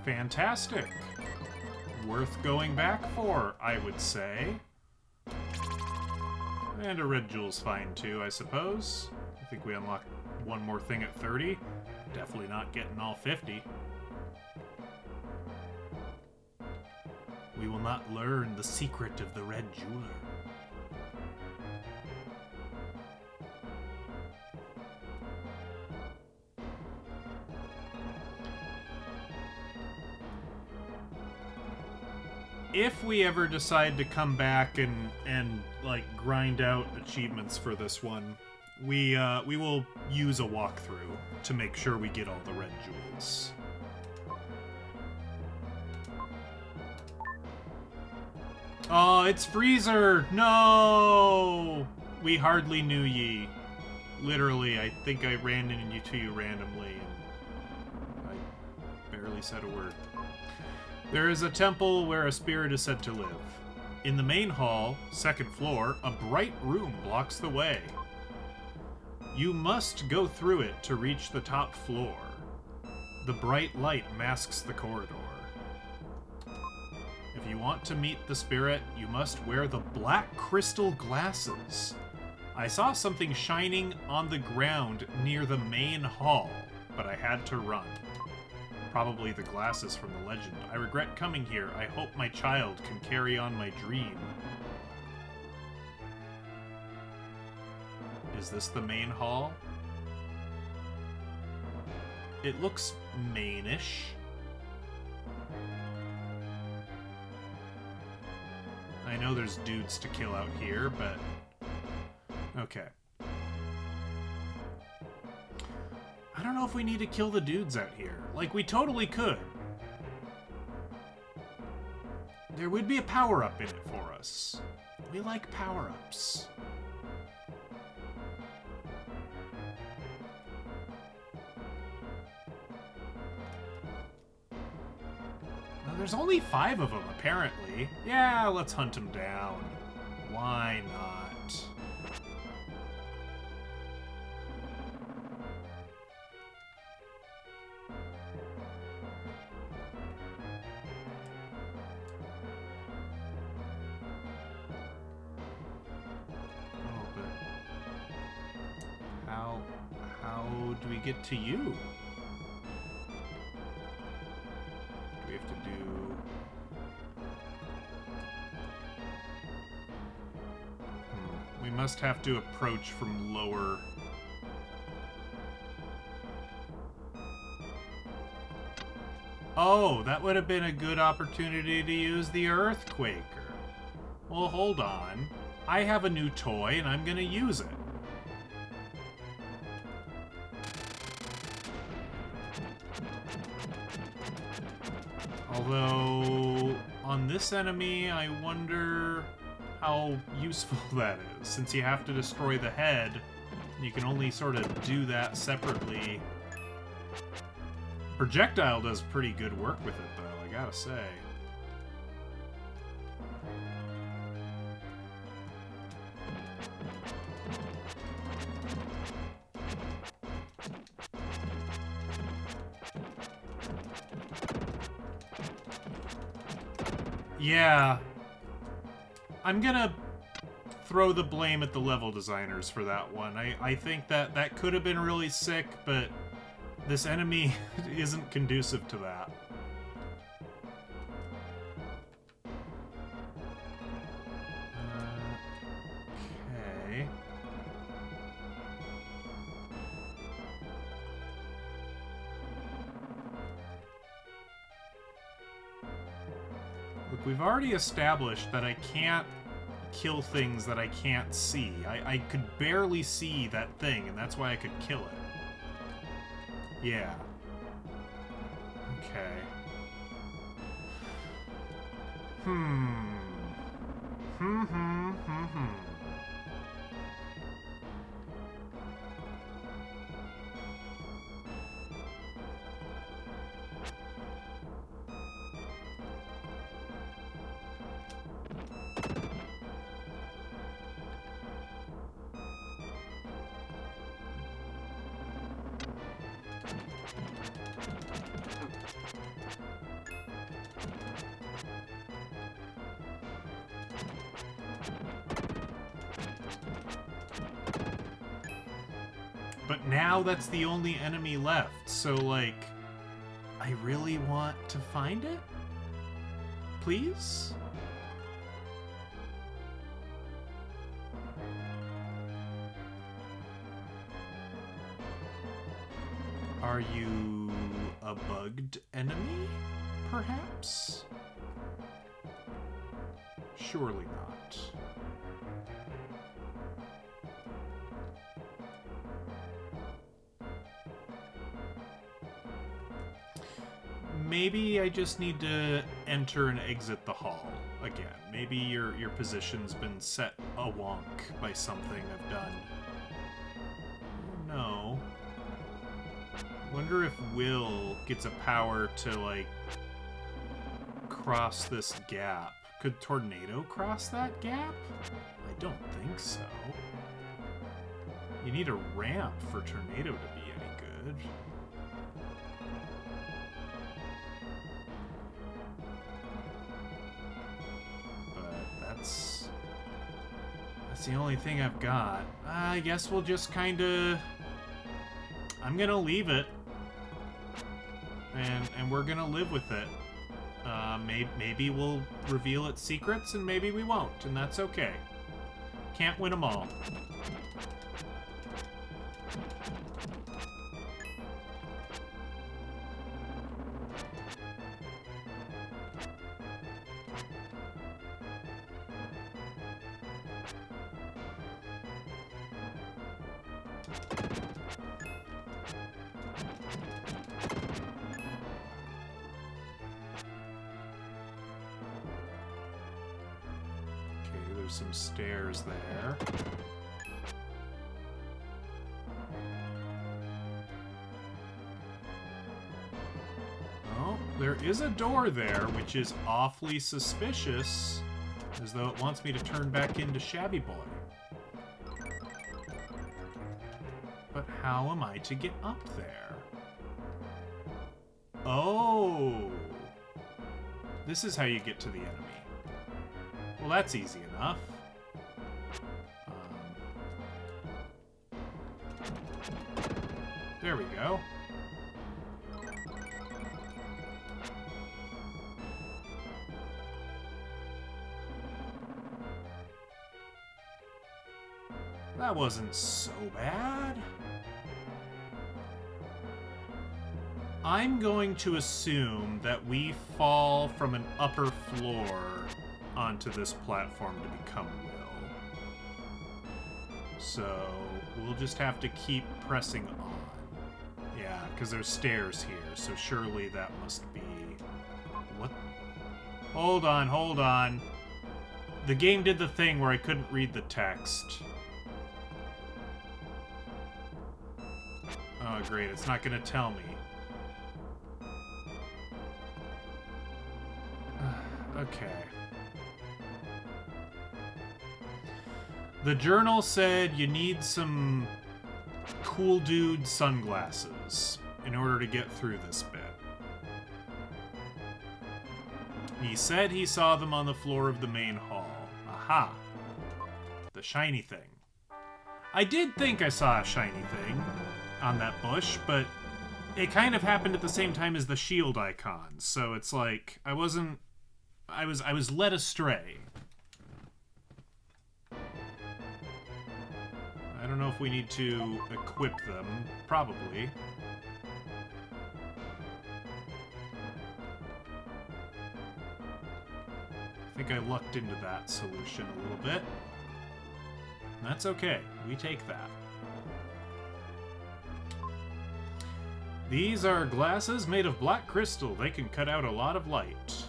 Speaker 1: Fantastic. Worth going back for, I would say. And a red jewel's fine too, I suppose. I think we unlocked one more thing at 30. Definitely not getting all 50. We will not learn the secret of the red jeweler. If we ever decide to come back and like grind out achievements for this one, we will use a walkthrough to make sure we get all the red jewels. Oh, it's Freezer! No! We hardly knew ye. Literally, I think I ran into you randomly, and I barely said a word. There is a temple where a spirit is said to live. In the main hall, second floor, a bright room blocks the way. You must go through it to reach the top floor. The bright light masks the corridor. If you want to meet the spirit, you must wear the black crystal glasses. I saw something shining on the ground near the main hall, but I had to run. Probably the glasses from the legend. I regret coming here. I hope my child can carry on my dream. Is this the main hall? It looks mainish. I know there's dudes to kill out here, but... okay. I don't know if we need to kill the dudes out here. Like, we totally could. There would be a power-up in it for us. We like power-ups. Well, there's only 5 of them, apparently. Yeah, let's hunt them down. Why not? How do we get to you? Do we have to do... We must have to approach from lower... Oh, that would have been a good opportunity to use the Earthquaker. Well, hold on. I have a new toy, and I'm gonna use it. Although, on this enemy, I wonder how useful that is. Since you have to destroy the head, you can only sort of do that separately. Projectile does pretty good work with it, though, I gotta say. Yeah. I'm gonna throw the blame at the level designers for that one. I think that could have been really sick, but this enemy isn't conducive to that. Okay. Look, we've already established that I can't kill things that I can't see. I could barely see that thing, and that's why I could kill it. Yeah. Okay. But now that's the only enemy left, so, like, I really want to find it? Please? Are you a bugged enemy, perhaps? Surely not. Maybe I just need to enter and exit the hall again. Maybe your position's been set a wonk by something I've done. No. Wonder if Will gets a power to, like, cross this gap. Could Tornado cross that gap? I don't think so. You need a ramp for Tornado to be any good. That's the only thing I've got. I guess we'll just kind of... I'm gonna leave it. And we're gonna live with it. Maybe we'll reveal its secrets, and maybe we won't, and that's okay. Can't win them all. Some stairs there. Oh, there is a door there, which is awfully suspicious, as though it wants me to turn back into Shabby Boy. But how am I to get up there? Oh! This is how you get to the enemy. Well, that's easy enough. There we go. That wasn't so bad. I'm going to assume that we fall from an upper floor onto this platform to become Will. So we'll just have to keep pressing on. Yeah, because there's stairs here, so surely that must be... What? Hold on, hold on. The game did the thing where I couldn't read the text. Oh, great, it's not going to tell me. Okay. The journal said you need some cool dude sunglasses in order to get through this bit. He said he saw them on the floor of the main hall. Aha. The shiny thing. I did think I saw a shiny thing on that bush, but it kind of happened at the same time as the shield icon, so it's like I was led astray. I don't know if we need to equip them. Probably. I think I lucked into that solution a little bit. That's okay. We take that. These are glasses made of black crystal. They can cut out a lot of light.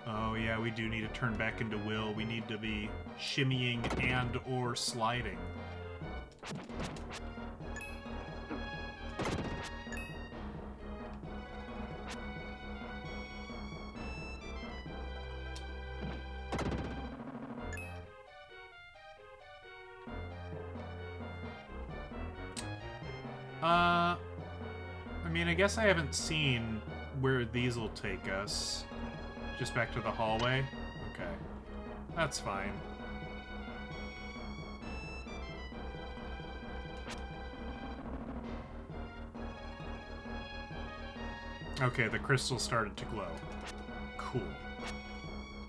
Speaker 1: Oh yeah, we do need to turn back into Will. We need to be shimmying and or sliding. I mean, I guess I haven't seen where these will take us. Just back to the hallway? Okay. That's fine. Okay, the crystal started to glow. Cool.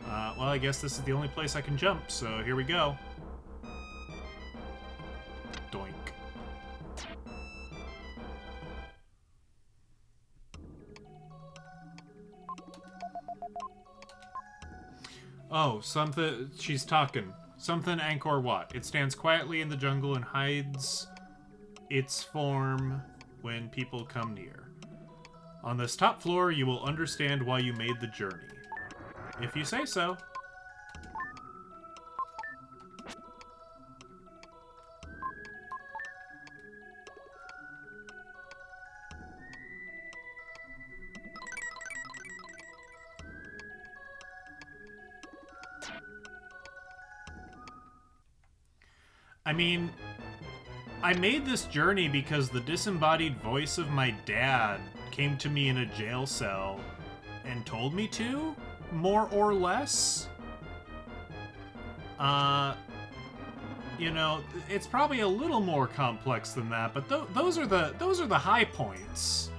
Speaker 1: Well, I guess this is the only place I can jump, so here we go. Doink. Oh, something... She's talking. Something Angkor Wat. It stands quietly in the jungle and hides its form when people come near. On this top floor, you will understand why you made the journey. If you say so. I mean, I made this journey because the disembodied voice of my dad came to me in a jail cell and told me to, more or less. You know, it's probably a little more complex than that, but those are the high points.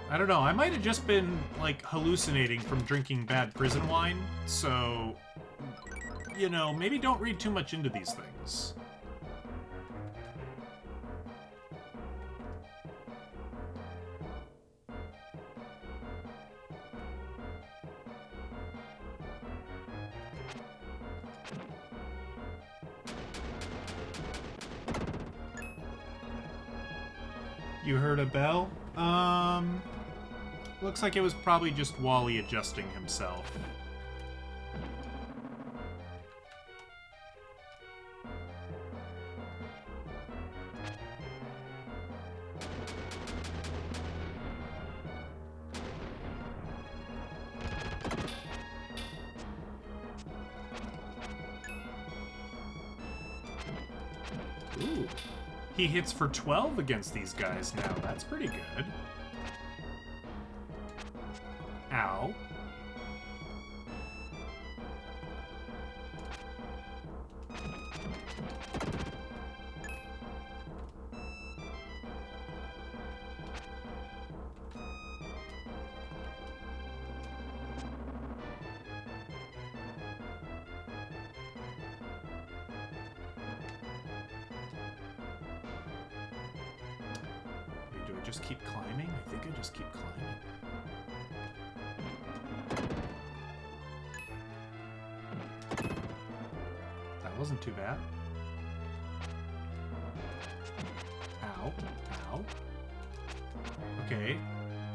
Speaker 1: I don't know, I might have just been, like, hallucinating from drinking bad prison wine, so, you know, maybe don't read too much into these things. You heard a bell? Looks like it was probably just Wally adjusting himself. Ooh. He hits for 12 against these guys now. That's pretty good. Ow. Do I just keep climbing? I think I just keep climbing. That wasn't too bad. Ow. Ow. Okay.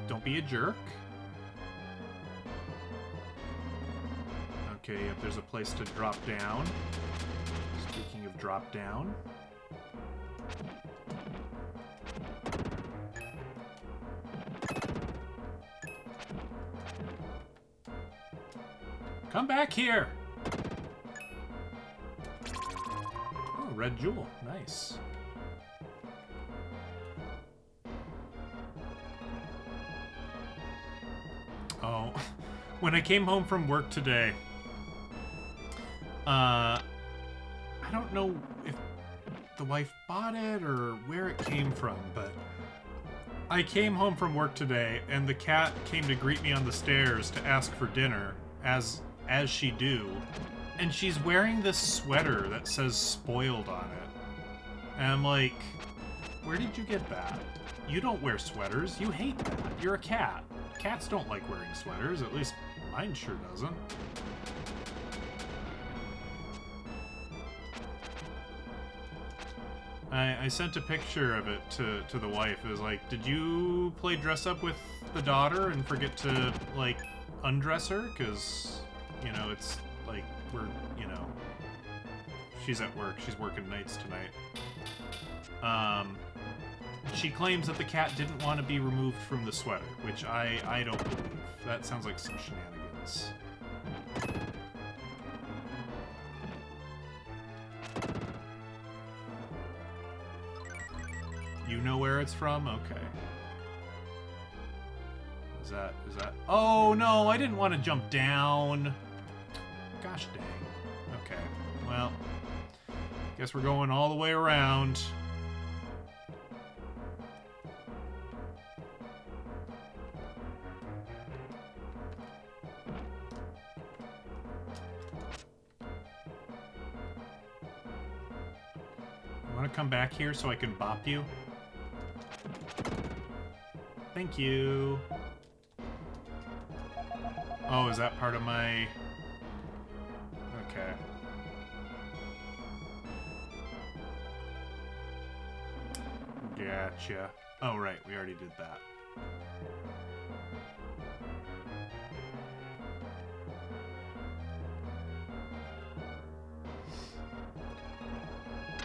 Speaker 1: Don't be a jerk. Okay, if there's a place to drop down. Speaking of drop down. Come back here! Oh, red jewel. Nice. Oh, when I came home from work today, I don't know if the wife bought it or where it came from, but I came home from work today and the cat came to greet me on the stairs to ask for dinner, as she do, and she's wearing this sweater that says spoiled on it. And I'm like, where did you get that? You don't wear sweaters. You hate that. You're a cat. Cats don't like wearing sweaters. At least mine sure doesn't. I sent a picture of it to the wife. It was like, did you play dress up with the daughter and forget to, like, undress her? Because, you know, it's like, we're, you know, she's at work. She's working nights tonight. She claims that the cat didn't want to be removed from the sweater, which I don't believe. That sounds like some shenanigans. You know where it's from? Okay. Is that... Oh, no, I didn't want to jump down. Gosh dang. Okay, well, guess we're going all the way around. You want to come back here so I can bop you? Thank you. Oh, is that part of my... Okay. Gotcha. Oh, right. We already did that.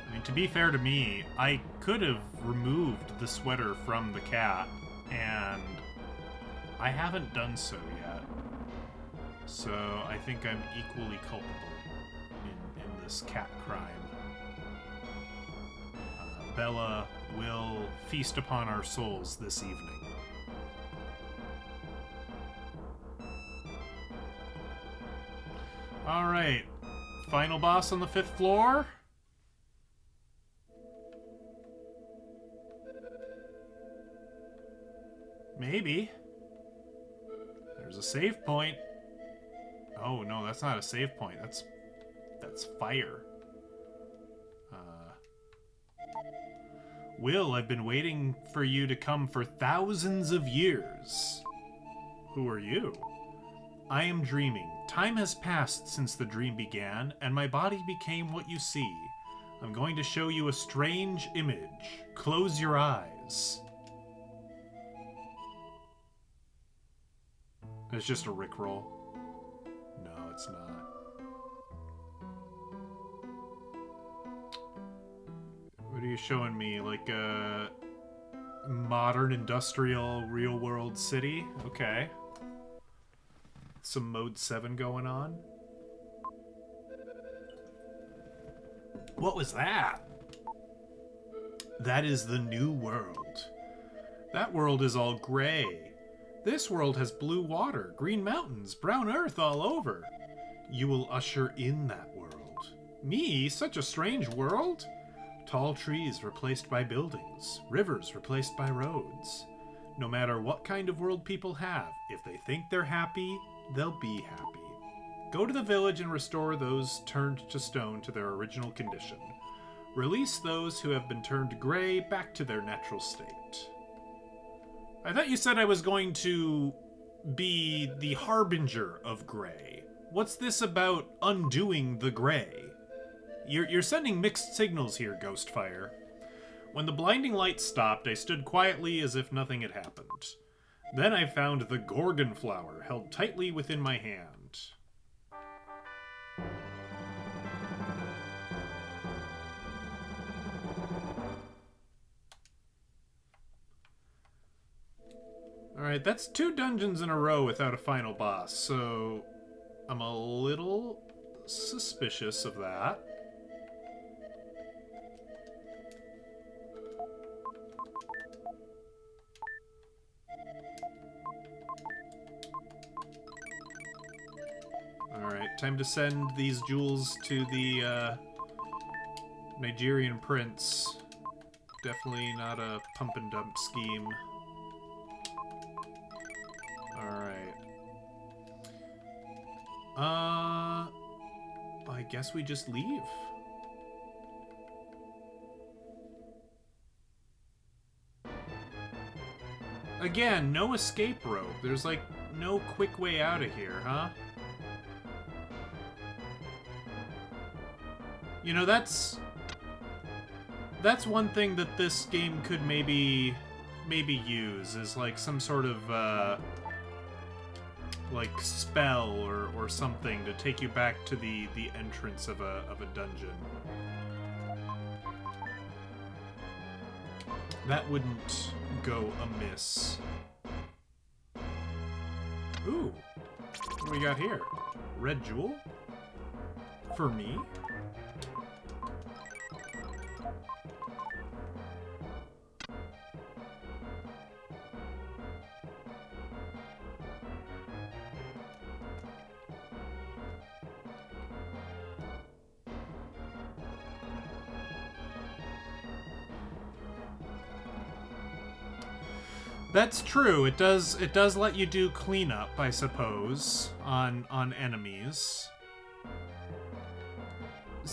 Speaker 1: I mean, to be fair to me, I could have removed the sweater from the cat, and I haven't done so yet. So I think I'm equally culpable in this cat crime. Bella will feast upon our souls this evening. Alright. Final boss on the 5th floor? Maybe. There's a save point. Oh, no, that's not a save point. That's fire. Will, I've been waiting for you to come for thousands of years. Who are you? I am dreaming. Time has passed since the dream began, and my body became what you see. I'm going to show you a strange image. Close your eyes. It's just a rickroll. No, it's not. What are you showing me? Like a modern industrial real-world city? Okay. Some Mode 7 going on. What was that? That is the new world. That world is all gray. This world has blue water, green mountains, brown earth all over. You will usher in that world. Me? Such a strange world? Tall trees replaced by buildings, rivers replaced by roads. No matter what kind of world people have, if they think they're happy, they'll be happy. Go to the village and restore those turned to stone to their original condition. Release those who have been turned gray back to their natural state. I thought you said I was going to be the harbinger of gray. What's this about undoing the gray? You're sending mixed signals here, Ghostfire. When the blinding light stopped, I stood quietly as if nothing had happened. Then I found the Gorgon flower held tightly within my hand. Alright, that's 2 dungeons in a row without a final boss, so I'm a little suspicious of that. Alright, time to send these jewels to the Nigerian prince. Definitely not a pump and dump scheme. Alright. I guess we just leave. Again, no escape rope. There's like no quick way out of here, huh? You know, that's one thing that this game could maybe use, is like some sort of like spell or something to take you back to the entrance of a dungeon. That wouldn't go amiss. Ooh, what do we got here? Red jewel? For me? That's true. It does let you do cleanup, I suppose, on enemies.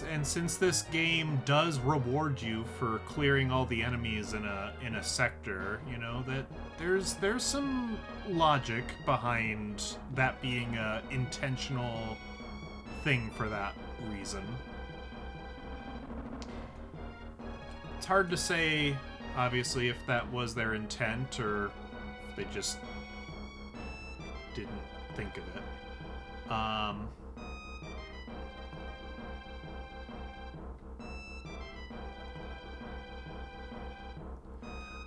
Speaker 1: And since this game does reward you for clearing all the enemies in a sector, you know, that there's some logic behind that being a intentional thing for that reason. It's hard to say, obviously, if that was their intent or if they just didn't think of it.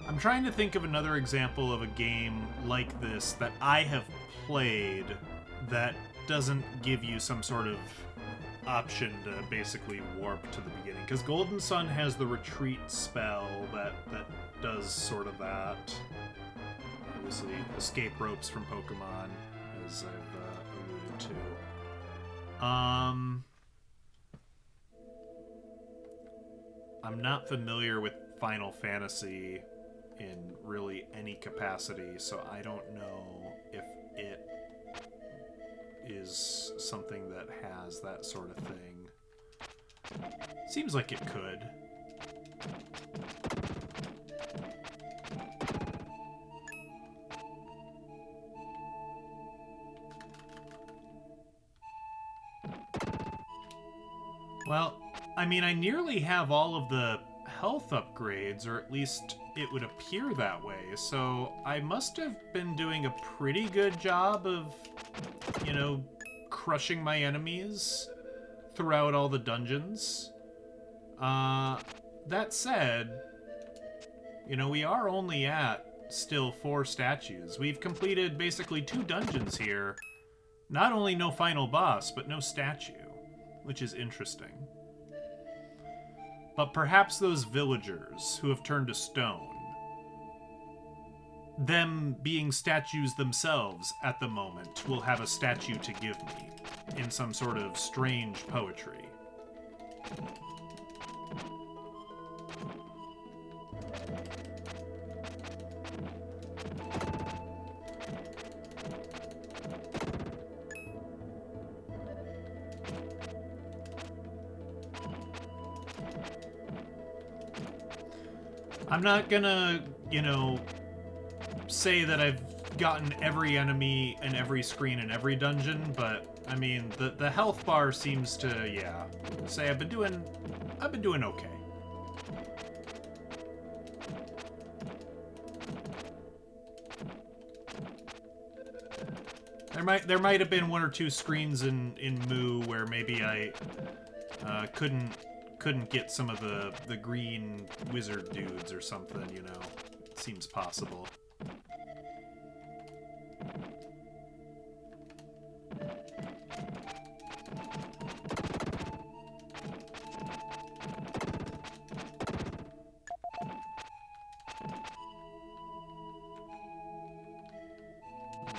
Speaker 1: I'm trying to think of another example of a game like this that I have played that doesn't give you some sort of option to basically warp to the beginning. Because Golden Sun has the retreat spell that does sort of that. Obviously, escape ropes from Pokemon, as I've alluded to. I'm not familiar with Final Fantasy in really any capacity, so I don't know if it is something that has that sort of thing. Seems like it could. Well, I mean, I nearly have all of the health upgrades, or at least it would appear that way, so I must have been doing a pretty good job of, you know, crushing my enemies throughout all the dungeons. That said, you know, we are only at still 4 statues. We've completed basically 2 dungeons here. Not only no final boss, but no statue, which is interesting. But perhaps those villagers who have turned to stone, them being statues themselves at the moment, will have a statue to give me in some sort of strange poetry. I'm not gonna, you know, say that I've gotten every enemy and every screen in every dungeon, but I mean the health bar seems to, yeah, say I've been doing okay. There might have been 1 or 2 screens in Moo where maybe I couldn't get some of the green wizard dudes or something, you know. It seems possible.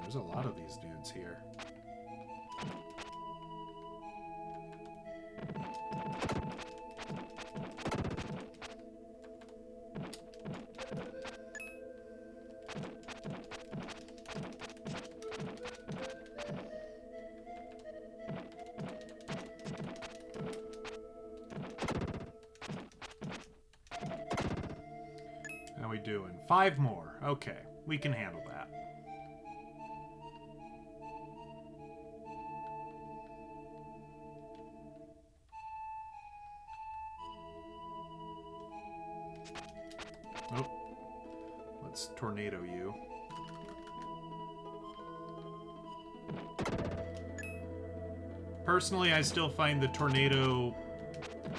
Speaker 1: There's a lot of these dudes here. How we doing? 5 more. Okay, we can handle that. Oh, let's tornado you. Personally, I still find the tornado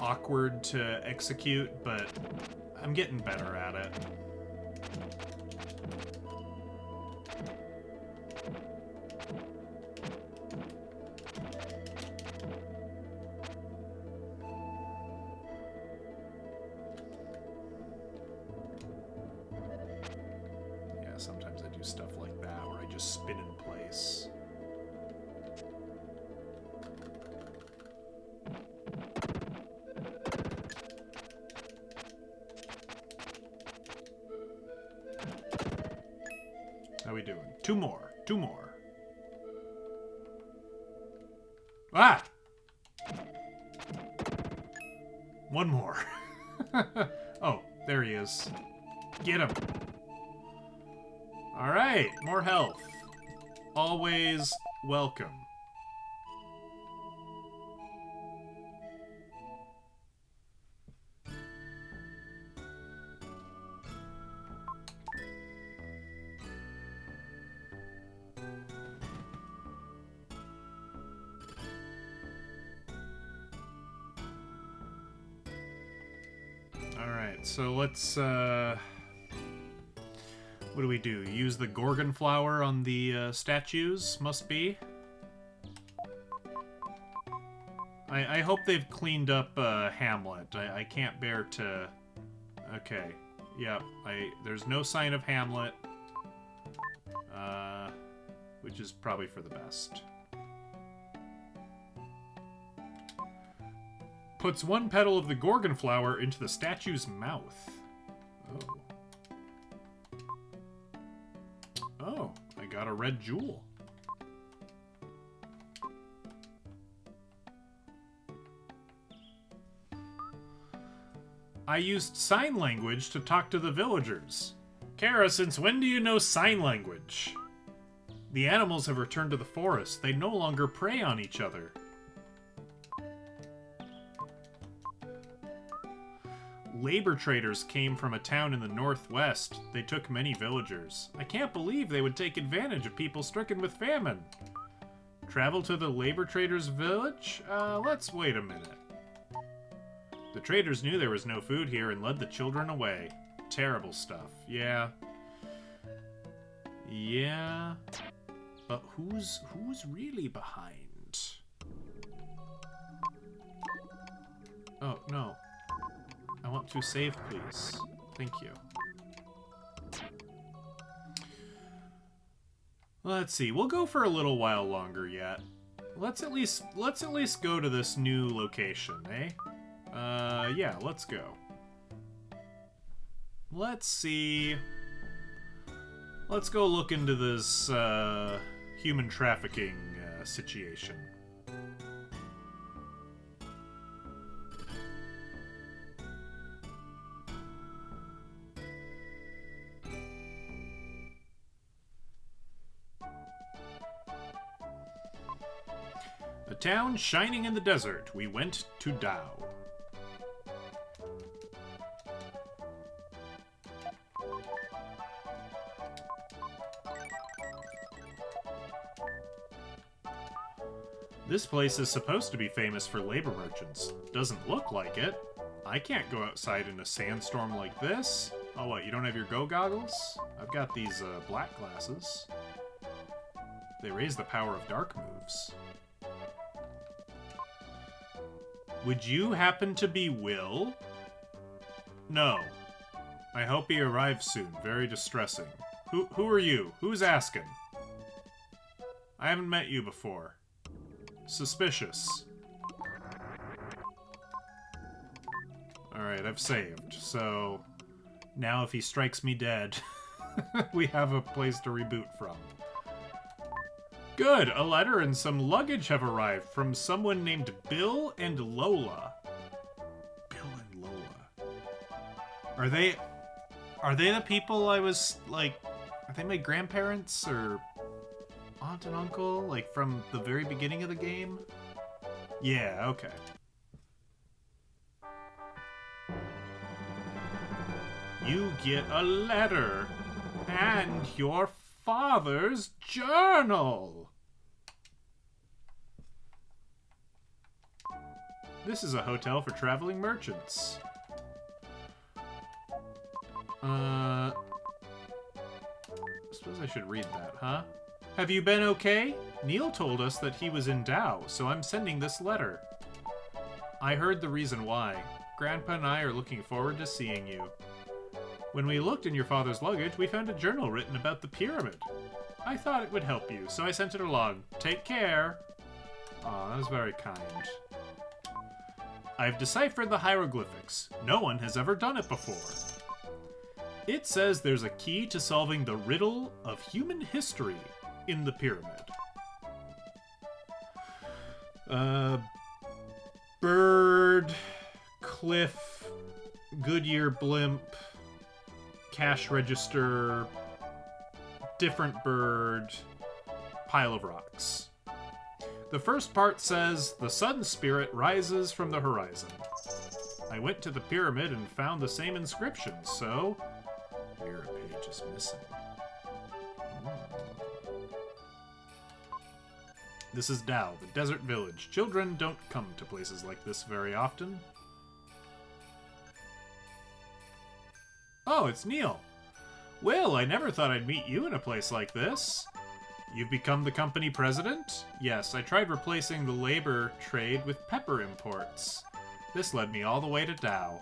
Speaker 1: awkward to execute, but I'm getting better at it. Yeah, sometimes I do stuff like that where I just spin in place. How we doing? 2 more. 2 more. Ah! 1 more. Oh, there he is. Get him. Alright, more health. Always welcome. Alright, so let's, what do we do? Use the Gorgon flower on the statues, must be. I hope they've cleaned up Hamlet. I can't bear to... Okay, yep, there's no sign of Hamlet. Which is probably for the best. Puts 1 petal of the Gorgon flower into the statue's mouth. Oh. Oh, I got a red jewel. I used sign language to talk to the villagers. Kara, since when do you know sign language? The animals have returned to the forest. They no longer prey on each other. Labor traders came from a town in the northwest. They took many villagers. I can't believe they would take advantage of people stricken with famine. Travel to the labor traders' village? Let's wait a minute. The traders knew there was no food here and led the children away. Terrible stuff. Yeah. Yeah. But who's really behind? Oh, no. I want to save, please. Thank you. Let's see. We'll go for a little while longer yet. Let's at least go to this new location, eh? Yeah, let's go. Let's see. Let's go look into this human trafficking situation. A town shining in the desert. We went to Tao. This place is supposed to be famous for labor merchants. Doesn't look like it. I can't go outside in a sandstorm like this. Oh, what, you don't have your go goggles? I've got these black glasses. They raise the power of dark moves. Would you happen to be Will? No. I hope he arrives soon. Very distressing. Who are you? Who's asking? I haven't met you before. Suspicious. Alright, I've saved. So, now if he strikes me dead, we have a place to reboot from. Good! A letter and some luggage have arrived from someone named Bill and Lola. Bill and Lola. Are they the people I was, like... Are they my grandparents, or... aunt and uncle? Like, from the very beginning of the game? Yeah, okay. You get a letter. And your father's journal. This is a hotel for traveling merchants. I suppose I should read that, huh? Have you been okay? Neil told us that he was in Tao, so I'm sending this letter. I heard the reason why. Grandpa and I are looking forward to seeing you. When we looked in your father's luggage, we found a journal written about the pyramid. I thought it would help you, so I sent it along. Take care. Aw, that was very kind. I've deciphered the hieroglyphics. No one has ever done it before. It says there's a key to solving the riddle of human history in the pyramid. Bird, cliff, Goodyear blimp, cash register, different bird, pile of rocks. The first part says, the sun spirit rises from the horizon. I went to the pyramid and found the same inscription, so... Here a page is missing. This is Tao, the desert village. Children don't come to places like this very often. Oh, it's Neil. Will, I never thought I'd meet you in a place like this. You've become the company president? Yes, I tried replacing the labor trade with pepper imports. This led me all the way to Tao.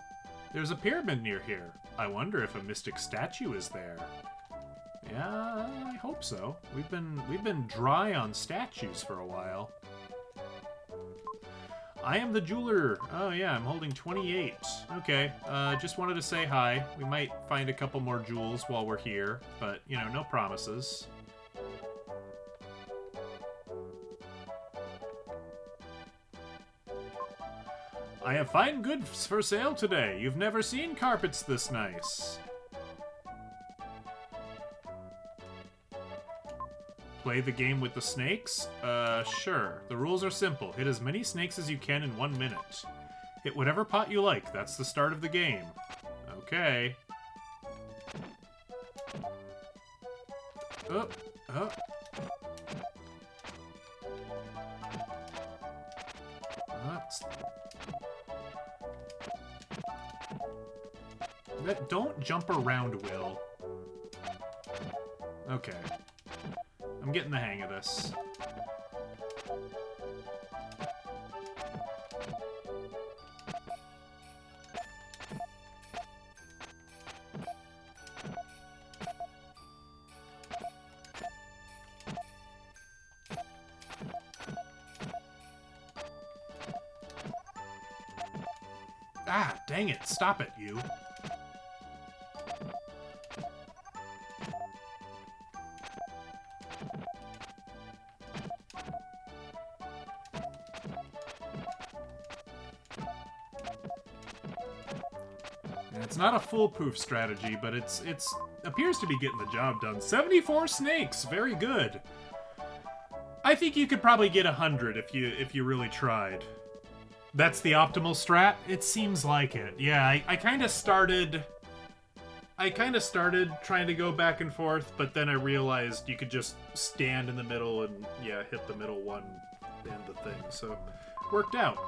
Speaker 1: There's a pyramid near here. I wonder if a mystic statue is there. Yeah, I hope so. We've been dry on statues for a while. I am the jeweler. Oh yeah, I'm holding 28. Okay, just wanted to say hi. We might find a couple more jewels while we're here, but, you know, no promises. I have fine goods for sale today. You've never seen carpets this nice. Play the game with the snakes? Sure. The rules are simple. Hit as many snakes as you can in 1 minute. Hit whatever pot you like. That's the start of the game. Okay. Oh, oh. Don't jump around, Will. Okay. I'm getting the hang of this. Ah, dang it. Stop it, you. It's not a foolproof strategy, but it's appears to be getting the job done. 74 snakes, very good. I think you could probably get 100 if you really tried. That's the optimal strat? It seems like it. Yeah, I kind of started trying to go back and forth, but then I realized you could just stand in the middle and, yeah, hit the middle one and the thing. So, worked out.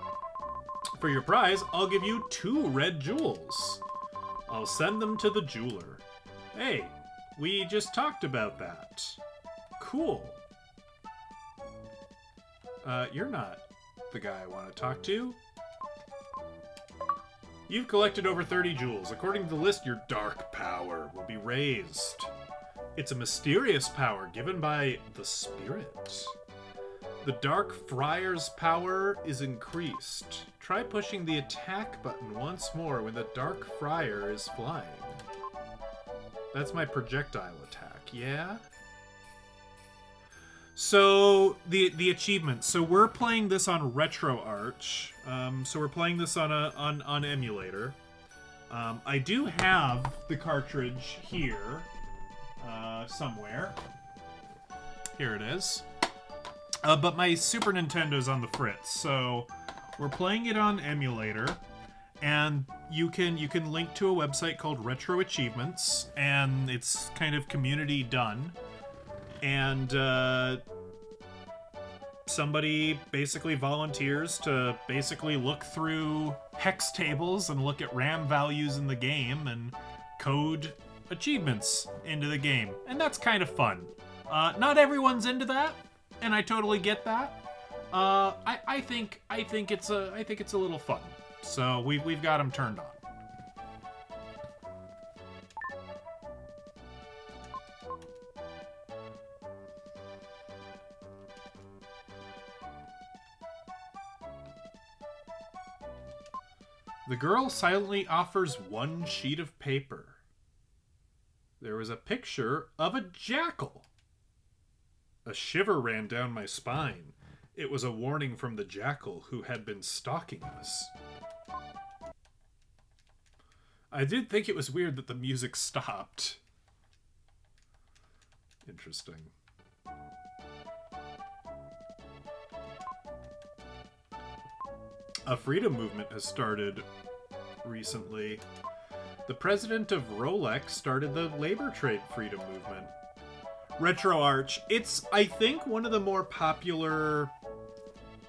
Speaker 1: For your prize, I'll give you 2 red jewels. I'll send them to the jeweler. Hey, we just talked about that. Cool. You're not the guy I want to talk to. You've collected over 30 jewels. According to the list, your dark power will be raised. It's a mysterious power given by the spirit. The Dark Friar's power is increased. Try pushing the attack button once more when the Dark Friar is flying. That's my projectile attack, yeah? So, the achievement. So we're playing this on RetroArch. So we're playing this on emulator. I do have the cartridge here, somewhere. Here it is. But my Super Nintendo's on the fritz, so we're playing it on emulator, and you can link to a website called Retro Achievements, and it's kind of community done, and somebody basically volunteers to basically look through hex tables and look at RAM values in the game and code achievements into the game, and that's kind of fun. Not everyone's into that, and I totally get that. I think it's a little fun. So we've got them turned on. The girl silently offers one sheet of paper. There was a picture of a jackal. A shiver ran down my spine. It was a warning from the jackal who had been stalking us. I did think it was weird that the music stopped. Interesting. A freedom movement has started recently. The president of Rolex started the labor trade freedom movement. RetroArch, it's, I think, one of the more popular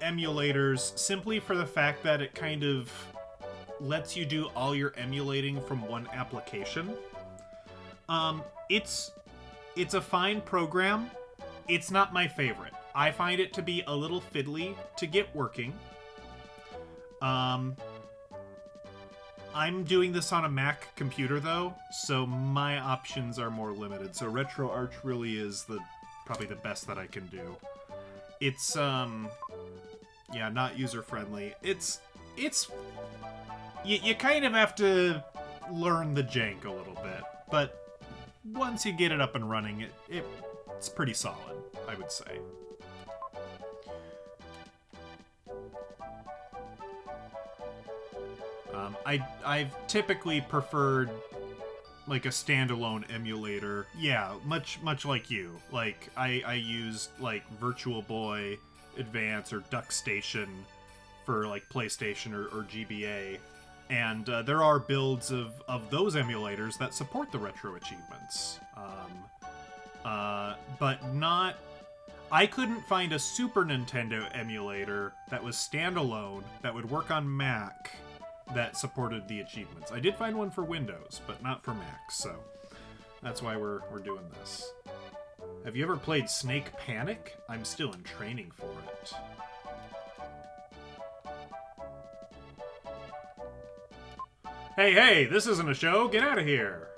Speaker 1: emulators simply for the fact that it kind of lets you do all your emulating from one application. It's a fine program. It's not my favorite. I find it to be a little fiddly to get working. I'm doing this on a Mac computer though, so my options are more limited. So RetroArch really is probably the best that I can do. It's yeah, not user friendly. It's you kind of have to learn the jank a little bit, but once you get it up and running, it's pretty solid, I would say. I've typically preferred like a standalone emulator. Yeah, much like you. Like I used like Virtual Boy Advance or DuckStation for like PlayStation or GBA, and there are builds of those emulators that support the retro achievements. But not. I couldn't find a Super Nintendo emulator that was standalone that would work on Mac that supported the achievements. I did find one for Windows, but not for Mac, so that's why we're doing this. Have you ever played Snake Panic? I'm still in training for it. Hey, this isn't a show. Get out of here.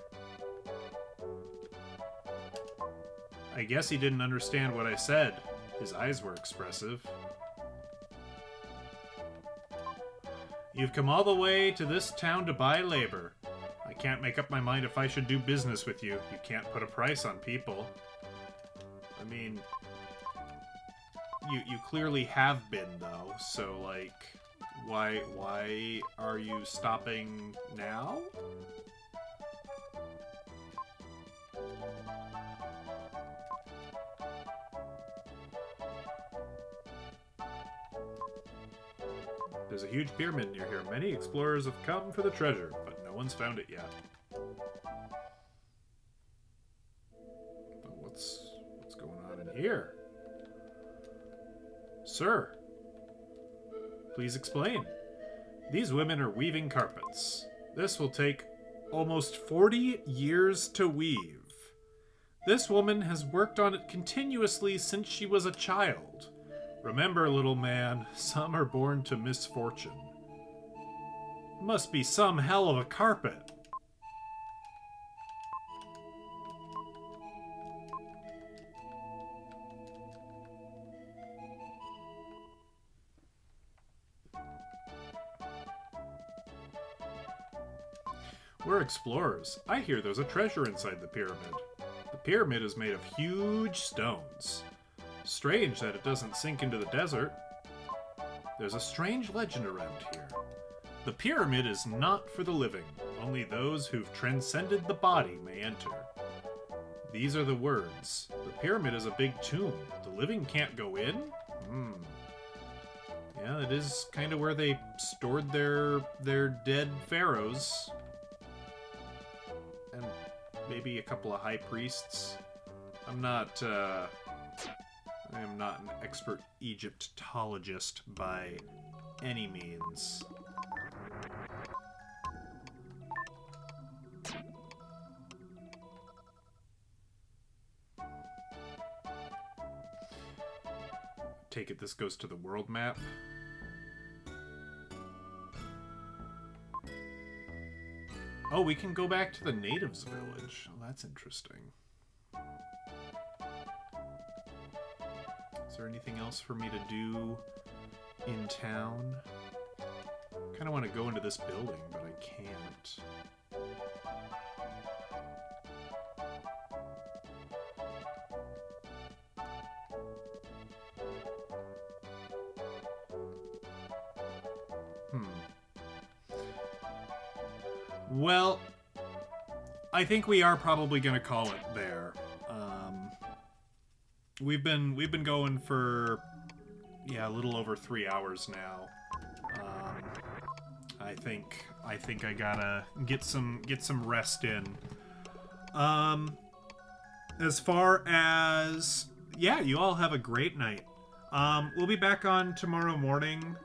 Speaker 1: I guess he didn't understand what I said. His eyes were expressive. You've come all the way to this town to buy labor. I can't make up my mind if I should do business with you. You can't put a price on people. I mean, you clearly have been, though, so, like, why are you stopping now? There's a huge pyramid near here. Many explorers have come for the treasure, but no one's found it yet. But what's going on in here? Sir, please explain. These women are weaving carpets. This will take almost 40 years to weave. This woman has worked on it continuously since she was a child. Remember, little man, some are born to misfortune. Must be some hell of a carpet. We're explorers. I hear there's a treasure inside the pyramid. The pyramid is made of huge stones. Strange that it doesn't sink into the desert. There's a strange legend around here. The pyramid is not for the living. Only those who've transcended the body may enter. These are the words. The pyramid is a big tomb. The living can't go in? Yeah, it is kind of where they stored their dead pharaohs. And maybe a couple of high priests. I am not an expert Egyptologist by any means. Take it this goes to the world map. Oh, we can go back to the natives' village. Oh, that's interesting. Is there anything else for me to do in town? Kind of want to go into this building, but I can't. Well, I think we are probably going to call it there. We've been going for a little over 3 hours now. I think I gotta get some rest in. As far as you all have a great night. We'll be back on tomorrow morning.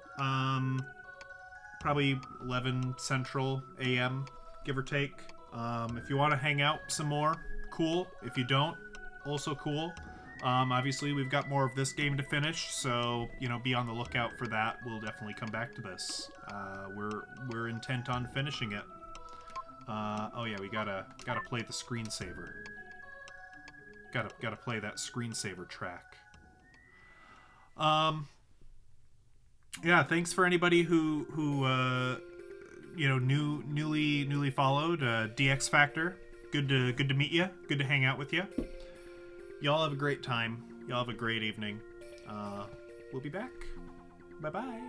Speaker 1: Probably 11 Central AM, give or take. If you want to hang out some more, cool. If you don't, also cool. Obviously, we've got more of this game to finish, so be on the lookout for that. We'll definitely come back to this. We're intent on finishing it. Oh yeah, we gotta play the screensaver. Gotta play that screensaver track. Yeah, thanks for anybody who newly followed. DX Factor, good to meet you. Good to hang out with you. Y'all have a great time. Y'all have a great evening. We'll be back. Bye bye.